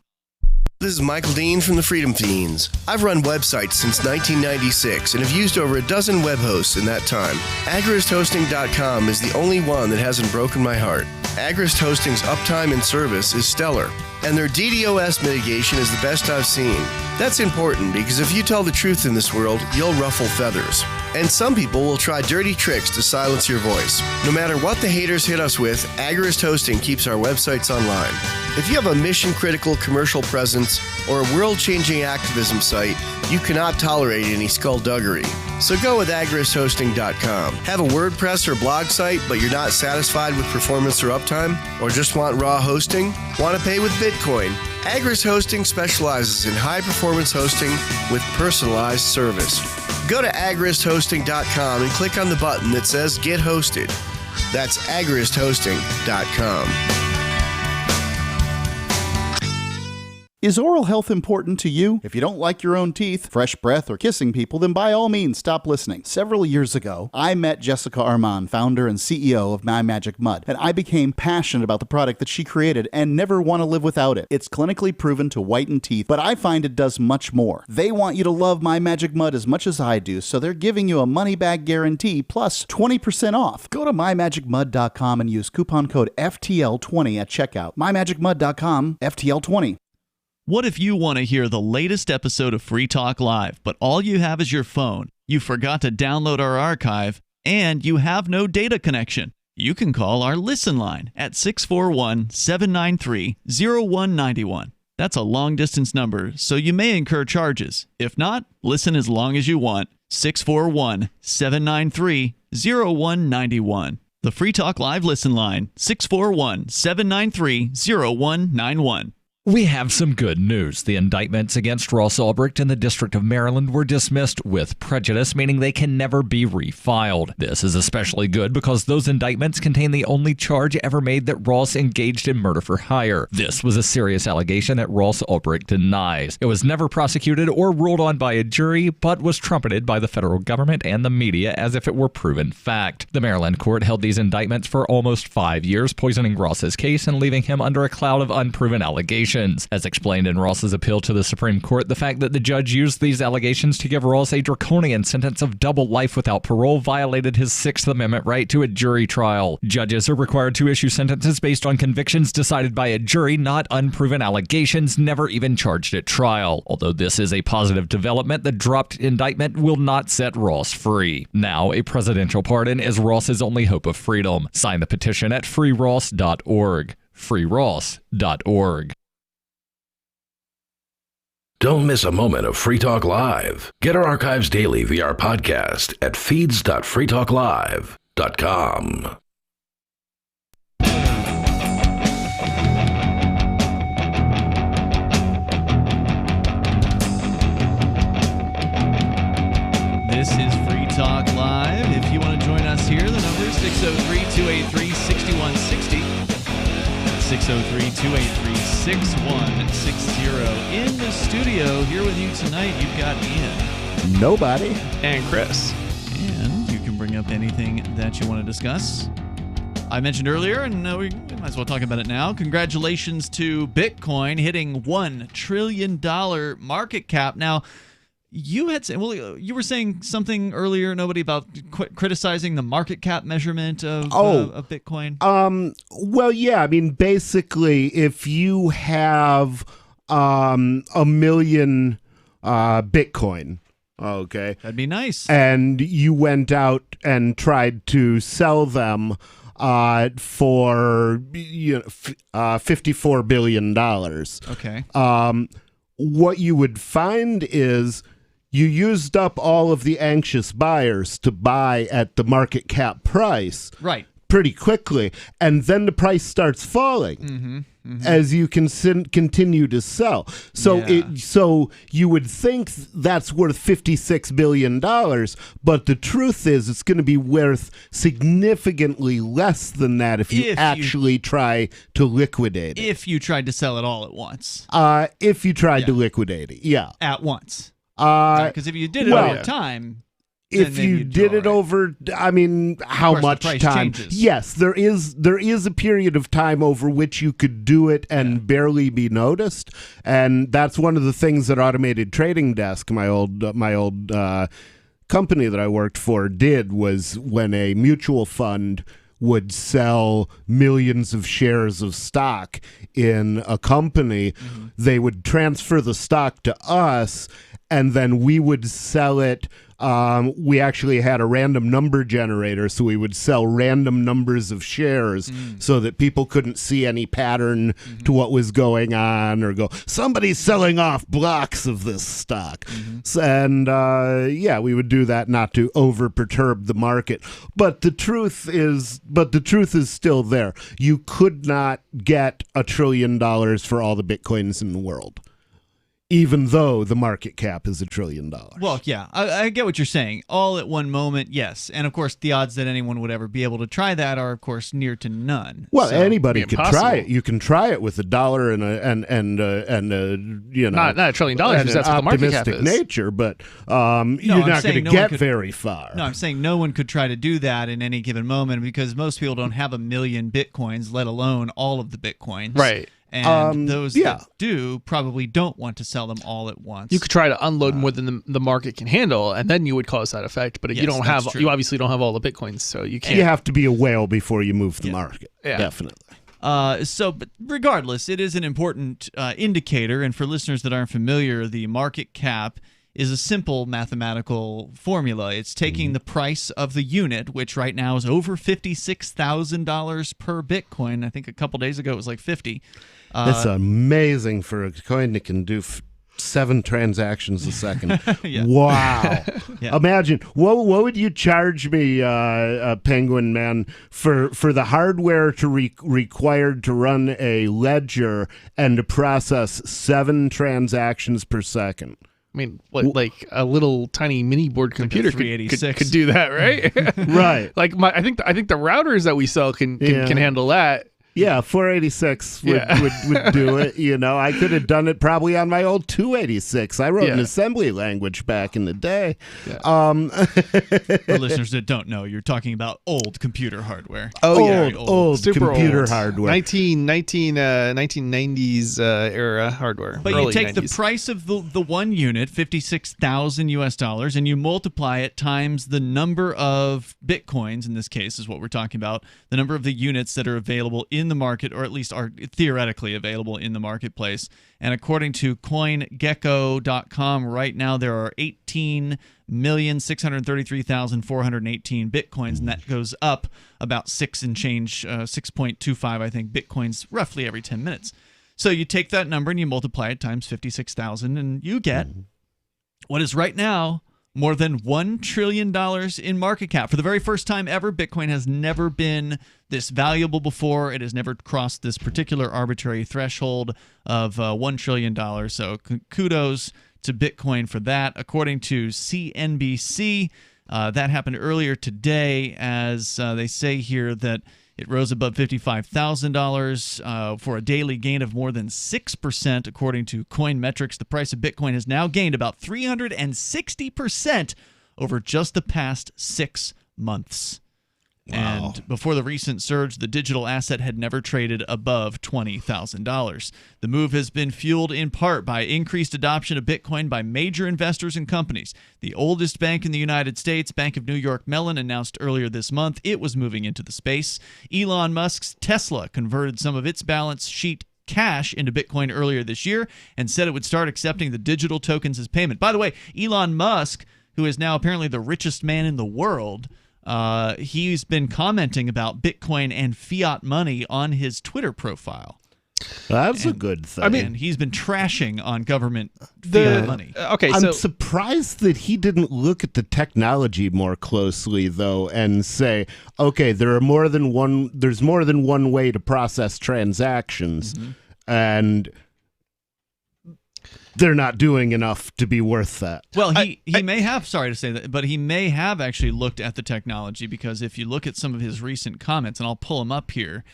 This is Michael Dean from the Freedom Fiends. I've run websites since 1996 and have used over a dozen web hosts in that time. AgristHosting.com is the only one that hasn't broken my heart. Agrist Hosting's uptime and service is stellar, and their DDoS mitigation is the best I've seen. That's important because if you tell the truth in this world, you'll ruffle feathers. And some people will try dirty tricks to silence your voice. No matter what the haters hit us with, Agrist Hosting keeps our websites online. If you have a mission-critical commercial presence or a world-changing activism site, you cannot tolerate any skullduggery. So go with agristhosting.com. Have a WordPress or blog site, but you're not satisfied with performance or uptime? Or just want raw hosting? Want to pay with Bitcoin? Agrist Hosting specializes in high-performance hosting with personalized service. Go to agristhosting.com and click on the button that says Get Hosted. That's agristhosting.com. Is oral health important to you? If you don't like your own teeth, fresh breath, or kissing people, then by all means stop listening. Several years ago, I met Jessica Armand, founder and CEO of My Magic Mud, and I became passionate about the product that she created and never want to live without it. It's clinically proven to whiten teeth, but I find it does much more. They want you to love My Magic Mud as much as I do, so they're giving you a money-back guarantee plus 20% off. Go to mymagicmud.com and use coupon code FTL20 at checkout. mymagicmud.com, FTL20. What if you want to hear the latest episode of Free Talk Live, but all you have is your phone, you forgot to download our archive, and you have no data connection? You can call our Listen line at 641-793-0191. That's a long-distance number, so you may incur charges. If not, listen as long as you want. 641-793-0191. The Free Talk Live Listen line, 641-793-0191. We have some good news. The indictments against Ross Ulbricht in the District of Maryland were dismissed with prejudice, meaning they can never be refiled. This is especially good because those indictments contain the only charge ever made that Ross engaged in murder for hire. This was a serious allegation that Ross Ulbricht denies. It was never prosecuted or ruled on by a jury, but was trumpeted by the federal government and the media as if it were proven fact. The Maryland court held these indictments for almost 5 years, poisoning Ross's case and leaving him under a cloud of unproven allegations. As explained in Ross's appeal to the Supreme Court, the fact that the judge used these allegations to give Ross a draconian sentence of double life without parole violated his Sixth Amendment right to a jury trial. Judges are required to issue sentences based on convictions decided by a jury, not unproven allegations never even charged at trial. Although this is a positive development, the dropped indictment will not set Ross free. Now, a presidential pardon is Ross's only hope of freedom. Sign the petition at freeross.org. freeross.org. Don't miss a moment of Free Talk Live. Get our archives daily via our podcast at feeds.freetalklive.com. This is Free Talk Live. If you want to join us here, the number is 603-283-6160. 603-283-6160. In the studio here with you tonight, you've got Ian. Nobody. And Chris. And you can bring up anything that you want to discuss. I mentioned earlier, and we might as well talk about it now. Congratulations to Bitcoin hitting $1 trillion market cap. Now, you were saying something earlier, nobody, about criticizing the market cap measurement of Bitcoin. Well, yeah. I mean, basically, if you have 1 million Bitcoin, okay, that'd be nice, and you went out and tried to sell them for $54 billion. Okay. What you would find is you used up all of the anxious buyers to buy at the market cap price, right, pretty quickly, and then the price starts falling as you can continue to sell. So so you would think that's worth $56 billion, but the truth is it's going to be worth significantly less than that if you actually try to liquidate it. If you tried to sell it all at once. If you tried to liquidate it, yeah. At once. Because if you did it over time, if you did it over, I mean, how much time? Changes. Yes, there is a period of time over which you could do it and barely be noticed, and that's one of the things that Automated Trading Desk, my old company that I worked for, did, was when a mutual fund would sell millions of shares of stock in a company, they would transfer the stock to us, and then we would sell it. We actually had a random number generator, so we would sell random numbers of shares so that people couldn't see any pattern to what was going on, or go, somebody's selling off blocks of this stock. And we would do that not to over perturb the market. But the truth is still there. You could not get $1 trillion for all the Bitcoins in the world, even though the market cap is $1 trillion. Well, yeah, I get what you're saying. All at one moment, yes. And, of course, the odds that anyone would ever be able to try that are, of course, near to none. Well, so anybody could try it. You can try it with $1 and not $1 trillion, because that's what the market cap is. Nature, but you're not going to get very far. No, I'm saying no one could try to do that in any given moment, because most people don't have 1 million Bitcoins, let alone all of the Bitcoins. Right. And those that do probably don't want to sell them all at once. You could try to unload more than the market can handle, and then you would cause that effect. But you don't have, you obviously don't have all the Bitcoins, so you can't. You have to be a whale before you move the market. Yeah. Definitely. But regardless, it is an important indicator. And for listeners that aren't familiar, the market cap is a simple mathematical formula. It's taking the price of the unit, which right now is over $56,000 per Bitcoin. I think a couple days ago it was like 50. That's amazing for a coin that can do 7 transactions a second. Wow. Imagine, what would you charge me, Penguin Man, for the hardware to required to run a ledger and to process 7 transactions per second? I mean, like a little tiny mini board computer could do that, right? Right. Like I think the routers that we sell can handle that. Yeah, 486 would do it. You know, I could have done it probably on my old 286. I wrote an assembly language back in the day. For listeners that don't know, you're talking about old computer hardware. Old super computer old. hardware. 1990s era hardware. But you take 90s. The price of the one unit, $56,000 and you multiply it times the number of Bitcoins, in this case is what we're talking about, the number of the units that are available in in the market, or at least are theoretically available in the marketplace. And according to CoinGecko.com, right now there are 18,633,418 Bitcoins, and that goes up about 6.25, I think, Bitcoins roughly every 10 minutes. So you take that number and you multiply it times 56,000, and you get what is right now more than $1 trillion in market cap. For the very first time ever, Bitcoin has never been this valuable before. It has never crossed this particular arbitrary threshold of $1 trillion. So kudos to Bitcoin for that. According to CNBC, that happened earlier today, as they say here that it rose above $55,000 for a daily gain of more than 6%, according to Coinmetrics. The price of Bitcoin has now gained about 360% over just the past 6 months. Wow. And before the recent surge, the digital asset had never traded above $20,000. The move has been fueled in part by increased adoption of Bitcoin by major investors and companies. The oldest bank in the United States, Bank of New York Mellon, announced earlier this month it was moving into the space. Elon Musk's Tesla converted some of its balance sheet cash into Bitcoin earlier this year and said it would start accepting the digital tokens as payment. By the way, Elon Musk, who is now apparently the richest man in the world, he's been commenting about Bitcoin and fiat money on his Twitter profile. That's a good thing. I mean, he's been trashing on government fiat money. I'm surprised that he didn't look at the technology more closely, though, and say, okay, there's more than one way to process transactions, and they're not doing enough to be worth that. Well, he may have, sorry to say that, but he may have actually looked at the technology, because if you look at some of his recent comments, and I'll pull him up here,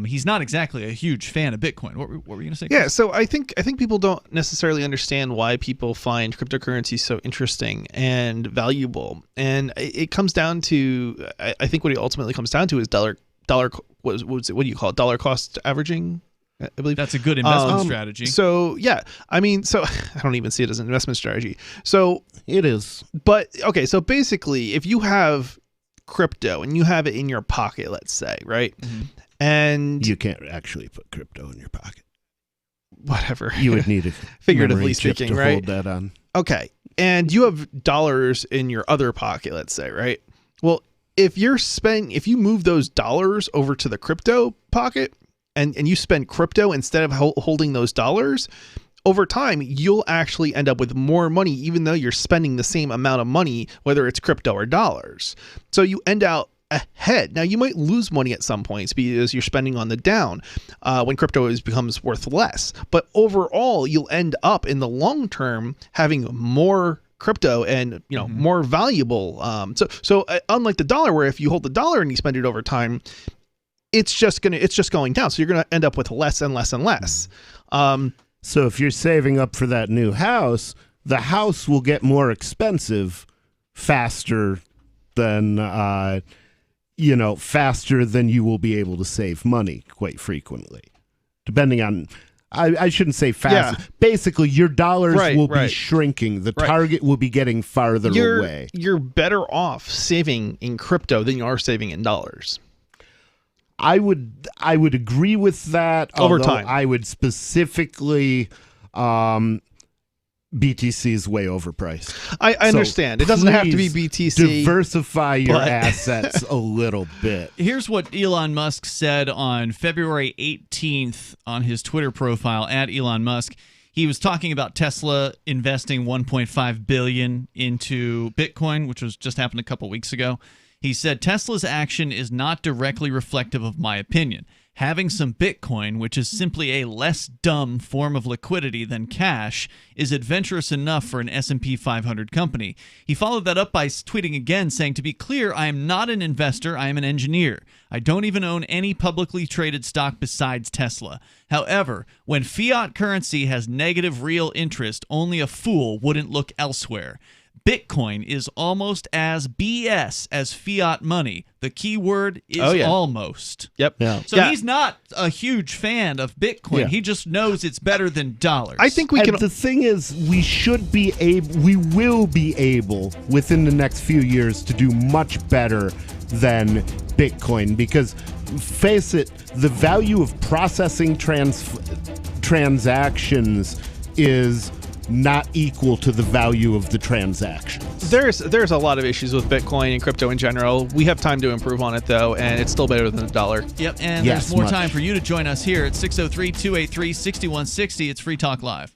he's not exactly a huge fan of Bitcoin. What were you going to say? Yeah, so I think people don't necessarily understand why people find cryptocurrency so interesting and valuable. And it comes down to, I think what it ultimately comes down to is dollar what do you call it? Dollar cost averaging? I believe that's a good investment strategy. So yeah, I mean, so I don't even see it as an investment strategy. So it is. But okay, so basically, if you have crypto and you have it in your pocket, let's say, right, and you can't actually put crypto in your pocket. Whatever. You would need a figuratively speaking, to right? Hold that on. Okay, and you have dollars in your other pocket, let's say, right? Well, if you move those dollars over to the crypto pocket, and you spend crypto instead of holding those dollars, over time, you'll actually end up with more money, even though you're spending the same amount of money, whether it's crypto or dollars. So you end out ahead. Now, you might lose money at some points because you're spending on the down when crypto becomes worth less. But overall, you'll end up in the long term having more crypto and more valuable. So unlike the dollar, where if you hold the dollar and you spend it over time, it's just going down. So you're going to end up with less and less and less. So if you're saving up for that new house, the house will get more expensive faster than you will be able to save money quite frequently. Depending on, I shouldn't say fast. Yeah. Basically, your dollars will be shrinking. The target will be getting farther away. You're better off saving in crypto than you are saving in dollars. I would agree with that. Over time, I would specifically, BTC is way overpriced. I understand. It doesn't have to be BTC. Diversify your assets a little bit. Here's what Elon Musk said on February 18th on his Twitter profile, at Elon Musk. He was talking about Tesla investing $1.5 billion into Bitcoin, which was just happened a couple weeks ago. He said, Tesla's action is not directly reflective of my opinion. Having some Bitcoin, which is simply a less dumb form of liquidity than cash, is adventurous enough for an S&P 500 company. He followed that up by tweeting again, saying, to be clear, I am not an investor, I am an engineer. I don't even own any publicly traded stock besides Tesla. However, when fiat currency has negative real interest, only a fool wouldn't look elsewhere. Bitcoin is almost as BS as fiat money. The key word is almost. Yep. Yeah. So he's not a huge fan of Bitcoin. Yeah. He just knows it's better than dollars. I think we can. The thing is, we will be able within the next few years to do much better than Bitcoin, because face it, the value of processing transactions is not equal to the value of the transactions. There's a lot of issues with Bitcoin and crypto in general. We have time to improve on it, though, and it's still better than the dollar. Yep, and there's more time for you to join us here at 603-283-6160. It's Free Talk Live.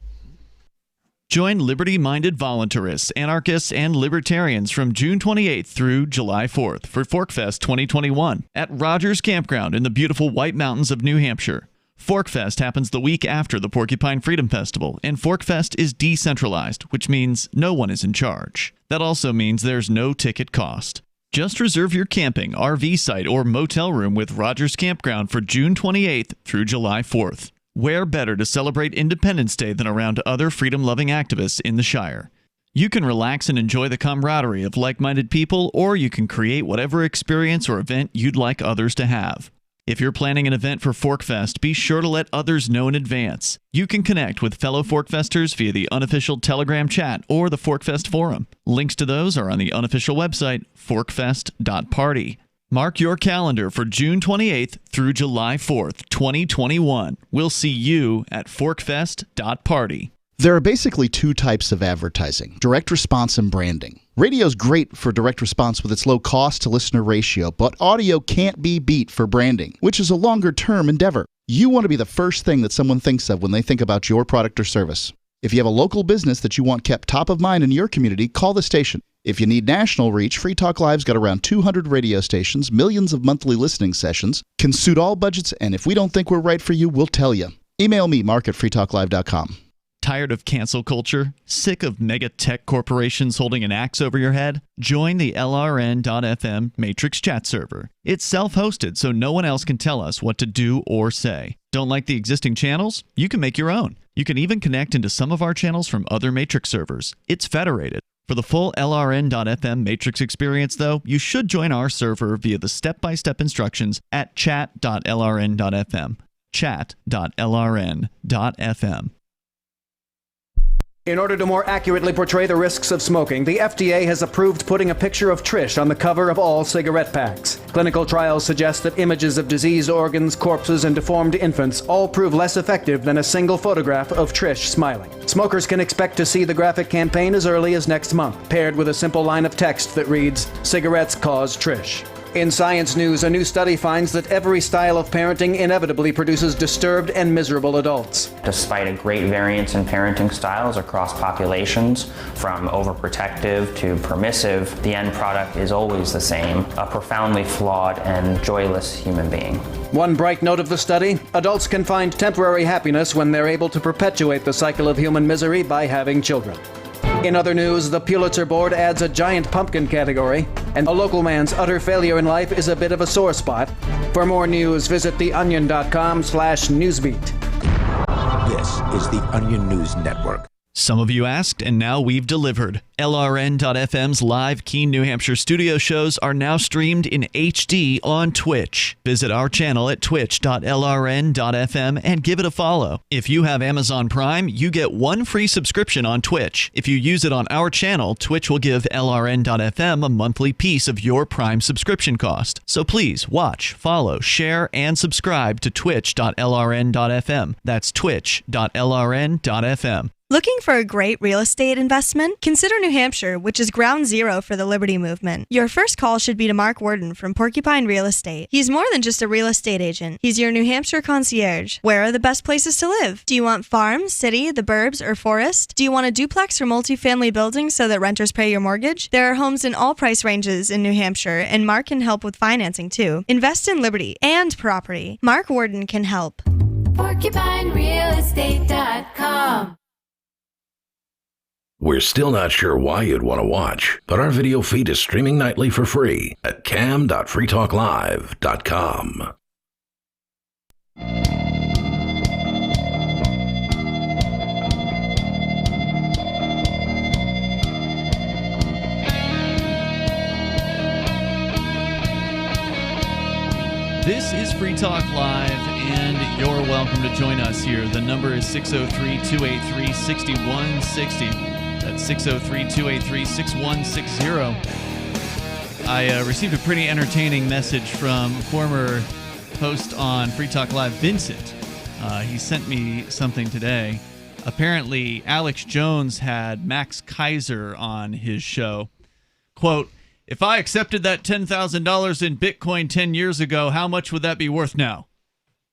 Join liberty-minded voluntarists, anarchists, and libertarians from June 28th through July 4th for ForkFest 2021 at Rogers Campground in the beautiful White Mountains of New Hampshire. ForkFest happens the week after the Porcupine Freedom Festival, and ForkFest is decentralized, which means no one is in charge. That also means there's no ticket cost. Just reserve your camping, RV site, or motel room with Rogers Campground for June 28th through July 4th. Where better to celebrate Independence Day than around other freedom-loving activists in the Shire? You can relax and enjoy the camaraderie of like-minded people, or you can create whatever experience or event you'd like others to have. If you're planning an event for ForkFest, be sure to let others know in advance. You can connect with fellow ForkFesters via the unofficial Telegram chat or the ForkFest forum. Links to those are on the unofficial website, forkfest.party. Mark your calendar for June 28th through July 4th, 2021. We'll see you at forkfest.party. There are basically two types of advertising, direct response and branding. Radio's great for direct response with its low cost to listener ratio, but audio can't be beat for branding, which is a longer-term endeavor. You want to be the first thing that someone thinks of when they think about your product or service. If you have a local business that you want kept top of mind in your community, call the station. If you need national reach, Free Talk Live's got around 200 radio stations, millions of monthly listening sessions, can suit all budgets, and if we don't think we're right for you, we'll tell you. Email me, mark@freetalklive.com. Tired of cancel culture? Sick of mega tech corporations holding an axe over your head? Join the LRN.FM Matrix chat server. It's self-hosted, so no one else can tell us what to do or say. Don't like the existing channels? You can make your own. You can even connect into some of our channels from other Matrix servers. It's federated. For the full LRN.FM Matrix experience, though, you should join our server via the step-by-step instructions at chat.lrn.fm. Chat.lrn.fm. In order to more accurately portray the risks of smoking, the FDA has approved putting a picture of Trish on the cover of all cigarette packs. Clinical trials suggest that images of diseased organs, corpses, and deformed infants all prove less effective than a single photograph of Trish smiling. Smokers can expect to see the graphic campaign as early as next month, paired with a simple line of text that reads, "Cigarettes cause Trish." In Science News, a new study finds that every style of parenting inevitably produces disturbed and miserable adults. Despite a great variance in parenting styles across populations, from overprotective to permissive, the end product is always the same, a profoundly flawed and joyless human being. One bright note of the study, adults can find temporary happiness when they're able to perpetuate the cycle of human misery by having children. In other news, the Pulitzer Board adds a giant pumpkin category, and a local man's utter failure in life is a bit of a sore spot. For more news, visit theonion.com/newsbeat. This is the Onion News Network. Some of you asked, and now we've delivered. LRN.FM's live Keene, New Hampshire studio shows are now streamed in HD on Twitch. Visit our channel at twitch.lrn.fm and give it a follow. If you have Amazon Prime, you get one free subscription on Twitch. If you use it on our channel, Twitch will give LRN.FM a monthly piece of your Prime subscription cost. So please watch, follow, share, and subscribe to twitch.lrn.fm. That's twitch.lrn.fm. Looking for a great real estate investment? Consider New Hampshire, which is ground zero for the Liberty Movement. Your first call should be to Mark Worden from Porcupine Real Estate. He's more than just a real estate agent. He's your New Hampshire concierge. Where are the best places to live? Do you want farm, city, the burbs, or forest? Do you want a duplex or multifamily building so that renters pay your mortgage? There are homes in all price ranges in New Hampshire, and Mark can help with financing too. Invest in liberty and property. Mark Worden can help. PorcupineRealEstate.com. We're still not sure why you'd want to watch, but our video feed is streaming nightly for free at cam.freetalklive.com. This is Free Talk Live, and you're welcome to join us here. The number is 603-283-6160. That's 603-283-6160. I received a pretty entertaining message from former post on Free Talk Live, Vincent. He sent me something today. Apparently, Alex Jones had Max Kaiser on his show. Quote, if I accepted that $10,000 in Bitcoin 10 years ago, how much would that be worth now?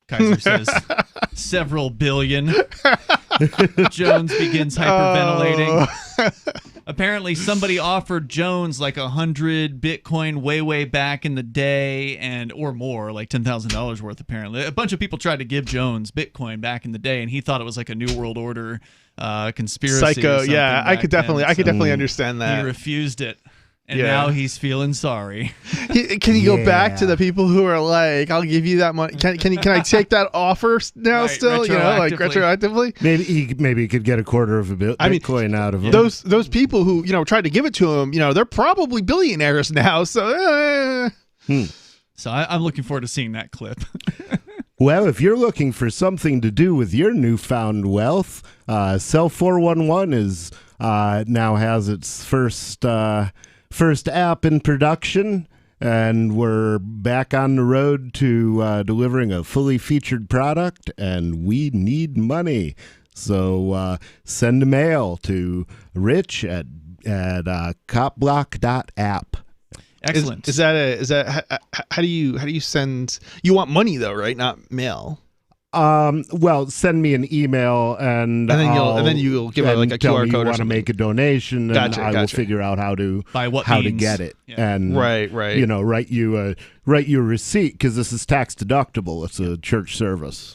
Kaiser says, several billion. Jones begins hyperventilating. Apparently, somebody offered Jones like 100 Bitcoin way back in the day, or more, like $10,000 worth. Apparently, a bunch of people tried to give Jones Bitcoin back in the day, and he thought it was like a New World Order conspiracy. Psycho, yeah. I could definitely understand that. He refused it. And now he's feeling sorry. Can you go back to the people who are like, "I'll give you that money"? Can I take that offer now? Right, still, retroactively. Maybe he could get a quarter of a Bitcoin out of him. Those people who tried to give it to him, they're probably billionaires now. So, So I'm looking forward to seeing that clip. Well, if you're looking for something to do with your newfound wealth, Cell 411 is now has its first app in production, and we're back on the road to delivering a fully featured product, and we need money. So send a mail to rich at copblock.app. Excellent. Is that how do you send? You want money though, right? Not mail. Well, send me an email and then you'll give like a QR code or something. Want to make a donation, and I will figure out how to get it. Yeah. And right. Write you a receipt, because this is tax deductible. It's a church service.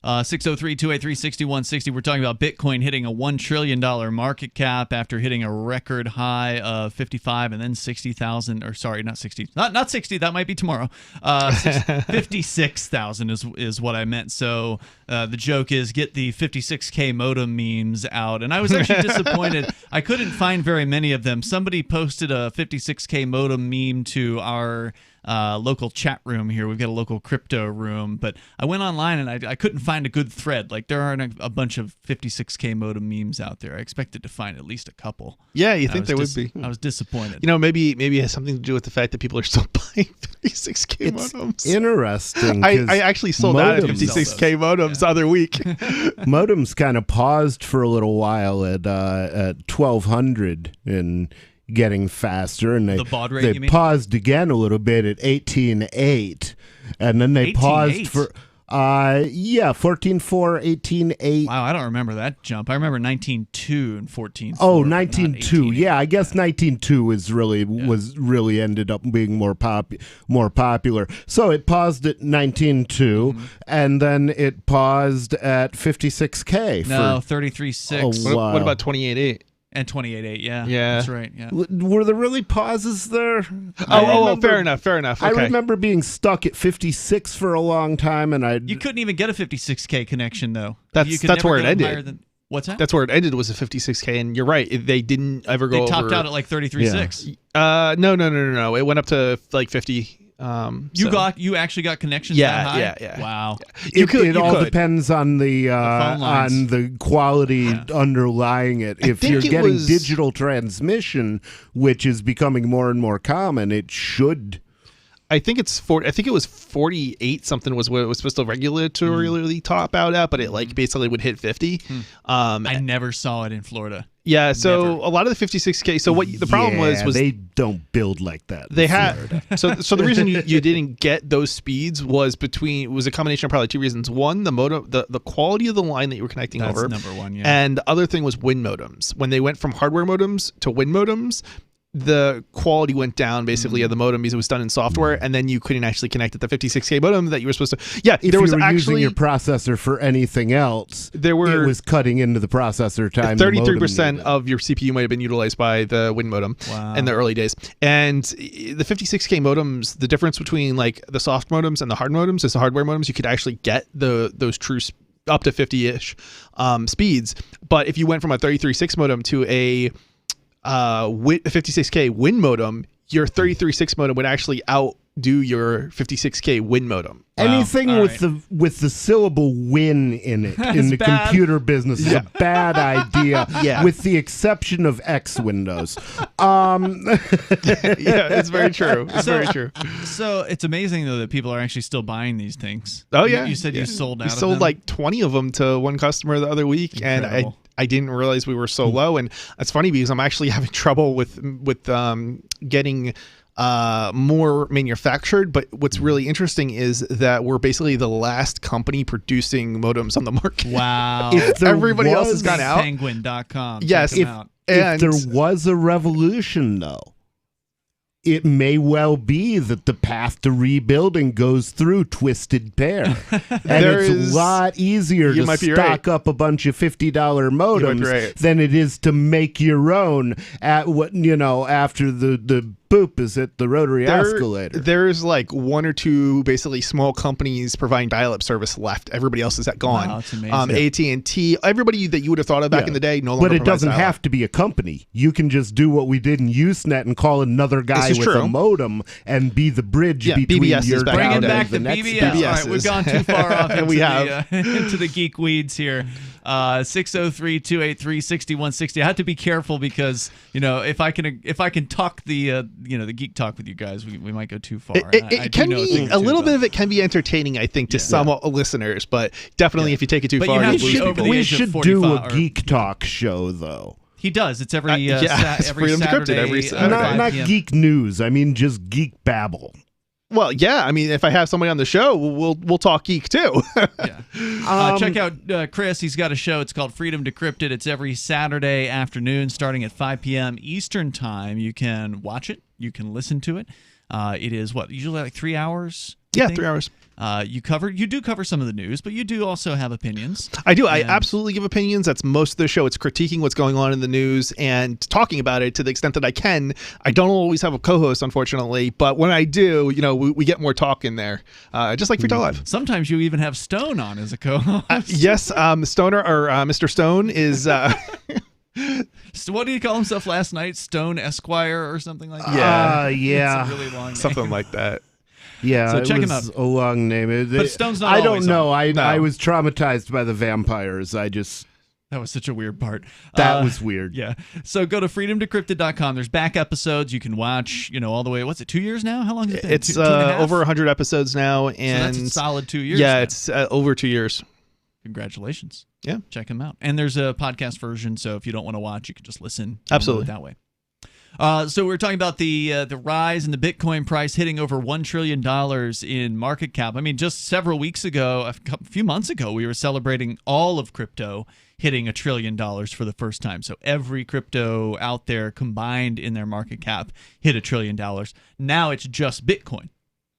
603-283-6160. We're talking about Bitcoin hitting a $1 trillion market cap after hitting a record high of 55 and then 60,000, or sorry, not 60, not 60, that might be tomorrow. 56,000 is what I meant. So the joke is, get the 56K modem memes out. And I was actually disappointed. I couldn't find very many of them. Somebody posted a 56K modem meme to our local chat room here. We've got a local crypto room, but I went online and I couldn't find a good thread. Like, there aren't a bunch of 56K modem memes out there. I expected to find at least a couple. Yeah, you think there would be. I was disappointed. Maybe it has something to do with the fact that people are still buying 56K modems. Interesting. I actually sold out at 56K modems the other week. Modems kind of paused for a little while at 1200 and getting faster, and the baud rate, they paused again a little bit at 18.8, and then they paused for 14.4, 18.8. Wow, I don't remember that jump. I remember 19.2 and 14.4. Oh, 19.2. Yeah, I guess 19.2 is was really ended up being more popular. So it paused at 19.2, and then it paused at 56K. No, 33.6. What about 28.8? And 28.8, yeah. That's right. Yeah. Were there really pauses there? Fair enough. Okay. I remember being stuck at 56 for a long time, and you couldn't even get a 56K connection though. That's where it ended. What's that? That's where it ended, was a 56K, and you're right. They didn't ever go. They topped out at like 33.6. No. It went up to like 50. You actually got connections that high? Yeah. Wow. It all depends on the quality underlying it. If you're getting digital transmission, which is becoming more and more common, it should. I think it was 48 something was what it was supposed to regulatorily top out at, but it like basically would hit 50. I never saw it in Florida. Yeah, so a lot of the 56K. So what the problem was they don't build like that. They had so the reason you didn't get those speeds was a combination of probably two reasons. One, the modem, the quality of the line that you were connecting over. That's number one. Yeah. And the other thing was WIN modems. When they went from hardware modems to WIN modems, the quality went down basically of the modem because it was done in software, and then you couldn't actually connect at the 56K modem that you were supposed to. Yeah, if you were using your processor for anything else, it was cutting into the processor time. 33% of your CPU might have been utilized by the WIN modem in the early days. And the 56K modems, the difference between like the soft modems and the hard modems is the hardware modems, you could actually get those true up to 50-ish speeds. But if you went from a 33.6 modem to a 56K WIN modem, your 33.6 modem would actually do your 56K win modem. Anything with the syllable "win" in it in the computer business is a bad idea. With the exception of X Windows. It's very true. It's very true. So it's amazing though that people are actually still buying these things. Oh yeah, you said you sold out. We sold like 20 of them to one customer the other week, Incredible. and I didn't realize we were so low. And it's funny because I'm actually having trouble with getting more manufactured. But what's really interesting is that we're basically the last company producing modems on the market. Wow. Everybody else has gone out. Penguin.com. Yes. If there was a revolution, though, it may well be that the path to rebuilding goes through Twisted Pair. And it's a lot easier to stock up a bunch of $50 modems than it is to make your own at after the boop is at the rotary escalator. There's like one or two basically small companies providing dial-up service left. Everybody else is gone. Wow, that's amazing. AT&T, everybody that you would have thought of back in the day no longer But it doesn't provides have to be a company. You can just do what we did in Usenet and call another guy with a modem and be the bridge between BBS your Bringing town back and the the next BBS. town. All right, we've gone too far off into, We have. into the geek weeds here. 603-283-6160. I have to be careful because if I can talk the geek talk with you guys, we might go too far. It can be a little bit of it can be entertaining, I think, to some listeners, but definitely if you take it too far, you you have lose to be over people. the We age of should 45 do a geek talk show, though. He does. It's every it's every Freedom Decrypted Saturday. every Saturday. Not geek news. I mean, just geek babble. Well, yeah. I mean, if I have somebody on the show, we'll talk geek too. Check out Chris. He's got a show. It's called Freedom Decrypted. It's every Saturday afternoon starting at 5 p.m. Eastern Time. You can watch it. You can listen to it. It is usually like 3 hours? Yeah, 3 hours. You do cover some of the news, but you do also have opinions. I do. I absolutely give opinions. That's most of the show. It's critiquing what's going on in the news and talking about it to the extent that I can. I don't always have a co-host, unfortunately, but when I do, we get more talk in there, just like Free Talk Live. Sometimes you even have Stone on as a co-host. Yes, Stoner or Mr. Stone is. So what did he call himself last night? Stone Esquire or something like that? Yeah. It's a really long name. Something like that. Yeah, so check it him was out. a long name. But Stone's not I don't always know. on. I was traumatized by the vampires. That was such a weird part. That was weird. Yeah. So go to freedomdecrypted.com. There's back episodes you can watch, all the way. What's it, 2 years now? How long has it been? It's two and a half? over 100 episodes now. And so that's a solid 2 years. Yeah, now. it's over 2 years. Congratulations. Yeah. Check them out. And there's a podcast version, so if you don't want to watch, you can just listen. Absolutely. That way. So we're talking about the rise in the Bitcoin price hitting over $1 trillion in market cap. I mean, just several weeks ago, a few months ago, we were celebrating all of crypto hitting $1 trillion for the first time. So every crypto out there combined in their market cap hit $1 trillion. Now it's just Bitcoin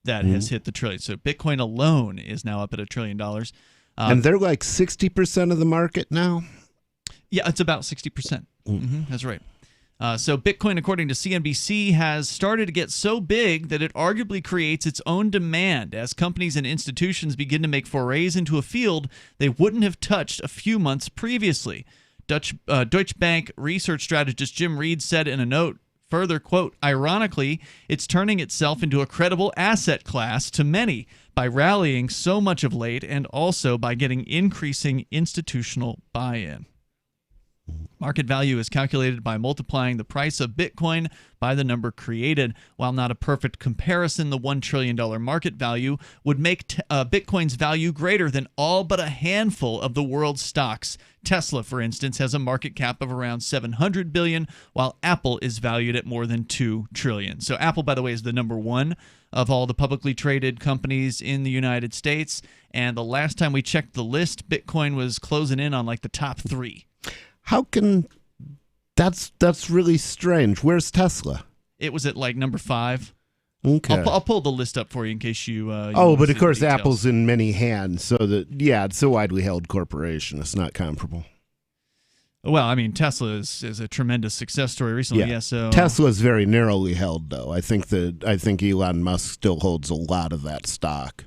that has hit the trillion. So Bitcoin alone is now up at $1 trillion. And they're like 60% of the market now? Yeah, it's about 60%. That's right. So Bitcoin, according to CNBC, has started to get so big that it arguably creates its own demand as companies and institutions begin to make forays into a field they wouldn't have touched a few months previously. Deutsche Bank research strategist Jim Reed said in a note, further, quote, ironically, it's turning itself into a credible asset class to many by rallying so much of late and also by getting increasing institutional buy-in. Market value is calculated by multiplying the price of Bitcoin by the number created. While not a perfect comparison, the $1 trillion market value would make Bitcoin's value greater than all but a handful of the world's stocks. Tesla, for instance, has a market cap of around $700 billion, while Apple is valued at more than $2 trillion. So Apple, by the way, is the number one of all the publicly traded companies in the United States. And the last time we checked the list, Bitcoin was closing in on like the top 3. How can that's really strange. Where's Tesla? It was at like number 5. Okay. I'll pull the list up for you in case you. But of course, Apple's in many hands, so that it's a widely held corporation. It's not comparable. Well, I mean, Tesla is a tremendous success story recently. Yeah, so Tesla's very narrowly held, though. I think Elon Musk still holds a lot of that stock.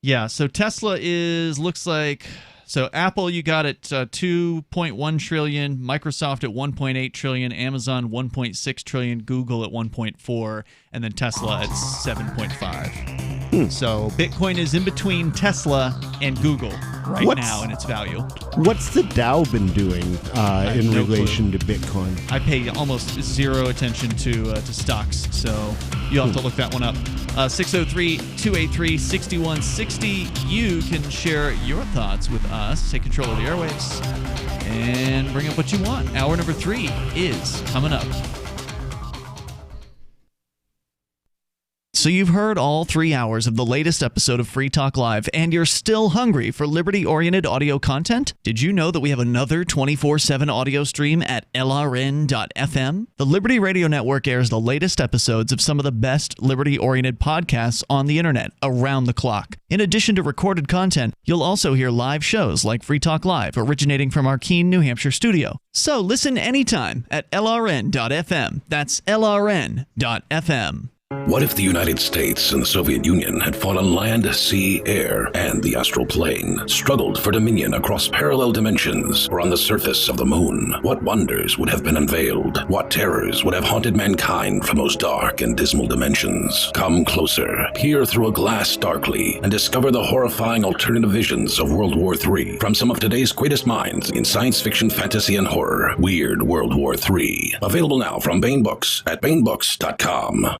Yeah, so Tesla looks like So Apple, you got at 2.1 trillion, Microsoft at 1.8 trillion, Amazon 1.6 trillion, Google at 1.4, and then Tesla at 7.5. So Bitcoin is in between Tesla and Google now in its value. What's the Dow been doing in relation to Bitcoin? I pay almost zero attention to stocks, so you'll have to look that one up. 603-283-6160. You can share your thoughts with us. Take control of the airwaves and bring up what you want. Hour number 3 is coming up. So you've heard all 3 hours of the latest episode of Free Talk Live, and you're still hungry for liberty-oriented audio content? Did you know that we have another 24/7 audio stream at LRN.FM? The Liberty Radio Network airs the latest episodes of some of the best liberty-oriented podcasts on the internet around the clock. In addition to recorded content, you'll also hear live shows like Free Talk Live, originating from our Keene, New Hampshire studio. So listen anytime at LRN.FM. That's LRN.FM. What if the United States and the Soviet Union had fought on land, sea, air, and the astral plane, struggled for dominion across parallel dimensions, or on the surface of the moon? What wonders would have been unveiled? What terrors would have haunted mankind from those dark and dismal dimensions? Come closer, peer through a glass darkly, and discover the horrifying alternative visions of World War III from some of today's greatest minds in science fiction, fantasy, and horror. Weird World War III. Available now from Baen Books at BaenBooks.com.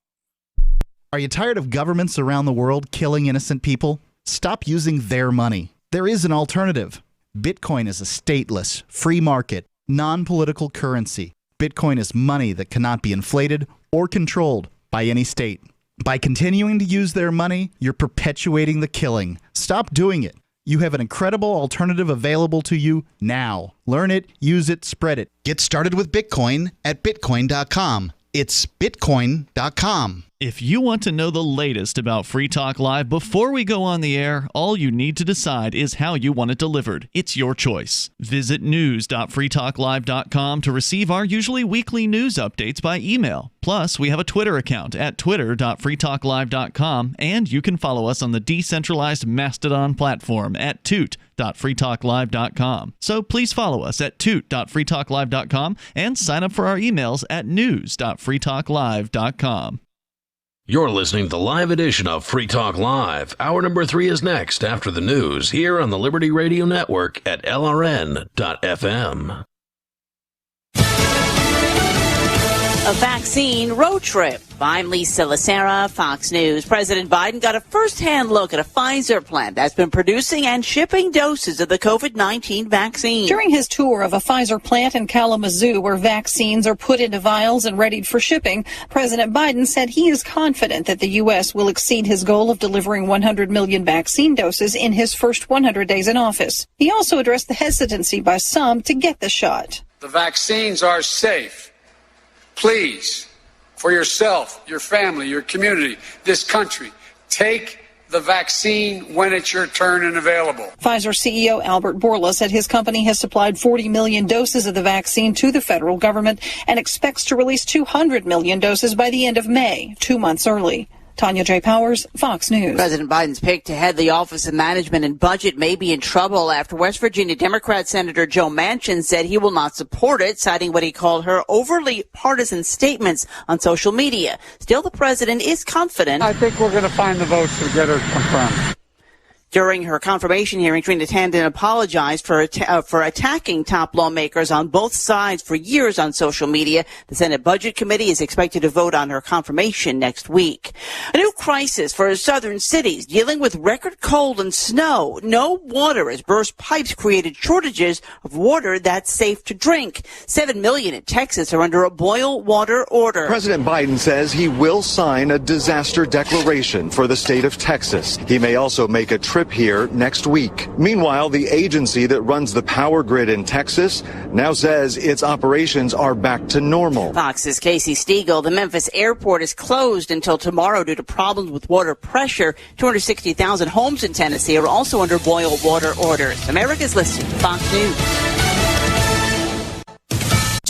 Are you tired of governments around the world killing innocent people? Stop using their money. There is an alternative. Bitcoin is a stateless, free market, non-political currency. Bitcoin is money that cannot be inflated or controlled by any state. By continuing to use their money, you're perpetuating the killing. Stop doing it. You have an incredible alternative available to you now. Learn it, use it, spread it. Get started with Bitcoin at Bitcoin.com. It's Bitcoin.com. If you want to know the latest about Free Talk Live before we go on the air, all you need to decide is how you want it delivered. It's your choice. Visit news.freetalklive.com to receive our usually weekly news updates by email. Plus, we have a Twitter account at twitter.freetalklive.com, and you can follow us on the decentralized Mastodon platform at toot.freetalklive.com. So please follow us at toot.freetalklive.com and sign up for our emails at news.freetalklive.com. You're listening to the live edition of Free Talk Live. Hour number 3 is next after the news here on the Liberty Radio Network at LRN.FM. A vaccine road trip. I'm Lisa Lacera, Fox News. President Biden got a first-hand look at a Pfizer plant that's been producing and shipping doses of the COVID-19 vaccine. During his tour of a Pfizer plant in Kalamazoo, where vaccines are put into vials and readied for shipping, President Biden said he is confident that the U.S. will exceed his goal of delivering 100 million vaccine doses in his first 100 days in office. He also addressed the hesitancy by some to get the shot. The vaccines are safe. Please, for yourself, your family, your community, this country, take the vaccine when it's your turn and available. Pfizer CEO Albert Bourla said his company has supplied 40 million doses of the vaccine to the federal government and expects to release 200 million doses by the end of May, 2 months early. Tanya J. Powers, Fox News. President Biden's pick to head the Office of Management and Budget may be in trouble after West Virginia Democrat Senator Joe Manchin said he will not support it, citing what he called her overly partisan statements on social media. Still, the president is confident. I think we're going to find the votes to get her confirmed. During her confirmation hearing, Trina Tandon apologized for attacking top lawmakers on both sides for years on social media. The Senate Budget Committee is expected to vote on her confirmation next week. A new crisis for southern cities dealing with record cold and snow. No water as burst pipes created shortages of water that's safe to drink. 7 million in Texas are under a boil water order. President Biden says he will sign a disaster declaration for the state of Texas. He may also make a trip here next week. Meanwhile, the agency that runs the power grid in Texas now says its operations are back to normal. Fox's Casey Stiegel. The Memphis airport is closed until tomorrow due to problems with water pressure. 260,000 homes in Tennessee are also under boil water orders. America's listening to Fox News.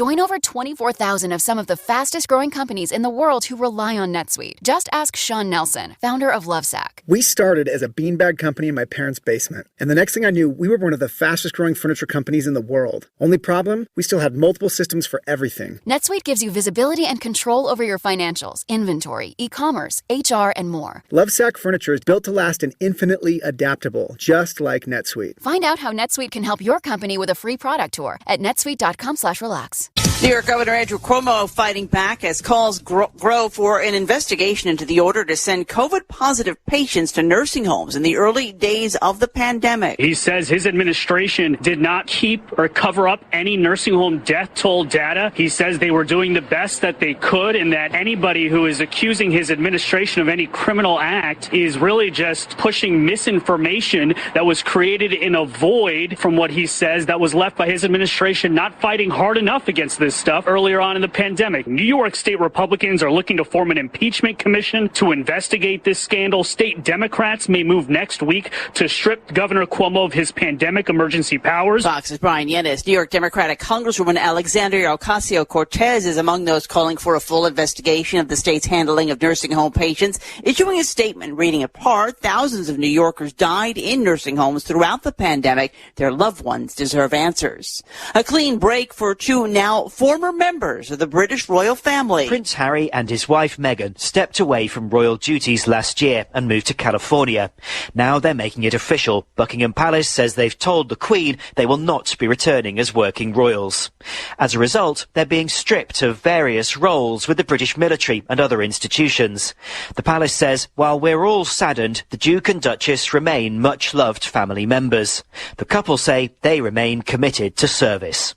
Join over 24,000 of some of the fastest growing companies in the world who rely on NetSuite. Just ask Sean Nelson, founder of Lovesac. We started as a beanbag company in my parents' basement. And the next thing I knew, we were one of the fastest growing furniture companies in the world. Only problem? We still had multiple systems for everything. NetSuite gives you visibility and control over your financials, inventory, e-commerce, HR, and more. Lovesac furniture is built to last and infinitely adaptable, just like NetSuite. Find out how NetSuite can help your company with a free product tour at netsuite.com/relax. New York Governor Andrew Cuomo fighting back as calls grow for an investigation into the order to send COVID-positive patients to nursing homes in the early days of the pandemic. He says his administration did not keep or cover up any nursing home death toll data. He says they were doing the best that they could, and that anybody who is accusing his administration of any criminal act is really just pushing misinformation that was created in a void, from what he says, that was left by his administration not fighting hard enough against this stuff earlier on in the pandemic. New York State Republicans are looking to form an impeachment commission to investigate this scandal. State Democrats may move next week to strip Governor Cuomo of his pandemic emergency powers. Fox's Brian Yennis. New York Democratic Congresswoman Alexandria Ocasio-Cortez is among those calling for a full investigation of the state's handling of nursing home patients, issuing a statement reading apart, thousands of New Yorkers died in nursing homes throughout the pandemic. Their loved ones deserve answers. A clean break for two now former members of the British royal family. Prince Harry and his wife Meghan stepped away from royal duties last year and moved to California. Now they're making it official. Buckingham Palace says they've told the Queen they will not be returning as working royals. As a result, they're being stripped of various roles with the British military and other institutions. The palace says while we're all saddened, the Duke and Duchess remain much loved family members. The couple say they remain committed to service.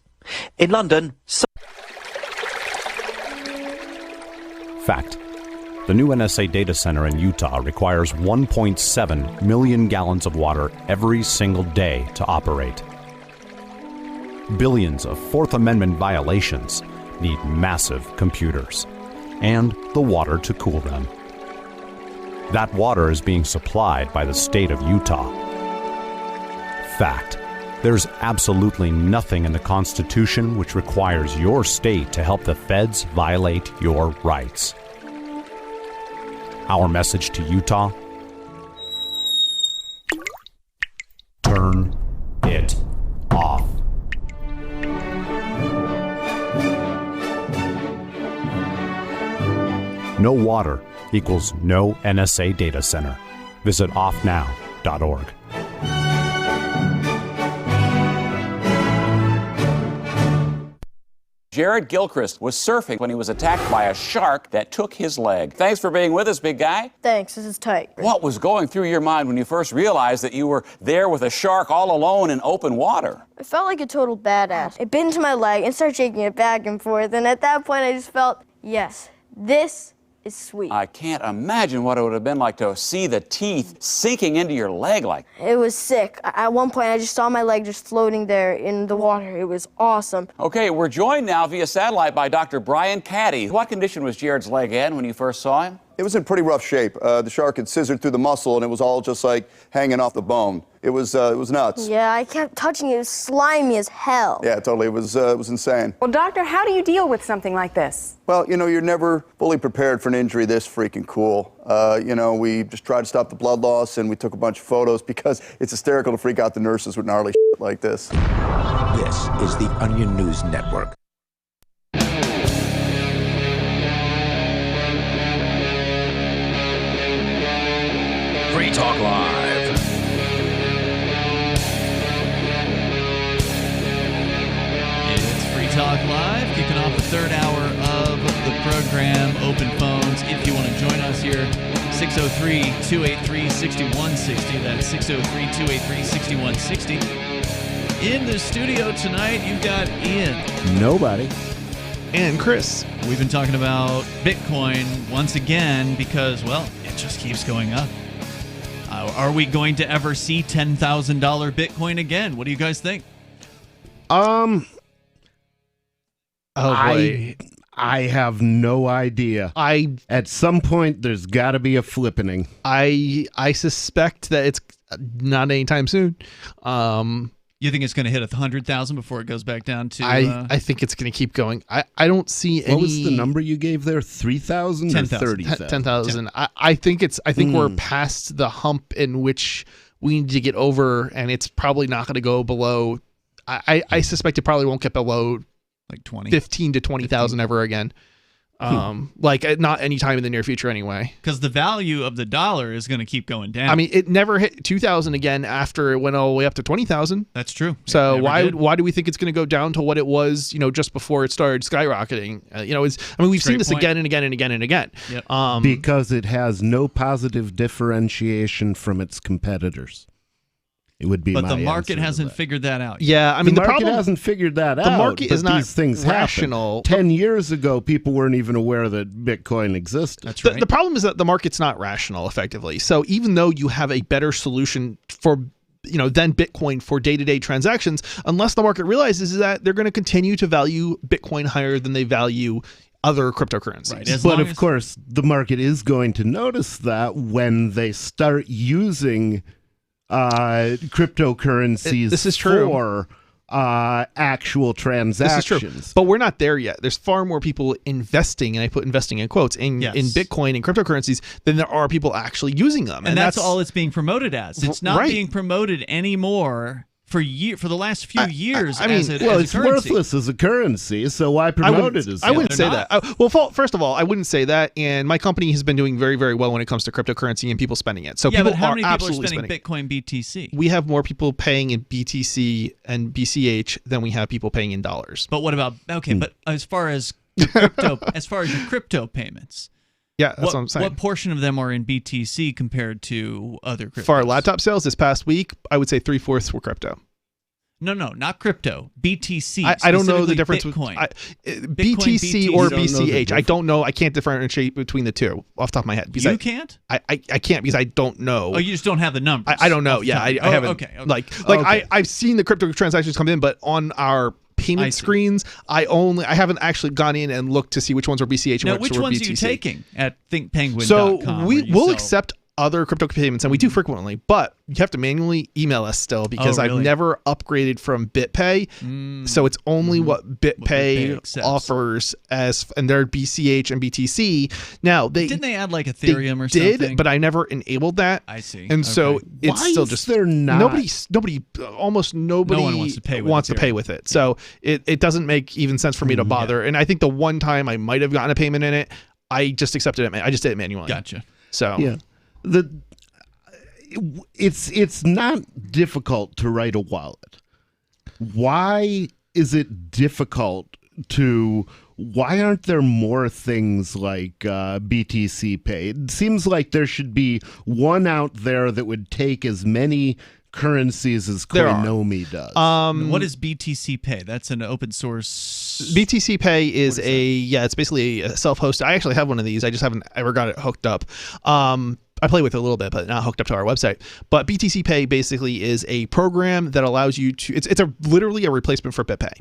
In London, Fact. The new NSA data center in Utah requires 1.7 million gallons of water every single day to operate. Billions of Fourth Amendment violations need massive computers and the water to cool them. That water is being supplied by the state of Utah. Fact. There's absolutely nothing in the Constitution which requires your state to help the feds violate your rights. Our message to Utah: turn it off. No water equals no NSA data center. Visit offnow.org. Jared Gilchrist was surfing when he was attacked by a shark that took his leg. Thanks for being with us, big guy. Thanks, this is tight. What was going through your mind when you first realized that you were there with a shark all alone in open water? I felt like a total badass. It bit into my leg and started shaking it back and forth, and at that point I just felt, yes, this is sweet. I can't imagine what it would have been like to see the teeth sinking into your leg like. It was sick. At one point I just saw my leg just floating there in the water. It was awesome. Okay, we're joined now via satellite by Dr. Brian Caddy. What condition was Jared's leg in when you first saw him? It was in pretty rough shape. The shark had scissored through the muscle, and it was all just like hanging off the bone. It was nuts. Yeah, I kept touching it. It was slimy as hell. Yeah, totally. It was insane. Well, doctor, how do you deal with something like this? Well, you're never fully prepared for an injury this freaking cool. We just tried to stop the blood loss, and we took a bunch of photos because it's hysterical to freak out the nurses with gnarly shit like this. This is the Onion News Network. Free Talk Live. It's Free Talk Live, kicking off the third hour of the program. Open phones if you want to join us here. 603-283-6160. That's 603-283-6160. In the studio tonight, you've got Ian. Nobody. And Chris. We've been talking about Bitcoin once again because, well, it just keeps going up. Are we going to ever see $10,000 Bitcoin again? What do you guys think? Oh boy. I have no idea. At some point there's got to be a flippening. I suspect that it's not anytime soon. You think it's going to hit 100,000 before it goes back down to? I think it's going to keep going. I don't see any. What was the number you gave there? 3,000 or 30,000? 10,000. I think we're past the hump in which we need to get over, and it's probably not going to go below. I suspect it probably won't get below like 15 to 20,000 ever again. Like not anytime in the near future anyway. Because the value of the dollar is going to keep going down. I mean, it never hit 2,000 again after it went all the way up to 20,000. That's true. So why do we think it's going to go down to what it was, just before it started skyrocketing? We've seen this again and again and again and again. Yep. Because it has no positive differentiation from its competitors. It would be, but the my market answer to hasn't that. figured that out. Yeah, I mean, the the market problem hasn't figured that out. The market but is not these things rational. happen. 10 years ago, people weren't even aware that Bitcoin existed. That's right. The problem is that the market's not rational, effectively. So even though you have a better solution for than Bitcoin for day-to-day transactions, unless the market realizes that they're going to continue to value Bitcoin higher than they value other cryptocurrencies. Right. But of course, the market is going to notice that when they start using cryptocurrencies this is true. for actual transactions. This is true. But we're not there yet. There's far more people investing, and I put investing in quotes, in Bitcoin and cryptocurrencies than there are people actually using them. And that's all it's being promoted as. It's not being promoted anymore for the last few years. It's worthless as a currency, so why promote it as? I wouldn't say that. First of all, I wouldn't say that. And my company has been doing very, very well when it comes to cryptocurrency and people spending it. So people but how are many people are absolutely spending spending Bitcoin BTC? We have more people paying in BTC and BCH than we have people paying in dollars. But what about But as far as crypto, as far as your crypto payments. Yeah, that's what I'm saying. What portion of them are in BTC compared to other cryptos? For our laptop sales this past week, I would say 3/4 were crypto. No, not crypto. BTC. I don't know the difference Bitcoin. BTC or BCH. I don't know. I can't differentiate between the two off the top of my head. You can't? I can't because I don't know. Oh, you just don't have the numbers. I don't know. Yeah, I haven't. Okay. I've seen the crypto transactions come in, but on our payment screens, I haven't actually gone in and looked to see which ones were BCH and now, which which were ones BTC. are you taking at thinkpenguin.com? So we'll accept other crypto payments, and we do frequently, but you have to manually email us still because I've never upgraded from BitPay. So it's only what BitPay offers and they're BCH and BTC. Now didn't they add like Ethereum or something? Did, but I never enabled that. I see. And so it's Why still is just there not? almost nobody No one wants to pay with it. So it doesn't make even sense for me to bother. And I think the one time I might have gotten a payment in it, I just accepted it. I just did it manually. Gotcha. So yeah. It's not difficult to write a wallet. Why is it difficult to? Why aren't there more things like BTC Pay? It seems like there should be one out there that would take as many currencies as Koinomi does. What is BTC Pay? That's an open source. BTC Pay is it's basically a self-hosted. I actually have one of these. I just haven't ever got it hooked up. I play with it a little bit, but not hooked up to our website. But BTC Pay basically is a program that allows you to. It's literally a replacement for BitPay.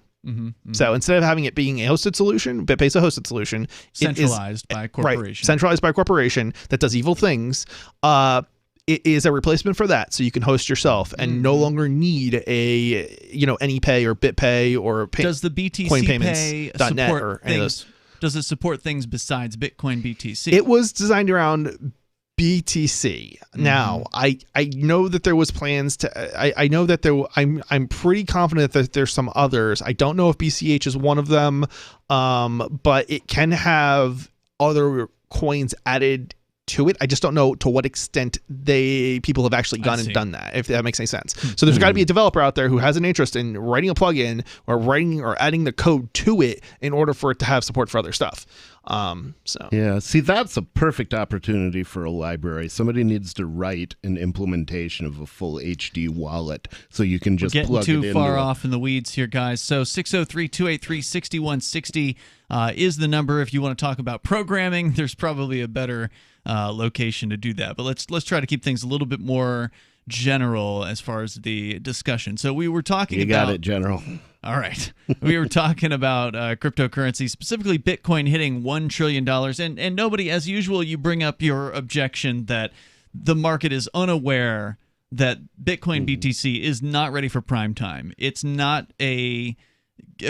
So instead of having it being a hosted solution, BitPay is a hosted solution. Centralized by a corporation. Right, centralized by a corporation that does evil things. It is a replacement for that, so you can host yourself and no longer need a AnyPay or BitPay or does the BTC Pay support things? Does it support things besides Bitcoin BTC? It was designed around BTC. Now, I know that there was plans to. I know that I'm pretty confident that there's some others. I don't know if BCH is one of them, but it can have other coins added to it. I just don't know to what extent people have actually gone and done that, if that makes any sense. So there's got to be a developer out there who has an interest in writing a plugin or adding the code to it in order for it to have support for other stuff. Yeah, see, that's a perfect opportunity for a library. Somebody needs to write an implementation of a full HD wallet so you can just plug it in. Getting too far off in the weeds here, guys. So 603-283-6160 is the number if you want to talk about programming. There's probably a better location to do that, but let's try to keep things a little bit more general as far as the discussion. So we were talking about... You got it, General. All right. We were talking about cryptocurrency, specifically Bitcoin hitting $1 trillion. And nobody, as usual, you bring up your objection that the market is unaware that Bitcoin BTC is not ready for prime time. It's not a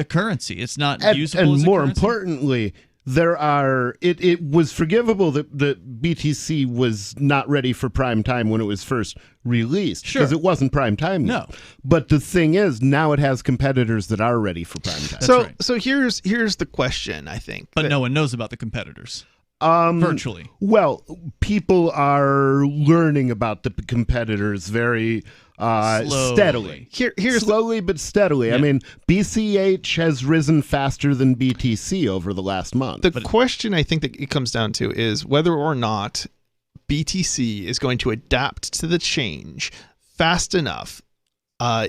currency. It's not usable as a more currency. Importantly, it was forgivable that BTC was not ready for prime time when it was first released, because it wasn't prime time yet. No. But the thing is, now it has competitors that are ready for prime time. So here's the question, I think. But no one knows about the competitors. Virtually. Well, people are learning about the competitors very steadily. Slowly but steadily. Yeah. I mean, BCH has risen faster than BTC over the last month. The question I think that it comes down to is whether or not BTC is going to adapt to the change fast enough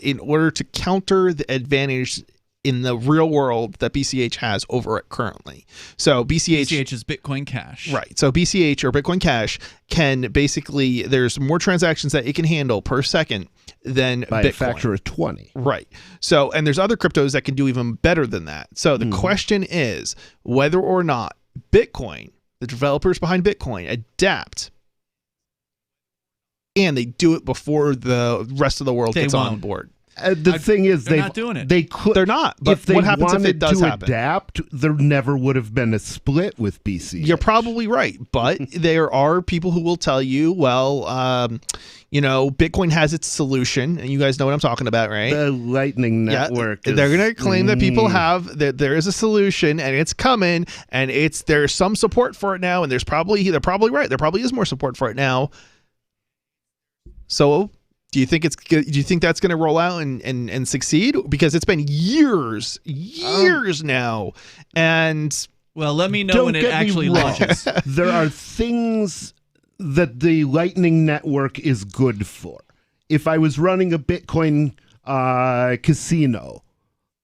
in order to counter the advantage in the real world that BCH has over it currently. So BCH is Bitcoin Cash. Right. So BCH or Bitcoin Cash can basically, there's more transactions that it can handle per second than by Bitcoin. a factor of 20. Right. So, and there's other cryptos that can do even better than that. So the question is whether or not Bitcoin, the developers behind Bitcoin, adapt and they do it before the rest of the world gets on board. The thing is, they're not doing it. They're not. But if they what happens if it does to happen? adapt, there never would have been a split with BC. You're probably right, but there are people who will tell you, well, Bitcoin has its solution, and you guys know what I'm talking about, right? The Lightning Network. They're going to claim that people have that there is a solution, and it's coming, and there's some support for it now, and they're probably right. There probably is more support for it now. So. Do you think that's going to roll out and succeed? Because it's been years now, and let me know when it actually launches. There are things that the Lightning Network is good for. If I was running a Bitcoin casino,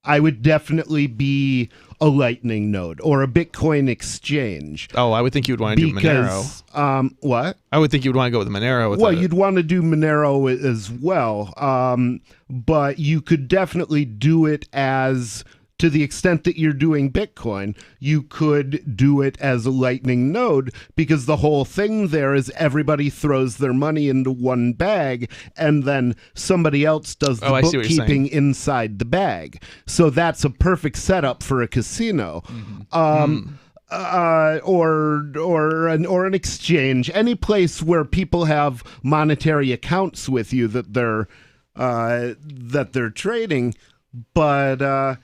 I would definitely be a Lightning node or a Bitcoin exchange. Oh, I would think you would want to do Monero. What? I would think you'd want to go with Monero. You'd want to do Monero as well. But you could definitely do it as, to the extent that you're doing Bitcoin, you could do it as a Lightning node, because the whole thing there is everybody throws their money into one bag and then somebody else does the bookkeeping inside the bag. So that's a perfect setup for a casino. Or an exchange, any place where people have monetary accounts with you that they're trading, but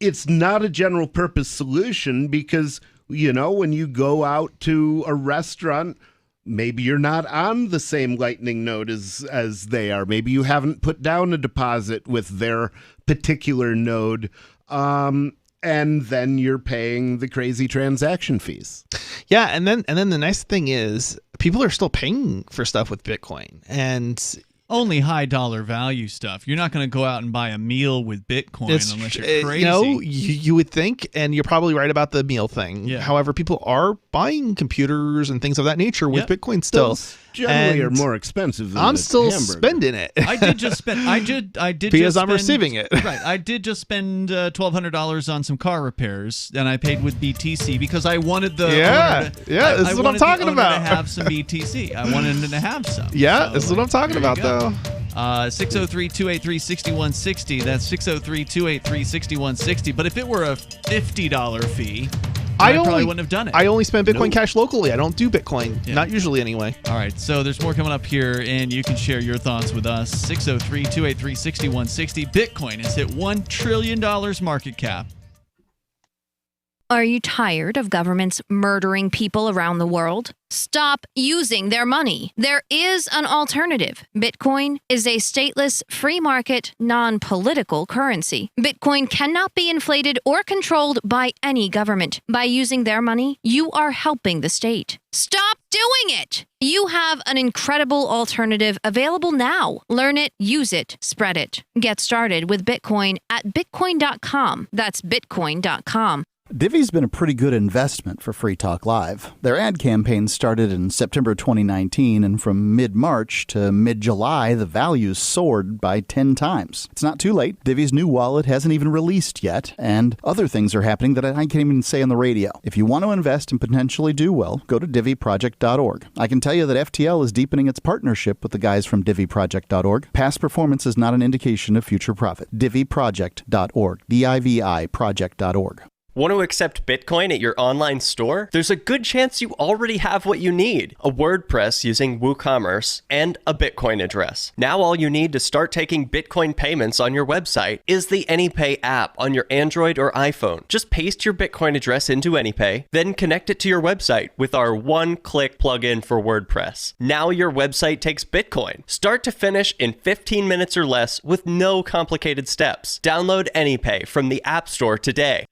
it's not a general purpose solution, because, when you go out to a restaurant, maybe you're not on the same Lightning node as they are. Maybe you haven't put down a deposit with their particular node. And then you're paying the crazy transaction fees. Yeah, and then the nice thing is people are still paying for stuff with Bitcoin, and only high dollar value stuff. You're not going to go out and buy a meal with Bitcoin unless you're crazy. You would think, and you're probably right about the meal thing. Yeah. However, people are buying computers and things of that nature with Bitcoin still. Those generally are more expensive than I'm still hamburger. Spending it. I did just spend. I did because I'm receiving it. Right. I did just spend $1,200 on some car repairs, and I paid with BTC because I wanted the owner to, this is what I'm talking about. To have some BTC. I wanted him to have some. Yeah, this is what I'm talking about, though. 603-283-6160. That's 603-283-6160. But if it were a $50 fee, I probably wouldn't have done it. I only spend Bitcoin Cash locally. I don't do Bitcoin. Yeah. Not usually, anyway. All right. So there's more coming up here, and you can share your thoughts with us. 603-283-6160. Bitcoin has hit $1 trillion market cap. Are you tired of governments murdering people around the world? Stop using their money. There is an alternative. Bitcoin is a stateless, free market, non-political currency. Bitcoin cannot be inflated or controlled by any government. By using their money, you are helping the state. Stop doing it! You have an incredible alternative available now. Learn it, use it, spread it. Get started with Bitcoin at bitcoin.com. That's bitcoin.com. Divvy's been a pretty good investment for Free Talk Live. Their ad campaign started in September 2019, and from mid-March to mid-July, the values soared by 10 times. It's not too late. Divvy's new wallet hasn't even released yet, and other things are happening that I can't even say on the radio. If you want to invest and potentially do well, go to divvyproject.org. I can tell you that FTL is deepening its partnership with the guys from divvyproject.org. Past performance is not an indication of future profit. divvyproject.org. DIVI project.org. Want to accept Bitcoin at your online store? There's a good chance you already have what you need: a WordPress using WooCommerce and a Bitcoin address. Now all you need to start taking Bitcoin payments on your website is the AnyPay app on your Android or iPhone. Just paste your Bitcoin address into AnyPay, then connect it to your website with our one-click plugin for WordPress. Now your website takes Bitcoin, start to finish in 15 minutes or less with no complicated steps. Download AnyPay from the App Store today.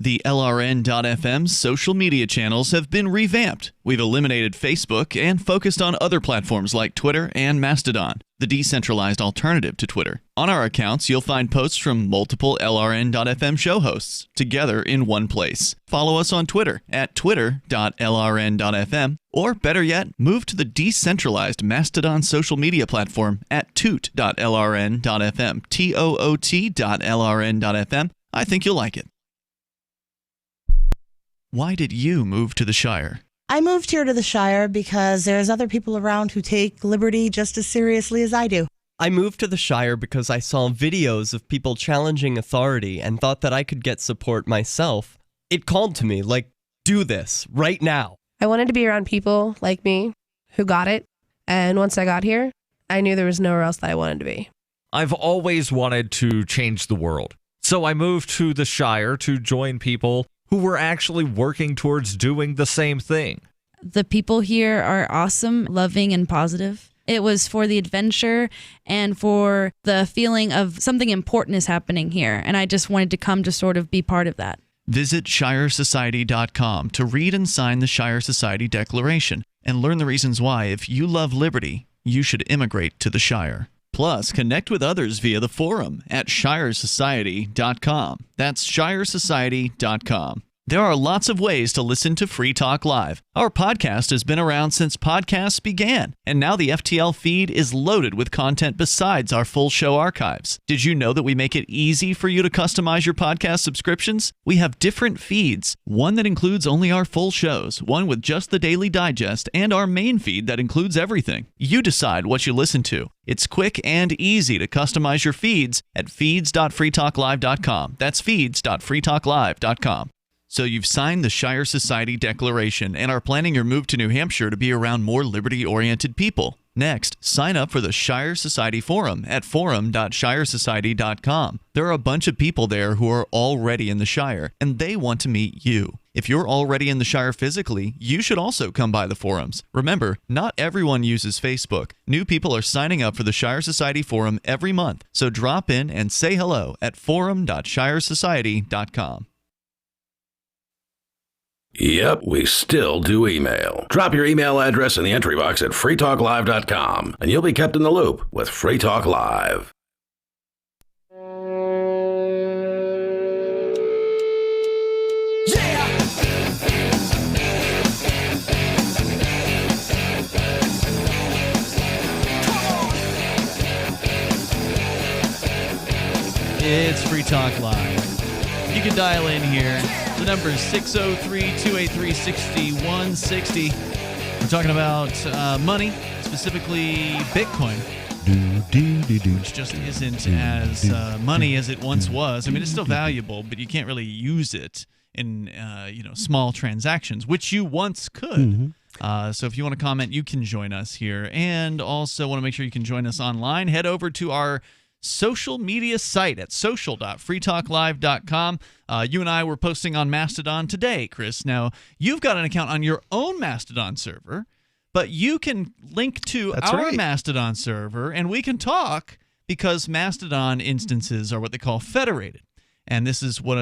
The LRN.FM social media channels have been revamped. We've eliminated Facebook and focused on other platforms like Twitter and Mastodon, the decentralized alternative to Twitter. On our accounts, you'll find posts from multiple LRN.FM show hosts together in one place. Follow us on Twitter at twitter.lrn.fm, or better yet, move to the decentralized Mastodon social media platform at toot.lrn.fm, toot.lrn.fm. I think you'll like it. Why did you move to the Shire? I moved here to the Shire because there's other people around who take liberty just as seriously as I do. I moved to the Shire because I saw videos of people challenging authority and thought that I could get support myself. It called to me, like, do this, right now. I wanted to be around people like me who got it, and once I got here, I knew there was nowhere else that I wanted to be. I've always wanted to change the world, so I moved to the Shire to join people who were actually working towards doing the same thing. The people here are awesome, loving, and positive. It was for the adventure and for the feeling of something important is happening here, and I just wanted to come to sort of be part of that. Visit ShireSociety.com to read and sign the Shire Society Declaration and learn the reasons why, if you love liberty, you should immigrate to the Shire. Plus, connect with others via the forum at ShireSociety.com. That's ShireSociety.com. There are lots of ways to listen to Free Talk Live. Our podcast has been around since podcasts began, and now the FTL feed is loaded with content besides our full show archives. Did you know that we make it easy for you to customize your podcast subscriptions? We have different feeds, one that includes only our full shows, one with just the Daily Digest, and our main feed that includes everything. You decide what you listen to. It's quick and easy to customize your feeds at feeds.freetalklive.com. That's feeds.freetalklive.com. So you've signed the Shire Society Declaration and are planning your move to New Hampshire to be around more liberty-oriented people. Next, sign up for the Shire Society Forum at forum.shiresociety.com. There are a bunch of people there who are already in the Shire, and they want to meet you. If you're already in the Shire physically, you should also come by the forums. Remember, not everyone uses Facebook. New people are signing up for the Shire Society Forum every month, so drop in and say hello at forum.shiresociety.com. Yep, we still do email. Drop your email address in the entry box at freetalklive.com, and you'll be kept in the loop with Free Talk Live. It's Free Talk Live. You can dial in here. The number is 603-283-6160. We're talking about money, specifically Bitcoin, which just isn't as money as it once was. I mean, it's still valuable, but you can't really use it in small transactions, which you once could. So if you want to comment, you can join us here. And also want to make sure you can join us online. Head over to our social media site at social.freetalklive.com. You and I were posting on Mastodon today, Chris. Now, you've got an account on your own Mastodon server, but you can link to our Mastodon server, and we can talk because Mastodon instances are what they call federated. And this is what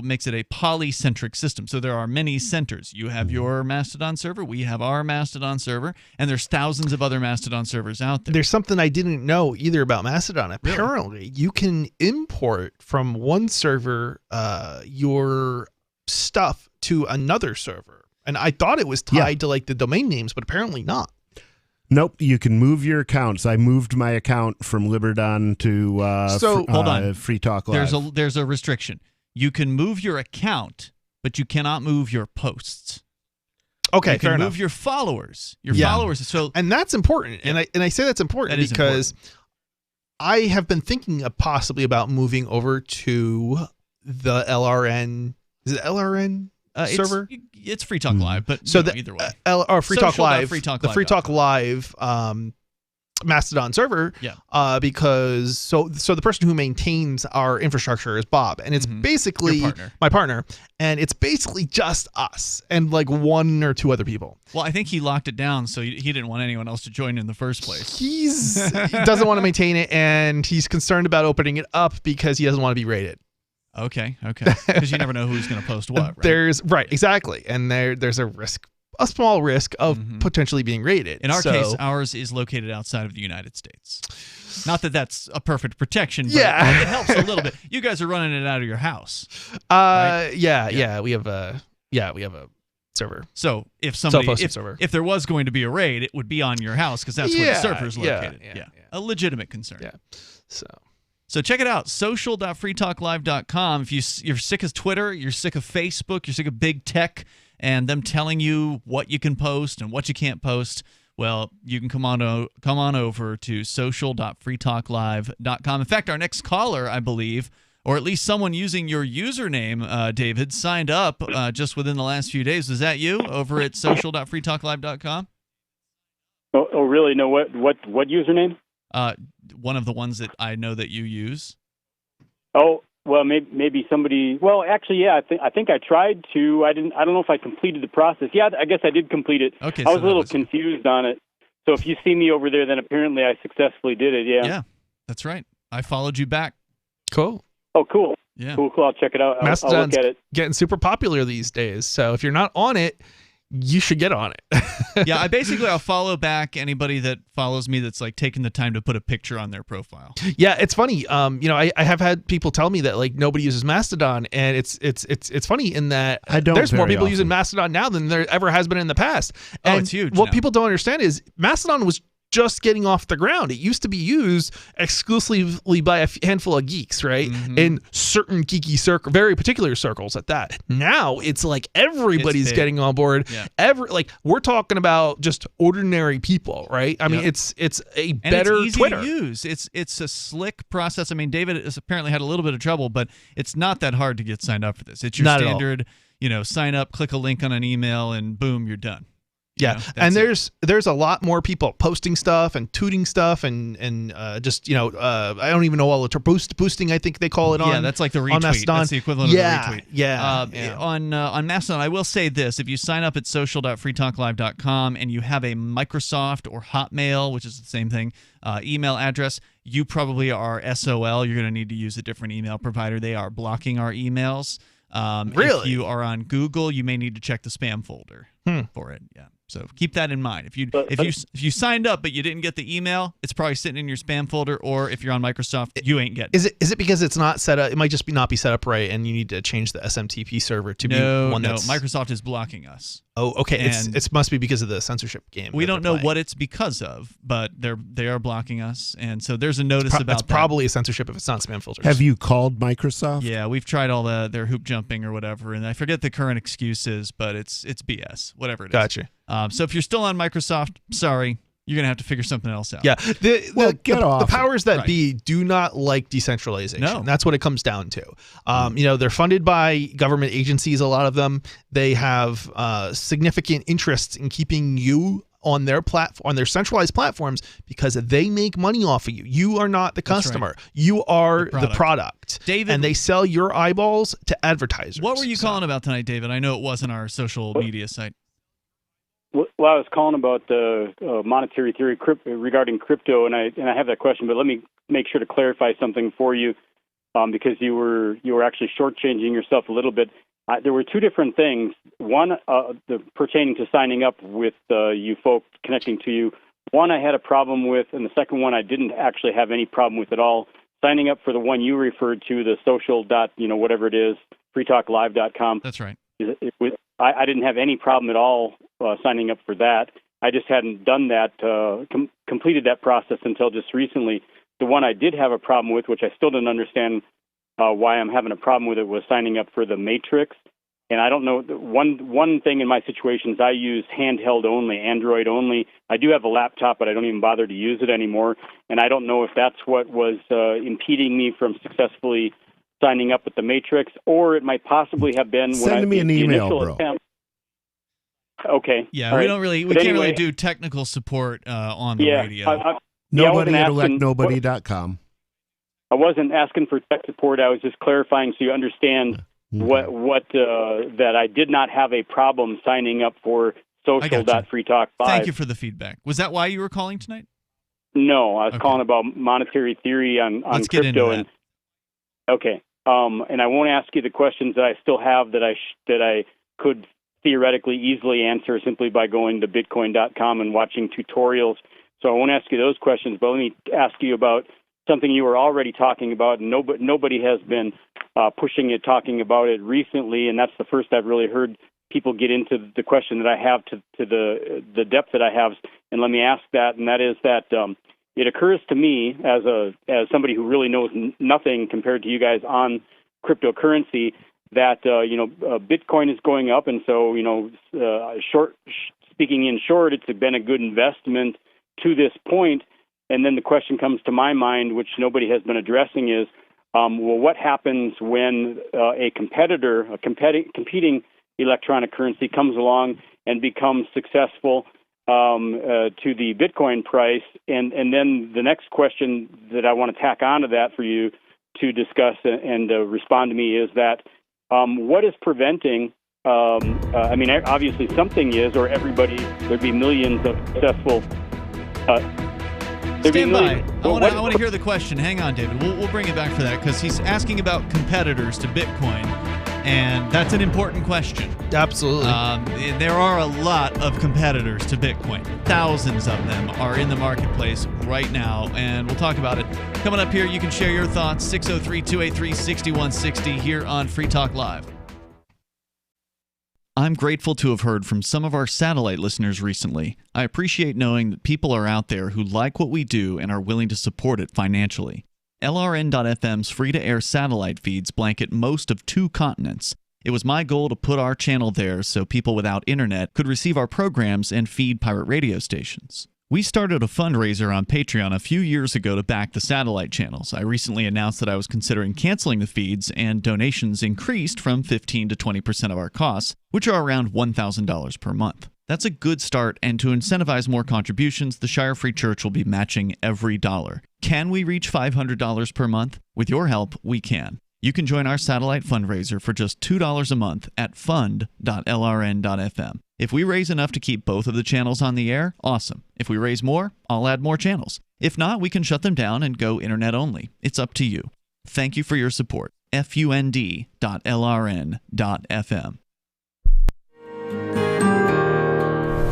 makes it a polycentric system. So there are many centers. You have your Mastodon server. We have our Mastodon server. And there's thousands of other Mastodon servers out there. There's something I didn't know either about Mastodon. Apparently, you can import from one server your stuff to another server. And I thought it was tied to like the domain names, but apparently not. Nope, you can move your accounts. I moved my account from Liberdon to hold on. Free Talk Live. There's a restriction. You can move your account, but you cannot move your posts. Okay, you can fair move enough. your followers. Your followers. So and that's important. And I say that's important because I have been thinking of possibly about moving over to the LRN. Is it LRN server? It's Free Talk Live, but so either way. Or Free Talk Live, Social.freetalklive.com. the Free Talk Live Mastodon server. Yeah. Because so the person who maintains our infrastructure is Bob, and it's basically my partner, and it's basically just us and like one or two other people. Well, I think he locked it down, so he didn't want anyone else to join in the first place. He doesn't want to maintain it, and he's concerned about opening it up because he doesn't want to be rated. Okay. Because you never know who's going to post what, right? Exactly. And there's a small risk of potentially being raided. In our case, ours is located outside of the United States. Not that that's a perfect protection, but it helps a little bit. You guys are running it out of your house. Right? Yeah. We have a server. So if server. if there was going to be a raid, it would be on your house because that's where the server is located. Yeah. A legitimate concern. Yeah. So check it out, social.freetalklive.com. If you're sick of Twitter, you're sick of Facebook, you're sick of big tech and them telling you what you can post and what you can't post, well, you can come on over to social.freetalklive.com. In fact, our next caller, I believe, or at least someone using your username, David, signed up just within the last few days. Was that you over at social.freetalklive.com? Oh, really? No, what username? One of the ones that I know that you use. Oh, well, maybe somebody. Well, actually, yeah. I think I tried to. I don't know if I completed the process. Yeah, I guess I did complete it. Okay, I was a little confused on it. So if you see me over there, then apparently I successfully did it. Yeah. Yeah, that's right. I followed you back. Cool. Oh, cool. Yeah. Cool. I'll check it out. I'll Mastodon's look at it. getting super popular these days. So if you're not on it, you should get on it. Yeah, I'll follow back anybody that follows me that's like taking the time to put a picture on their profile. Yeah, it's funny. I have had people tell me that like nobody uses Mastodon, and it's funny in that there's more people using Mastodon now than there ever has been in the past. And it's huge. What people don't understand is Mastodon was just getting off the ground. It used to be used exclusively by a handful of geeks, right? In certain geeky very particular circles at that. Now it's like everybody's getting on board. Yeah. We're talking about just ordinary people, right? I mean, it's a better it's easy Twitter. to use. It's a slick process. I mean, David has apparently had a little bit of trouble, but it's not that hard to get signed up for this. It's your standard, sign up, click a link on an email, and boom, you're done. Yeah, and there's a lot more people posting stuff and tooting stuff and just I don't even know all the boosting I think they call it on. Yeah, that's like the retweet. On Mastodon. That's the equivalent of the retweet. Yeah. On Mastodon, I will say this: if you sign up at social.freetalklive.com and you have a Microsoft or Hotmail, which is the same thing, email address, you probably are SOL. You're going to need to use a different email provider. They are blocking our emails. Really? If you are on Google, you may need to check the spam folder for it. Yeah. So keep that in mind. If you signed up but you didn't get the email, it's probably sitting in your spam folder. Or if you're on Microsoft, you ain't getting it. Is it because it's not set up? It might just not be set up right, and you need to change the SMTP server to be one that's. No, Microsoft is blocking us. Oh, okay. It must be because of the censorship game. We don't know what it's because of, but they are blocking us, and so there's a notice about that's that. probably a censorship if it's not spam filters. Have you called Microsoft? Yeah, we've tried all their hoop jumping or whatever, and I forget the current excuse is, but it's BS, whatever it is. Gotcha. So if you're still on Microsoft, sorry, you're going to have to figure something else out. Yeah. The powers that be do not like decentralization. No. That's what it comes down to. They're funded by government agencies, a lot of them. They have significant interests in keeping you on their on their centralized platforms because they make money off of you. You are not the customer. Right. You are the product. David, and they sell your eyeballs to advertisers. What were you calling about tonight, David? I know it wasn't our social media site. Well, I was calling about the monetary theory regarding crypto, and I have that question. But let me make sure to clarify something for you, because you were actually shortchanging yourself a little bit. There were two different things. One, pertaining to signing up with you folks connecting to you. One I had a problem with, and the second one I didn't actually have any problem with at all. signing up for the one you referred to, the social dot, whatever it is, freetalklive.com. That's right. I didn't have any problem at all signing up for that. I just hadn't done that, completed that process until just recently. The one I did have a problem with, which I still didn't understand why I'm having a problem with it, was signing up for the Matrix. And I don't know, one thing in my situation is I use handheld only, Android only. I do have a laptop, but I don't even bother to use it anymore. And I don't know if that's what was impeding me from successfully signing up with the Matrix, or it might possibly have been Send me an email, bro. Attempt. Okay. Yeah, we can't really do technical support on the radio. Nobody@electnobody.com. I wasn't asking for tech support. I was just clarifying so you understand what that I did not have a problem signing up for social.freetalk5. Thank you for the feedback. Was that why you were calling tonight? No, I was calling about monetary theory on Let's crypto. get into that. Okay. And I won't ask you the questions that I still have that I could theoretically easily answer simply by going to bitcoin.com and watching tutorials. So I won't ask you those questions, but let me ask you about something you were already talking about, and nobody has been pushing it, talking about it recently, and that's the first I've really heard people get into the question that I have to the depth that I have. And let me ask that, and that is that it occurs to me as somebody who really knows nothing compared to you guys on cryptocurrency that Bitcoin is going up, and so speaking in short, it's been a good investment to this point. And then the question comes to my mind, which nobody has been addressing, is what happens when a competing electronic currency comes along and becomes successful to the Bitcoin price? And then the next question that I want to tack onto that for you to discuss and respond to me is that what is preventing, obviously something is, or there'd be millions of successful... Stand by. I want to hear the question. Hang on, David. We'll bring it back for that because he's asking about competitors to Bitcoin, and that's an important question. Absolutely. There are a lot of competitors to Bitcoin. Thousands of them are in the marketplace right now, and we'll talk about it. Coming up here, you can share your thoughts, 603-283-6160 here on Free Talk Live. I'm grateful to have heard from some of our satellite listeners recently. I appreciate knowing that people are out there who like what we do and are willing to support it financially. LRN.FM's free-to-air satellite feeds blanket most of 2 continents. It was my goal to put our channel there so people without internet could receive our programs and feed pirate radio stations. We started a fundraiser on Patreon a few years ago to back the satellite channels. I recently announced that I was considering canceling the feeds, and donations increased from 15 to 20% of our costs, which are around $1,000 per month. That's a good start, and to incentivize more contributions, the Shire Free Church will be matching every dollar. Can we reach $500 per month? With your help, we can. You can join our satellite fundraiser for just $2 a month at fund.lrn.fm. If we raise enough to keep both of the channels on the air, awesome. If we raise more, I'll add more channels. If not, we can shut them down and go internet only. It's up to you. Thank you for your support. fund.lrn.fm.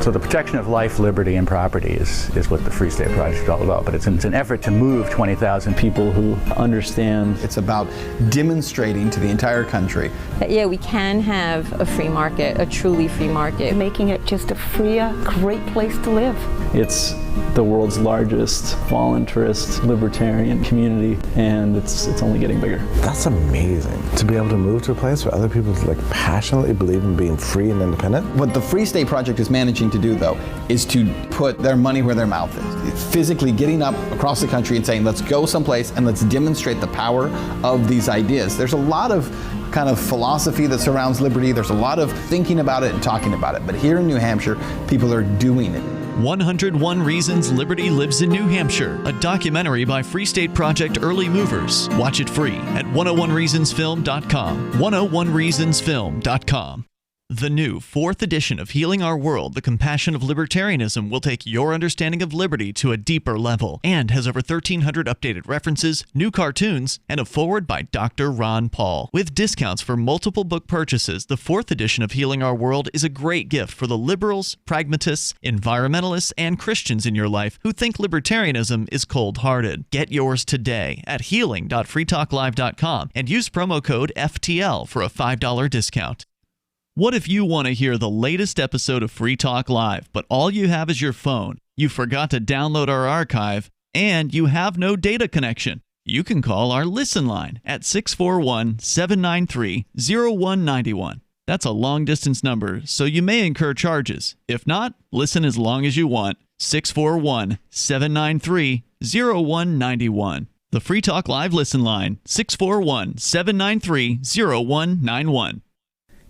So the protection of life, liberty, and property is what the Free State Project is all about. But it's an effort to move 20,000 people who understand. It's about demonstrating to the entire country that, yeah, we can have a free market, a truly free market. Making it just a freer, great place to live. It's the world's largest voluntarist libertarian community, and it's only getting bigger. That's amazing, to be able to move to a place where other people passionately believe in being free and independent. What the Free State Project is managing to do, though, is to put their money where their mouth is. It's physically getting up across the country and saying, let's go someplace and let's demonstrate the power of these ideas. There's a lot of kind of philosophy that surrounds liberty. There's a lot of thinking about it and talking about it. But here in New Hampshire, people are doing it. 101 Reasons Liberty Lives in New Hampshire, a documentary by Free State Project Early Movers. Watch it free at 101reasonsfilm.com. 101reasonsfilm.com. The new 4th edition of Healing Our World, The Compassion of Libertarianism, will take your understanding of liberty to a deeper level and has over 1,300 updated references, new cartoons, and a foreword by Dr. Ron Paul. With discounts for multiple book purchases, the 4th edition of Healing Our World is a great gift for the liberals, pragmatists, environmentalists, and Christians in your life who think libertarianism is cold-hearted. Get yours today at healing.freetalklive.com and use promo code FTL for a $5 discount. What if you want to hear the latest episode of Free Talk Live, but all you have is your phone, you forgot to download our archive, and you have no data connection? You can call our Listen line at 641-793-0191. That's a long-distance number, so you may incur charges. If not, listen as long as you want. 641-793-0191. The Free Talk Live Listen line, 641-793-0191.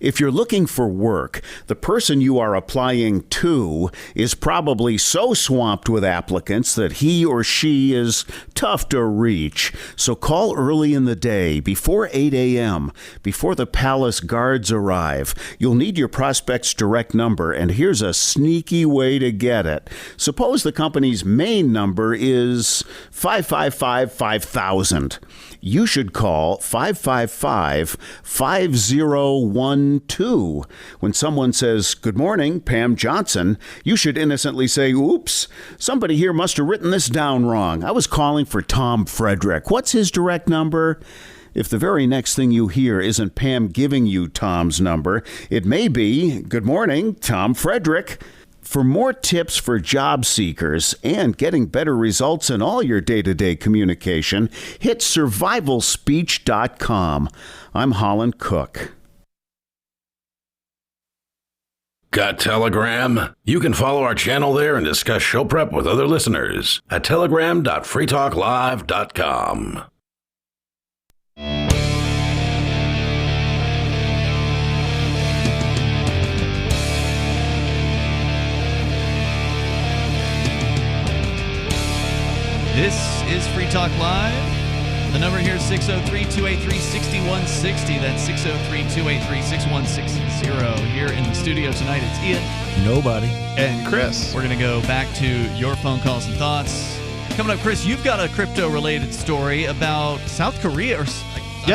If you're looking for work, the person you are applying to is probably so swamped with applicants that he or she is tough to reach. So call early in the day, before 8 a.m., before the palace guards arrive. You'll need your prospect's direct number, and here's a sneaky way to get it. Suppose the company's main number is 555-5000. You should call 555-5012. When someone says, "Good morning, Pam Johnson," you should innocently say, "Oops, somebody here must have written this down wrong. I was calling for Tom Frederick. What's his direct number?" If the very next thing you hear isn't Pam giving you Tom's number, it may be, "Good morning, Tom Frederick." For more tips for job seekers and getting better results in all your day-to-day communication, hit survivalspeech.com. I'm Holland Cook. Got Telegram? You can follow our channel there and discuss show prep with other listeners at telegram.freetalklive.com. This is Free Talk Live. The number here is 603-283-6160. That's 603-283-6160. Here in the studio tonight, it's Ian. Nobody. And Chris. We're going to go back to your phone calls and thoughts. Coming up, Chris, you've got a crypto-related story about South Korea. I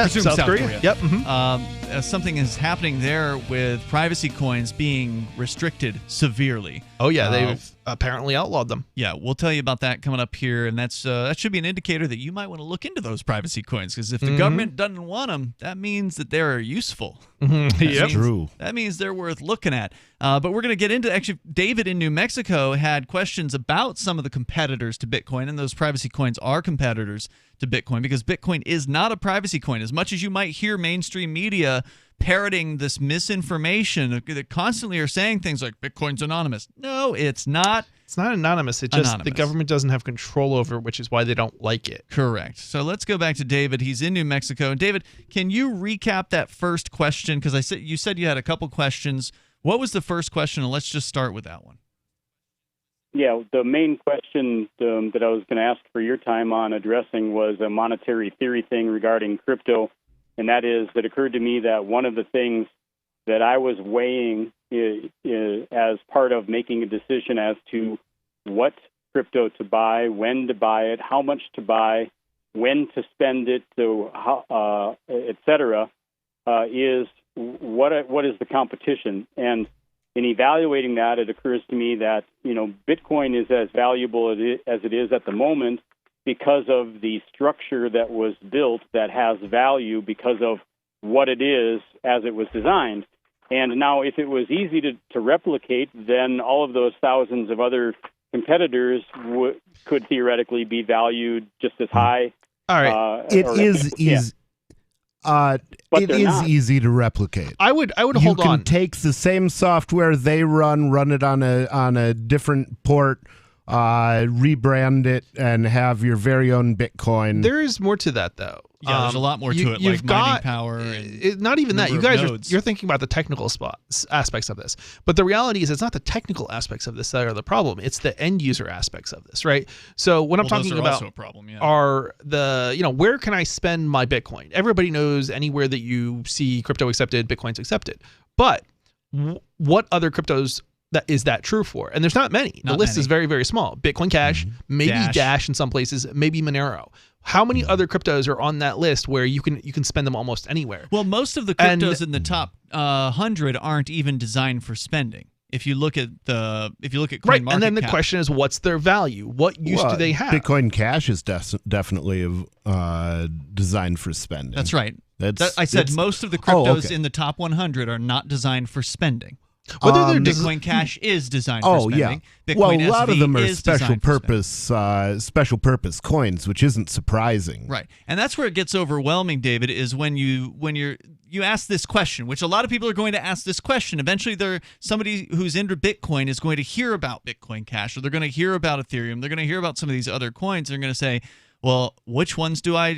presume South Korea. Yep. Mm-hmm. Something is happening there with privacy coins being restricted severely. Oh, yeah. They've apparently outlawed them. Yeah, we'll tell you about that coming up here, and that's that should be an indicator that you might want to look into those privacy coins, because if the government doesn't want them, that means that they're useful. Yep. True. That means they're worth looking at. But we're going to get into, actually, David in New Mexico had questions about some of the competitors to Bitcoin, and those privacy coins are competitors to Bitcoin, because Bitcoin is not a privacy coin. As much as you might hear mainstream media parroting this misinformation that constantly are saying things like Bitcoin's anonymous. No, it's not. It's not anonymous. It's just the government doesn't have control over it, which is why they don't like it. Correct. So let's go back to David. He's in New Mexico. David, can you recap that first question? Because you said you had a couple questions. What was the first question? And let's just start with that one. Yeah, the main question that I was going to ask for your time on addressing was a monetary theory thing regarding crypto. And that is, it occurred to me that one of the things that I was weighing as part of making a decision as to what crypto to buy, when to buy it, how much to buy, when to spend it, et cetera, is what is the competition. And in evaluating that, it occurs to me that, Bitcoin is as valuable as it is at the moment because of the structure that was built that has value because of what it is as it was designed. And now if it was easy to replicate, then all of those thousands of other competitors could theoretically be valued just as high. All right. It is easy. It is easy to replicate. I would hold on. You can take the same software they run it on a different port, rebrand it, and have your very own Bitcoin. There is more to that, though. Yeah, there's a lot more to it, like mining power. And not even that. You guys you're thinking about the technical aspects of this, but the reality is it's not the technical aspects of this that are the problem. It's the end user aspects of this, right? So what I'm talking about also a problem, yeah. are where can I spend my Bitcoin? Everybody knows anywhere that you see crypto accepted, Bitcoin's accepted, but what other cryptos is that true for? And there's not many. The list is very, very small. Bitcoin Cash, maybe Dash in some places, maybe Monero. How many other cryptos are on that list where you can spend them almost anywhere? Well, most of the cryptos in the top 100 aren't even designed for spending. If you look at CoinMarketCap, and then the question is, what's their value? What use do they have? Bitcoin Cash is definitely designed for spending. That's right. I said most of the cryptos in the top 100 are not designed for spending. Whether Bitcoin Cash is designed for spending. Yeah. Bitcoin a lot SV of them are is special purpose coins, which isn't surprising. Right, and that's where it gets overwhelming, David. Is when you ask this question, which a lot of people are going to ask this question. Eventually, somebody who's into Bitcoin is going to hear about Bitcoin Cash, or they're going to hear about Ethereum. They're going to hear about some of these other coins. They're going to say, well, which ones do I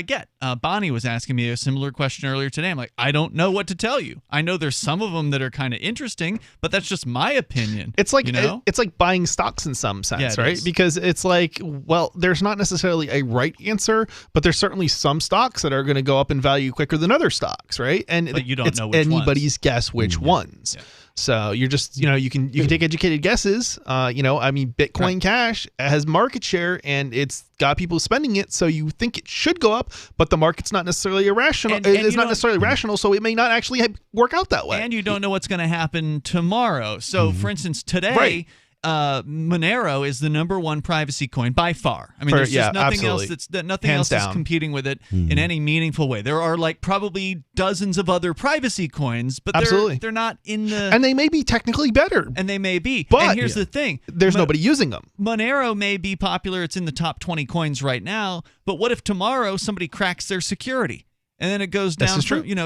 get? Bonnie was asking me a similar question earlier today. I'm like, I don't know what to tell you. I know there's some of them that are kind of interesting, but that's just my opinion. It's like it's like buying stocks in some sense, right? Because it's like, well, there's not necessarily a right answer, but there's certainly some stocks that are going to go up in value quicker than other stocks, right? And but you don't know which anybody's guess which ones. Yeah. So you're just, you can take educated guesses. Bitcoin Cash has market share and it's got people spending it, so you think it should go up, but the market's not necessarily irrational. It's not necessarily rational, so it may not actually work out that way. And you don't know what's going to happen tomorrow. So, for instance, today. Monero is the #1 privacy coin by far. I mean, there's just nothing else is competing with it in any meaningful way. There are probably dozens of other privacy coins, but they're not in the. And they may be technically better. And they may be. But and here's the thing: there's nobody using them. Monero may be popular. It's in the top 20 coins right now. But what if tomorrow somebody cracks their security? And then it goes down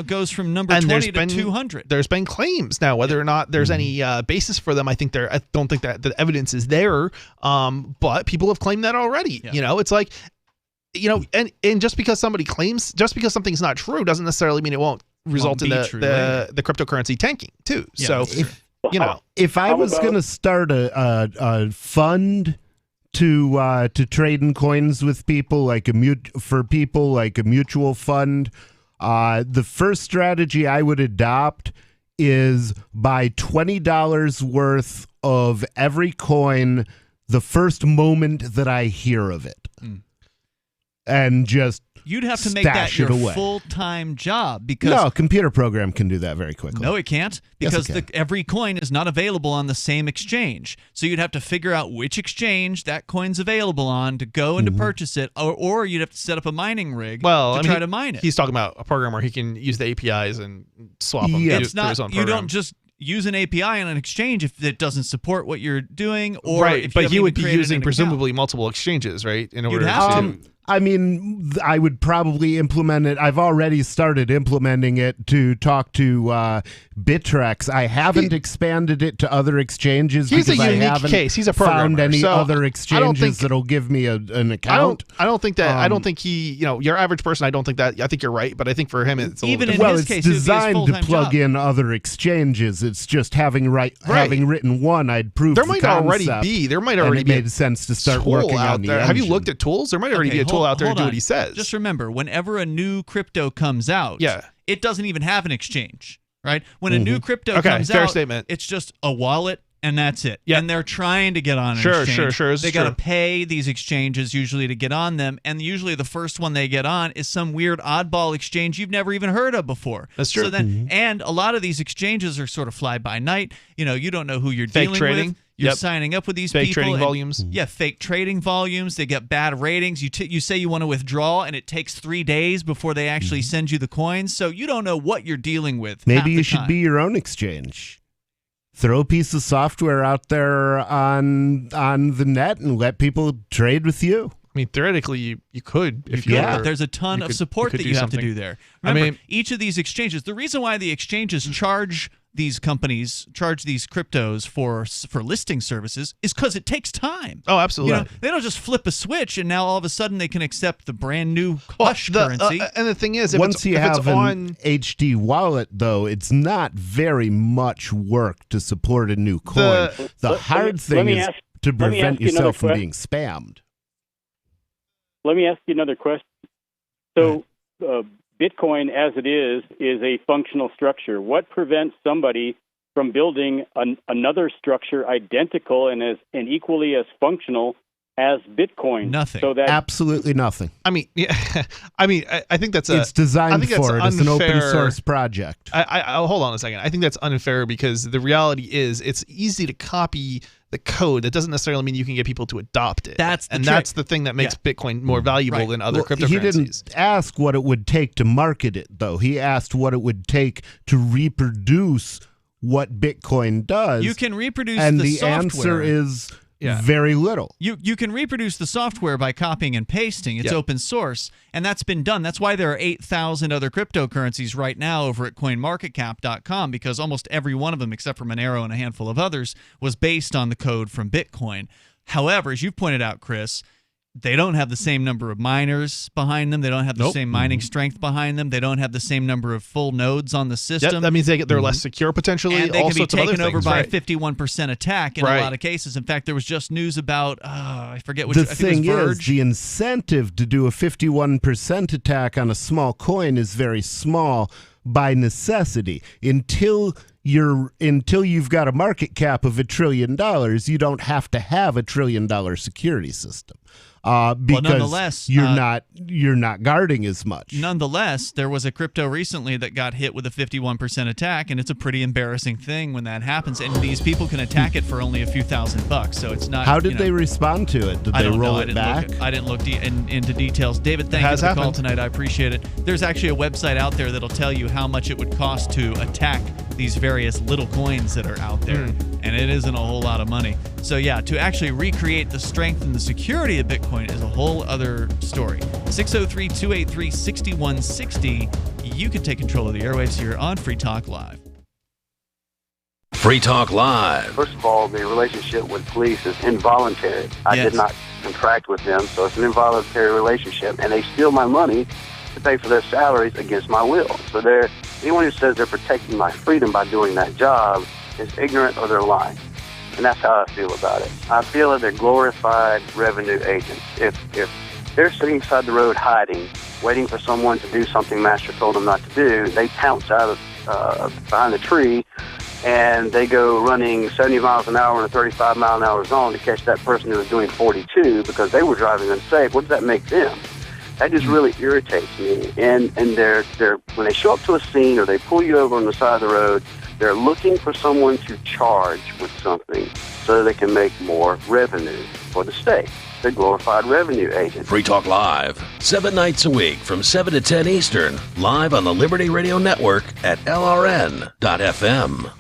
goes from number 20 to 200. There's been claims now, whether or not there's any basis for them. I don't think that the evidence is there. But people have claimed that already. Yeah. It's like, and just because something's not true doesn't necessarily mean it won't result in the cryptocurrency tanking too. Yeah, so if I was going to start a fund to trade in coins with people, like a mutual fund, the first strategy I would adopt is buy $20 worth of every coin the first moment that I hear of it, and just you'd have to make that your full-time job, because no computer program can do that very quickly. No, it can't, because every coin is not available on the same exchange. So you'd have to figure out which exchange that coin's available on to go and to purchase it, or you'd have to set up a mining rig to try to mine it. He's talking about a program where he can use the APIs and swap them to his own program. You don't just use an API on an exchange if it doesn't support what you're doing, or right. But he would be using presumably multiple exchanges, right? In order to. I mean, I would probably implement it. I've already started implementing it to talk to Bittrex. I haven't expanded it to other exchanges because I haven't He's a found any other exchanges that'll give me an account. I don't think that. I don't think he. Your average person. I don't think that. I think you're right, but I think for him, it's even in his case, it's designed to plug in other exchanges. It's just having written one, I'd prove there might already be. There might already be. It made sense to start working on the engine. Have you looked at tools? There might already be a tool out there to do what he says. Just remember, whenever a new crypto comes out, it doesn't even have an exchange, right? When a new crypto comes out, statement. It's just a wallet and that's it. Yeah. And they're trying to get on an exchange. Sure. They got to pay these exchanges usually to get on them, and usually the first one they get on is some weird oddball exchange you've never even heard of before. That's true. So then, and a lot of these exchanges are sort of fly by night. You don't know who you're dealing with. You're signing up with these fake people. Trading volumes. Yeah, fake trading volumes. They get bad ratings. You say you want to withdraw, and it takes 3 days before they actually send you the coins. So you don't know what you're dealing with. Maybe you should be your own exchange. Throw a piece of software out there on the net and let people trade with you. I mean, theoretically, you could. But there's a ton of support that you have to do there. Remember, each of these exchanges, the reason why the exchanges charge these companies, charge these cryptos for listing services is because it takes time. Oh, absolutely. They don't just flip a switch and now all of a sudden they can accept the brand new Hush currency. And the thing is, once you have an HD wallet, though, it's not very much work to support a new coin. The hard thing is to prevent yourself from being spammed. Let me ask you another question. So, Bitcoin, as it is a functional structure. What prevents somebody from building another structure identical and equally as functional as Bitcoin? Nothing. So that Absolutely nothing. I mean, yeah. I mean, I think that's It's designed I think that's for it. It's an open unfair. source project. I'll hold on a second. I think that's unfair because the reality is it's easy to copy the code. That doesn't necessarily mean you can get people to adopt it. That's the thing that makes Bitcoin more valuable than other cryptocurrencies. He didn't ask what it would take to market it, though. He asked what it would take to reproduce what Bitcoin does. You can reproduce and the answer software. is very little. You can reproduce the software by copying and pasting. It's open source, and that's been done. That's why there are 8,000 other cryptocurrencies right now over at CoinMarketCap.com, because almost every one of them, except for Monero and a handful of others, was based on the code from Bitcoin. However, as you've pointed out, Chris, they don't have the same number of miners behind them. They don't have the same mining strength behind them. They don't have the same number of full nodes on the system. Yep, that means they're less secure potentially. And they all can be sorts of other taken over things, by right. a 51% attack in a lot of cases. In fact, there was just news about, I forget which, The I think it was thing Verge. is, the incentive to do a 51% attack on a small coin is very small by necessity. Until you've got a market cap of $1 trillion, you don't have to have $1 trillion security system. Because nonetheless, you're not guarding as much. Nonetheless, there was a crypto recently that got hit with a 51% attack, and it's a pretty embarrassing thing when that happens. And these people can attack it for only a few $1,000, so it's not. How did they respond to it? Did they roll it back? I didn't look into details. David, thank you for the call tonight. I appreciate it. There's actually a website out there that'll tell you how much it would cost to attack these various little coins that are out there, and it isn't a whole lot of money. So yeah, to actually recreate the strength and the security of Bitcoin is a whole other story. 603-283-6160. You can take control of the airwaves here on Free Talk Live. Free Talk Live. First of all, the relationship with police is involuntary. I did not contract with them, so it's an involuntary relationship, and they steal my money to pay for their salaries against my will. So anyone who says they're protecting my freedom by doing that job is ignorant or they're lying. And that's how I feel about it. I feel that they're glorified revenue agents. If they're sitting beside the road hiding, waiting for someone to do something Master told them not to do, they pounce out of behind the tree and they go running 70 miles an hour in a 35-mile-an-hour zone to catch that person who was doing 42 because they were driving unsafe. What does that make them? That just really irritates me. And they're when they show up to a scene or they pull you over on the side of the road, they're looking for someone to charge with something so they can make more revenue for the state. They're glorified revenue agents. Free Talk Live, 7 nights a week from 7 to 10 Eastern, live on the Liberty Radio Network at LRN.FM.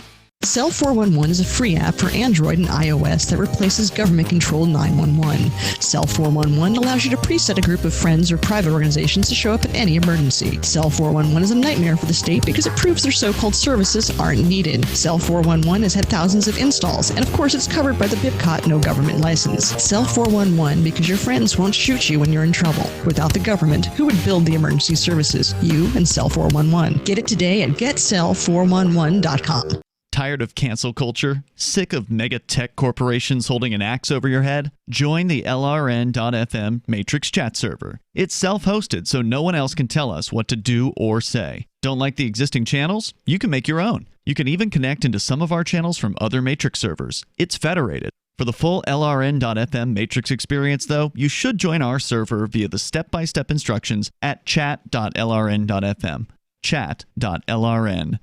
Cell 411 is a free app for Android and iOS that replaces government-controlled 911. Cell 411 allows you to preset a group of friends or private organizations to show up at any emergency. Cell 411 is a nightmare for the state because it proves their so-called services aren't needed. Cell 411 has had thousands of installs, and of course it's covered by the BIPCOT no government license. Cell 411 because your friends won't shoot you when you're in trouble. Without the government, who would build the emergency services? You and Cell 411. Get it today at getcell411.com. Tired of cancel culture? Sick of mega tech corporations holding an axe over your head? Join the LRN.FM Matrix chat server. It's self-hosted, so no one else can tell us what to do or say. Don't like the existing channels? You can make your own. You can even connect into some of our channels from other Matrix servers. It's federated. For the full LRN.FM Matrix experience, though, you should join our server via the step-by-step instructions at chat.lrn.fm. Chat.lrn.fm.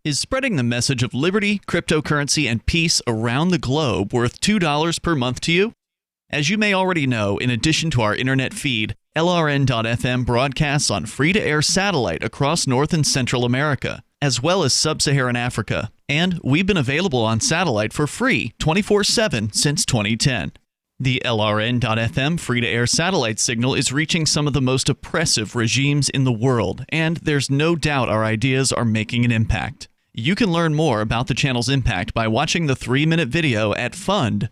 Is spreading the message of liberty, cryptocurrency, and peace around the globe worth $2 per month to you? As you may already know, in addition to our internet feed, LRN.FM broadcasts on free-to-air satellite across North and Central America, as well as Sub-Saharan Africa. And we've been available on satellite for free 24/7 since 2010. The LRN.FM free-to-air satellite signal is reaching some of the most oppressive regimes in the world, and there's no doubt our ideas are making an impact. You can learn more about the channel's impact by watching the 3-minute video at fund.lrn.fm.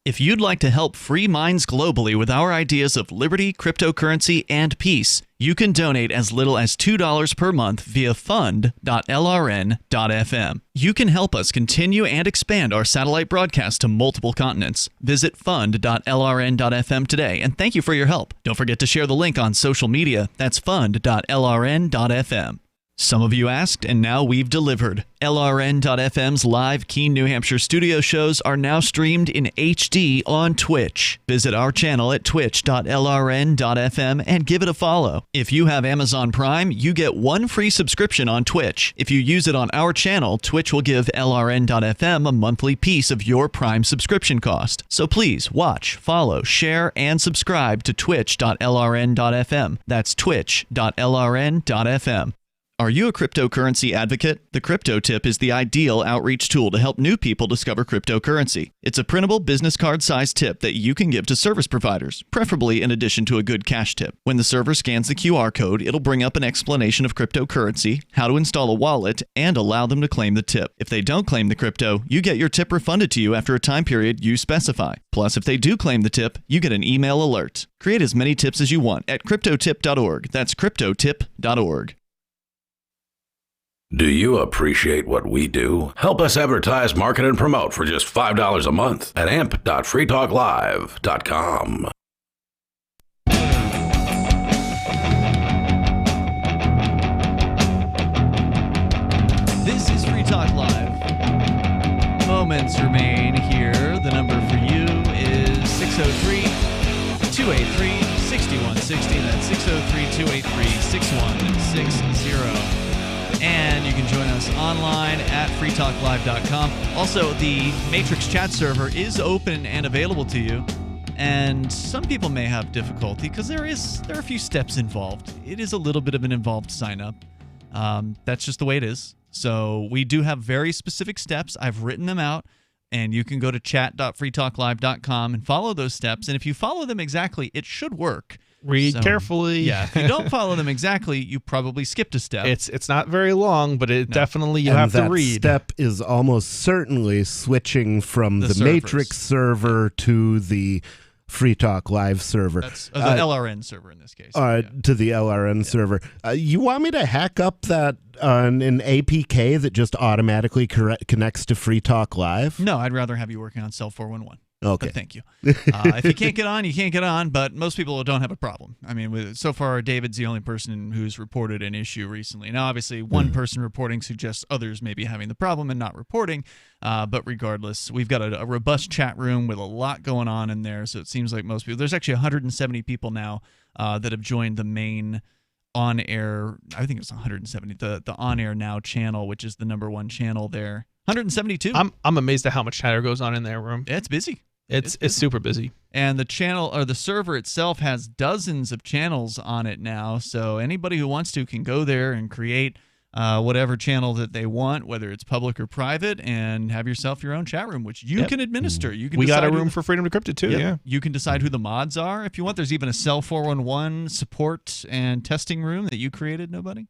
If you'd like to help free minds globally with our ideas of liberty, cryptocurrency, and peace, you can donate as little as $2 per month via fund.lrn.fm. You can help us continue and expand our satellite broadcast to multiple continents. Visit fund.lrn.fm today, and thank you for your help. Don't forget to share the link on social media. That's fund.lrn.fm. Some of you asked, and now we've delivered. LRN.FM's live Keene, New Hampshire studio shows are now streamed in HD on Twitch. Visit our channel at twitch.lrn.fm and give it a follow. If you have Amazon Prime, you get one free subscription on Twitch. If you use it on our channel, Twitch will give LRN.FM a monthly piece of your Prime subscription cost. So please watch, follow, share, and subscribe to twitch.lrn.fm. That's twitch.lrn.fm. Are you a cryptocurrency advocate? The Crypto Tip is the ideal outreach tool to help new people discover cryptocurrency. It's a printable business card-sized tip that you can give to service providers, preferably in addition to a good cash tip. When the server scans the QR code, it'll bring up an explanation of cryptocurrency, how to install a wallet, and allow them to claim the tip. If they don't claim the crypto, you get your tip refunded to you after a time period you specify. Plus, if they do claim the tip, you get an email alert. Create as many tips as you want at cryptotip.org. That's cryptotip.org. Do you appreciate what we do? Help us advertise, market, and promote for just $5 a month at amp.freetalklive.com. This is Free Talk Live. Moments remain here. The number for you is 603-283-6160. That's 603-283-6160. And you can join us online at freetalklive.com. Also, the Matrix chat server is open and available to you. And some people may have difficulty because there are a few steps involved. It is a little bit of an involved sign up. That's just the way it is. So we do have very specific steps. I've written them out. And you can go to chat.freetalklive.com and follow those steps. And if you follow them exactly, it should work. Read carefully. Yeah, if you don't follow them exactly, you probably skipped a step. It's not very long, but it definitely you have to read. Step is almost certainly switching from the Matrix server to the Free Talk Live server. That's the LRN server in this case. To the LRN server. You want me to hack up that an APK that just automatically connects to Free Talk Live? No, I'd rather have you working on Cell 411. Okay. But thank you. If you can't get on, you can't get on, but most people don't have a problem. I mean, so far, David's the only person who's reported an issue recently. Now, obviously, one person reporting suggests others may be having the problem and not reporting, but regardless, we've got a robust chat room with a lot going on in there, so it seems like most people, there's actually 170 people now that have joined the main on-air, I think it's 170, the on-air now channel, which is the #1 channel there. 172. I'm amazed at how much chatter goes on in their room. It's busy. It's super busy. And the channel or the server itself has dozens of channels on it now. So anybody who wants to can go there and create whatever channel that they want, whether it's public or private, and have yourself your own chat room, which you can administer. You can. We got a room for Freedom Decrypted too. Yeah. You can decide who the mods are if you want. There's even a Cell 411 support and testing room that you created. Nobody.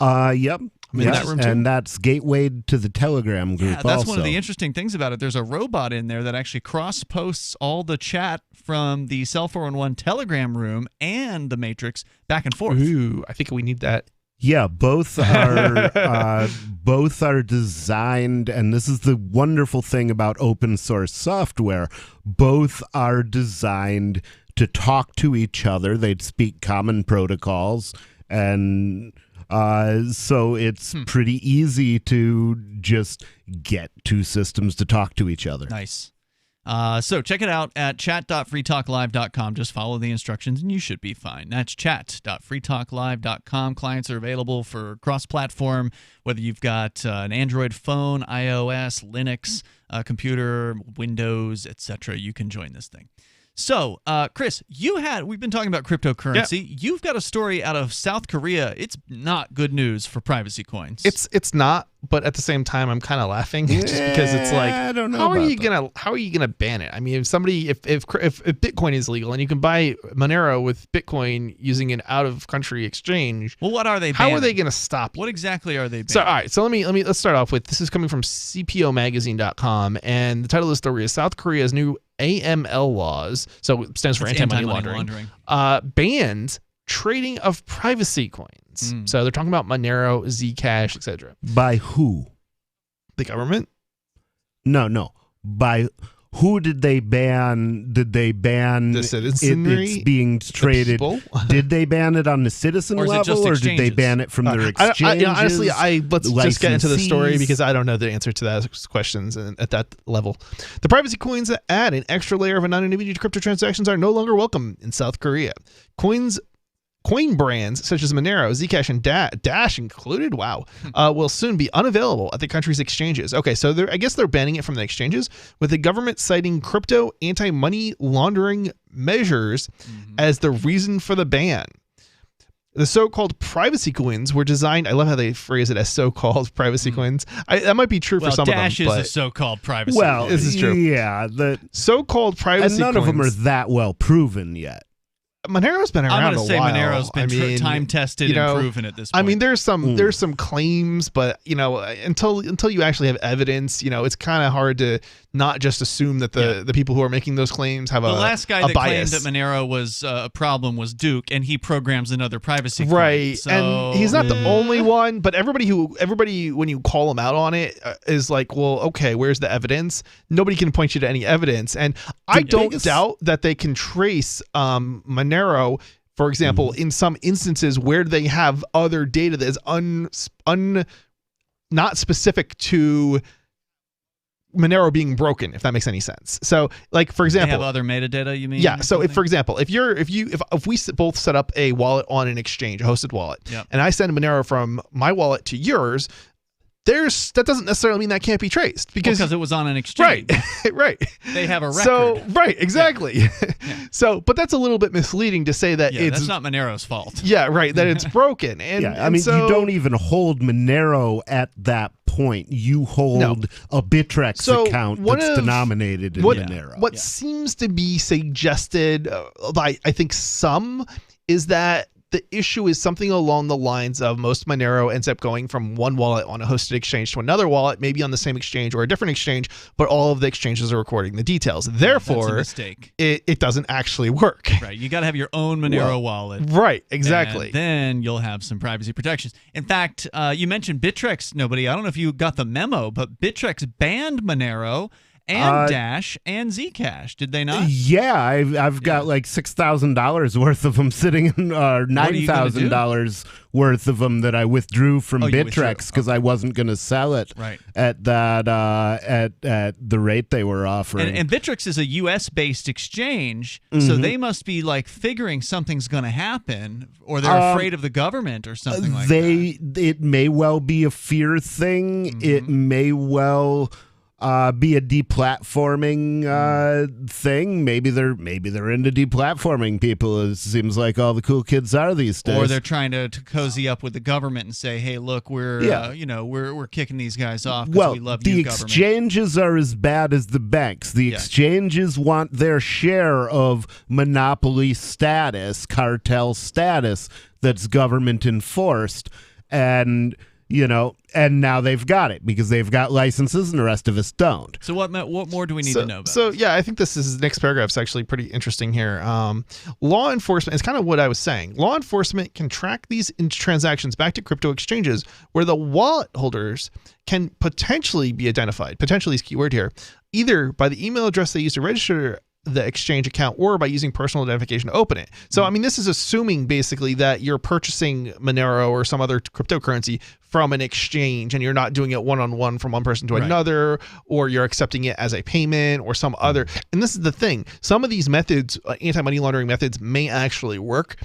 Yep. I'm in that room too. And that's gatewayed to the Telegram group. Yeah, that's also one of the interesting things about it. There's a robot in there that actually cross-posts all the chat from the Cell 411 Telegram room and the Matrix back and forth. Ooh, I think we need that. Yeah, both are designed, and this is the wonderful thing about open source software. Both are designed to talk to each other. They'd speak common protocols, and so it's pretty easy to just get two systems to talk to each other. Nice. So check it out at chat.freetalklive.com. Just follow the instructions and you should be fine. That's chat.freetalklive.com. Clients are available for cross-platform, whether you've got an Android phone, iOS, Linux, computer, Windows, etc. You can join this thing. So, Chris, we've been talking about cryptocurrency. Yeah. You've got a story out of South Korea. It's not good news for privacy coins. It's not, but at the same time, I'm kind of laughing just because it's like, I don't know. How are you gonna ban it? I mean, if Bitcoin is legal and you can buy Monero with Bitcoin using an out of country exchange, well, what are they banning? How are they gonna stop? What exactly are they banning? So, all right. So let's start off with, this is coming from CPOmagazine.com, and the title of the story is South Korea's new AML laws, so it stands for anti-money laundering, bans trading of privacy coins. So they're talking about Monero, Zcash, etc. By who? The government? No. By who did they ban? Did they ban the citizenry? It's being traded. Did they ban it on the citizen level, or did they ban it from their exchanges? Honestly, let's just get into the story because I don't know the answer to those questions at that level. The privacy coins that add an extra layer of anonymity to crypto transactions are no longer welcome in South Korea. Coin brands such as Monero, Zcash, and Dash included, will soon be unavailable at the country's exchanges. Okay, so I guess they're banning it from the exchanges, with the government citing crypto anti-money laundering measures as the reason for the ban. The so-called privacy coins were designed. I love how they phrase it as so-called privacy coins. That might be true for some Dash of them. is a so-called privacy. Well, this is true. Yeah, the so-called privacy and none coins. of them are that well proven yet. Monero's been around a while. I'm going to say Monero's been time tested and proven at this point. I mean, there's some claims, but until you actually have evidence, it's kind of hard to not just assume that the people who are making those claims have the a last guy a that bias. claimed that Monero was a problem was Duke, and he programs another privacy coin. Right, So, and he's not the only one, but everybody when you call him out on it is like, well, okay, where's the evidence? Nobody can point you to any evidence, and I don't doubt that they can trace Monero, for example, in some instances where they have other data that is not specific to Monero being broken, if that makes any sense. So, like, for example, they have other metadata, you mean? Yeah. So, if for example, if we both set up a wallet on an exchange, a hosted wallet, and I send Monero from my wallet to yours, that doesn't necessarily mean that can't be traced because it was on an exchange. Right. They have a record. So, right, exactly. Yeah. So, but that's a little bit misleading to say that that's not Monero's fault. Yeah, right. That it's broken. And I mean, you don't even hold Monero at that point. You hold a Bittrex account that's denominated in Monero. What seems to be suggested by, I think, some is that the issue is something along the lines of most Monero ends up going from one wallet on a hosted exchange to another wallet, maybe on the same exchange or a different exchange, but all of the exchanges are recording the details. Therefore, that's a mistake. It doesn't actually work. Right. You got to have your own Monero wallet. Right. Exactly. And then you'll have some privacy protections. In fact, you mentioned Bittrex. I don't know if you got the memo, but Bittrex banned Monero and Dash and Zcash, did they not? Yeah, I've got like $6,000 worth of them sitting in, or $9,000 worth of them that I withdrew from Bittrex because I wasn't going to sell it at that at the rate they were offering. And Bittrex is a U.S. based exchange, so they must be like figuring something's going to happen, or they're afraid of the government or something like that. It may well be a fear thing. It may well be a deplatforming thing. Maybe they're into deplatforming people. It seems like all the cool kids are these days. Or they're trying to cozy up with the government and say, "Hey, look, we're kicking these guys off because we love you, government." The exchanges are as bad as the banks. The exchanges want their share of monopoly status, cartel status that's government enforced, and now they've got it because they've got licenses and the rest of us don't. So what more do we need to know about? So I think this next paragraph is actually pretty interesting here. Law enforcement is kind of what I was saying. Law enforcement can track these transactions back to crypto exchanges where the wallet holders can potentially be identified. Potentially is key word here. Either by the email address they use to register the exchange account or by using personal identification to open it. So, I mean, this is assuming basically that you're purchasing Monero or some other cryptocurrency from an exchange and you're not doing it one-on-one from one person to another, or you're accepting it as a payment or some other. And this is the thing. Some of these methods, anti-money laundering methods, may actually work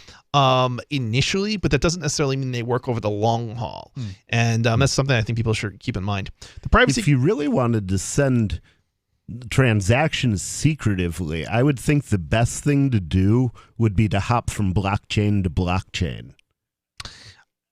initially, but that doesn't necessarily mean they work over the long haul. And that's something I think people should keep in mind. The privacy. If you really wanted to send transactions secretively, I would think the best thing to do would be to hop from blockchain to blockchain.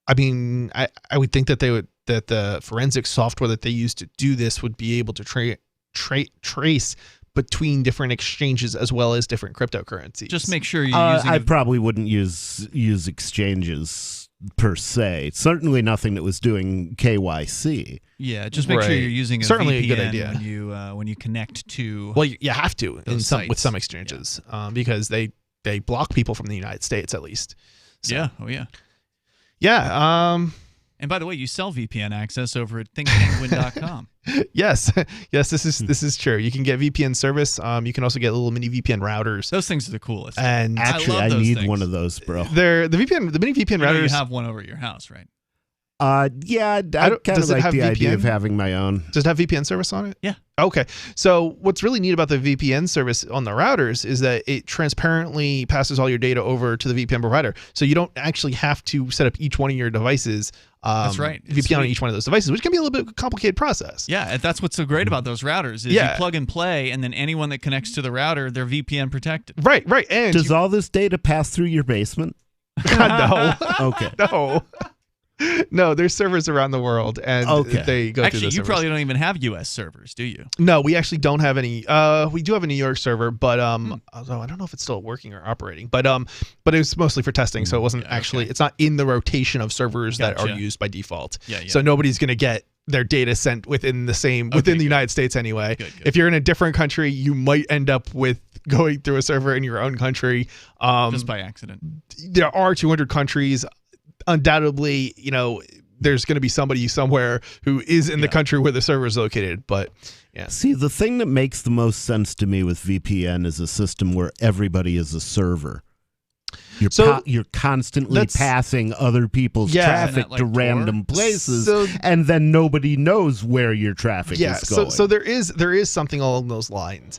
I mean, I would think that that the forensic software that they use to do this would be able to trace between different exchanges as well as different cryptocurrencies. Just make sure you're using. I probably wouldn't use exchanges per se. Certainly nothing that was doing KYC. Yeah, just make sure you're using a certainly VPN a good idea when you connect to. Well, you have to with some exchanges because they block people from the United States at least. So. Yeah. Oh yeah. Yeah. And by the way, you sell VPN access over at thinkpenguin.com. Yes, this is true. You can get VPN service. You can also get little mini VPN routers. Those things are the coolest. And actually, I need one of those, bro. They're the mini VPN routers. You have one over at your house, right? Yeah, I kind of like the idea of having my own. Does it have VPN service on it? Yeah. Okay. So what's really neat about the VPN service on the routers is that it transparently passes all your data over to the VPN provider. So you don't actually have to set up each one of your devices. That's right. VPN on each one of those devices, which can be a little bit of a complicated process. Yeah, that's what's so great about those routers is you plug and play, and then anyone that connects to the router, they're VPN protected. Right. And does all this data pass through your basement? No. Okay. No, there's servers around the world, and they go through the servers. You probably don't even have U.S. servers, do you? No, we actually don't have any. We do have a New York server, but although I don't know if it's still working or operating, but it was mostly for testing, so it wasn't actually. It's not in the rotation of servers that are used by default. Yeah. So nobody's going to get their data sent within the United States anyway. Good. If you're in a different country, you might end up with going through a server in your own country. Just by accident. There are 200 countries. Undoubtedly, there's going to be somebody somewhere who is in the country where the server is located. But yeah. See, the thing that makes the most sense to me with VPN is a system where everybody is a server. You're constantly passing other people's traffic to random places, and then nobody knows where your traffic is going. So there is something along those lines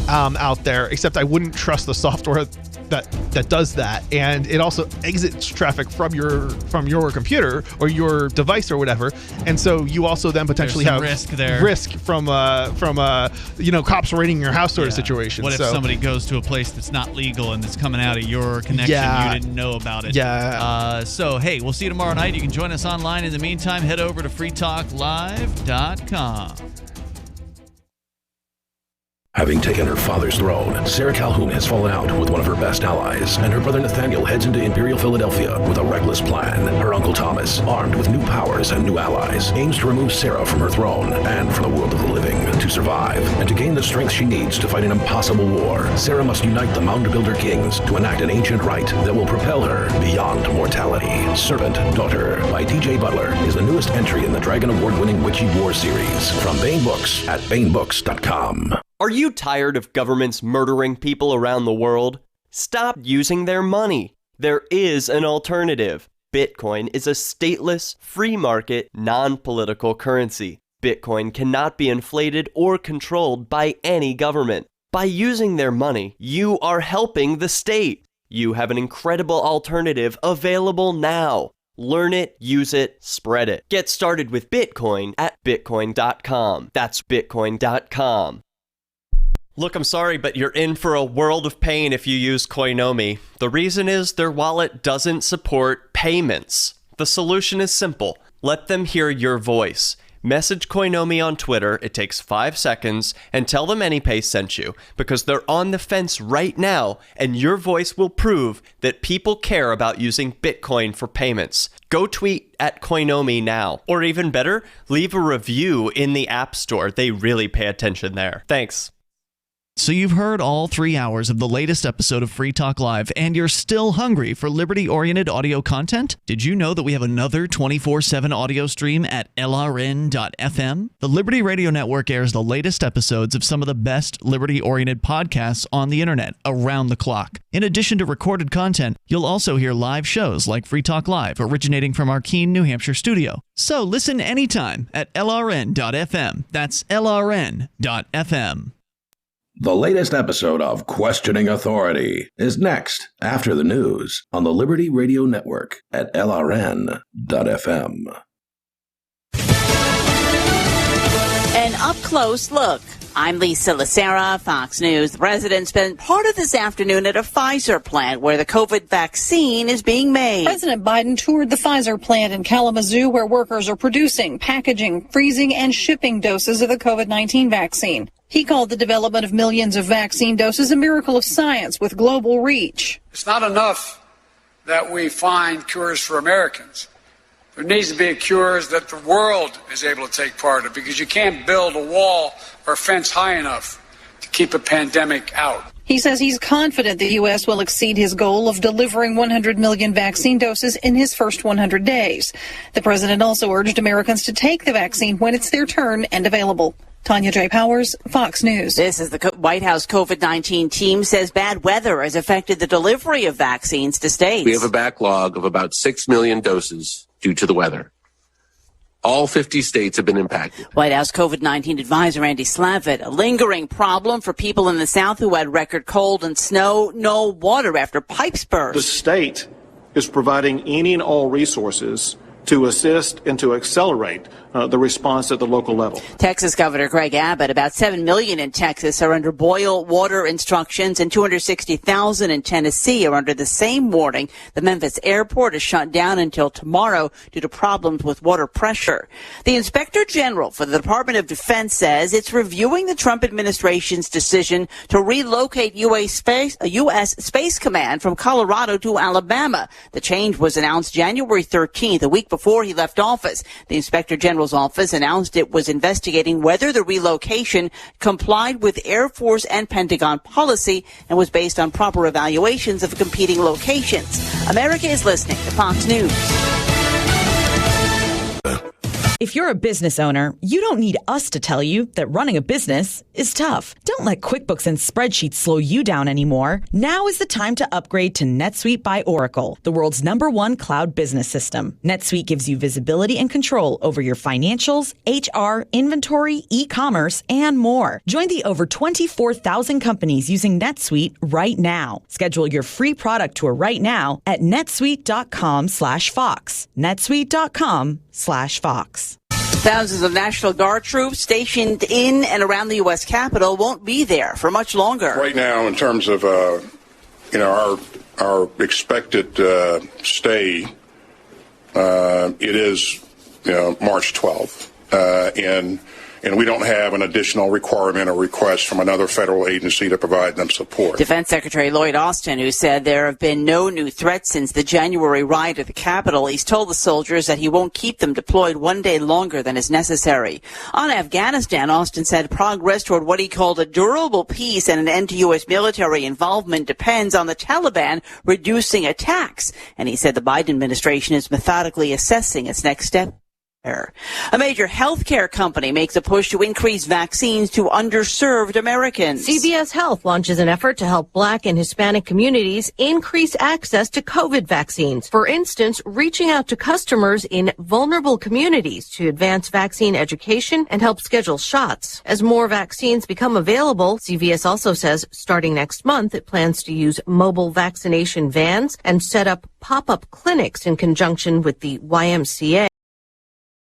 out there, except I wouldn't trust the software that does that, and it also exits traffic from your computer or your device or whatever, and so you also then potentially have risk from cops raiding your house sort of situation. What if somebody goes to a place that's not legal and it's coming out of your connection? You didn't know about it. Yeah. So, hey, we'll see you tomorrow night. You can join us online. In the meantime, head over to freetalklive.com. Having taken her father's throne, Sarah Calhoun has fallen out with one of her best allies, and her brother Nathaniel heads into Imperial Philadelphia with a reckless plan. Her uncle Thomas, armed with new powers and new allies, aims to remove Sarah from her throne and from the world of the living. To survive and to gain the strength she needs to fight an impossible war, Sarah must unite the Mound Builder Kings to enact an ancient rite that will propel her beyond mortality. Servant Daughter by DJ Butler is the newest entry in the Dragon Award-winning Witchy War series from Baen Books at BaenBooks.com. Are you tired of governments murdering people around the world? Stop using their money. There is an alternative. Bitcoin is a stateless, free market, non-political currency. Bitcoin cannot be inflated or controlled by any government. By using their money, you are helping the state. You have an incredible alternative available now. Learn it, use it, spread it. Get started with Bitcoin at Bitcoin.com. That's Bitcoin.com. Look, I'm sorry, but you're in for a world of pain if you use Coinomi. The reason is their wallet doesn't support payments. The solution is simple. Let them hear your voice. Message Coinomi on Twitter, it takes 5 seconds, and tell them AnyPay sent you, because they're on the fence right now, and your voice will prove that people care about using Bitcoin for payments. Go tweet at Coinomi now. Or even better, leave a review in the App Store. They really pay attention there. Thanks. So you've heard all 3 hours of the latest episode of Free Talk Live, and you're still hungry for liberty-oriented audio content? Did you know that we have another 24/7 audio stream at LRN.FM? The Liberty Radio Network airs the latest episodes of some of the best liberty-oriented podcasts on the internet around the clock. In addition to recorded content, you'll also hear live shows like Free Talk Live, originating from our Keene, New Hampshire studio. So listen anytime at LRN.FM. That's LRN.FM. The latest episode of Questioning Authority is next after the news on the Liberty Radio Network at LRN.FM. An up-close look. I'm Lisa Lacera, Fox News. The president spent part of this afternoon at a Pfizer plant where the COVID vaccine is being made. President Biden toured the Pfizer plant in Kalamazoo where workers are producing, packaging, freezing, and shipping doses of the COVID-19 vaccine. He called the development of millions of vaccine doses a miracle of science with global reach. It's not enough that we find cures for Americans. There needs to be cures that the world is able to take part of, because you can't build a wall or fence high enough to keep a pandemic out. He says he's confident the U.S. will exceed his goal of delivering 100 million vaccine doses in his first 100 days. The president also urged Americans to take the vaccine when it's their turn and available. Tanya J. Powers, Fox News. This is the White House COVID-19 team says bad weather has affected the delivery of vaccines to states. We have a backlog of about 6 million doses due to the weather. All 50 states have been impacted. White House COVID-19 advisor Andy Slavitt, a lingering problem for people in the South who had record cold and snow, no water after pipes burst. The state is providing any and all resources to assist and to accelerate the response at the local level. Texas Governor Greg Abbott, about 7 million in Texas are under boil water instructions and 260,000 in Tennessee are under the same warning. The Memphis airport is shut down until tomorrow due to problems with water pressure. The Inspector General for the Department of Defense says it's reviewing the Trump administration's decision to relocate U.S. Space Command from Colorado to Alabama. The change was announced January 13th, a week before he left office. The Inspector General's office announced it was investigating whether the relocation complied with Air Force and Pentagon policy and was based on proper evaluations of competing locations. America is listening to Fox News. If you're a business owner, you don't need us to tell you that running a business is tough. Don't let QuickBooks and spreadsheets slow you down anymore. Now is the time to upgrade to NetSuite by Oracle, the world's #1 cloud business system. NetSuite gives you visibility and control over your financials, HR, inventory, e-commerce, and more. Join the over 24,000 companies using NetSuite right now. Schedule your free product tour right now at netsuite.com/Fox. netsuite.com/Fox. Thousands of National Guard troops stationed in and around the U.S. Capitol won't be there for much longer. Right now, in terms of our expected stay, it is March 12th, and we don't have an additional requirement or request from another federal agency to provide them support. Defense Secretary Lloyd Austin, who said there have been no new threats since the January riot at the Capitol, he's told the soldiers that he won't keep them deployed one day longer than is necessary. On Afghanistan, Austin said progress toward what he called a durable peace and an end to U.S. military involvement depends on the Taliban reducing attacks. And he said the Biden administration is methodically assessing its next step. A major healthcare company makes a push to increase vaccines to underserved Americans. CVS Health launches an effort to help Black and Hispanic communities increase access to COVID vaccines. For instance, reaching out to customers in vulnerable communities to advance vaccine education and help schedule shots. As more vaccines become available, CVS also says starting next month, it plans to use mobile vaccination vans and set up pop-up clinics in conjunction with the YMCA.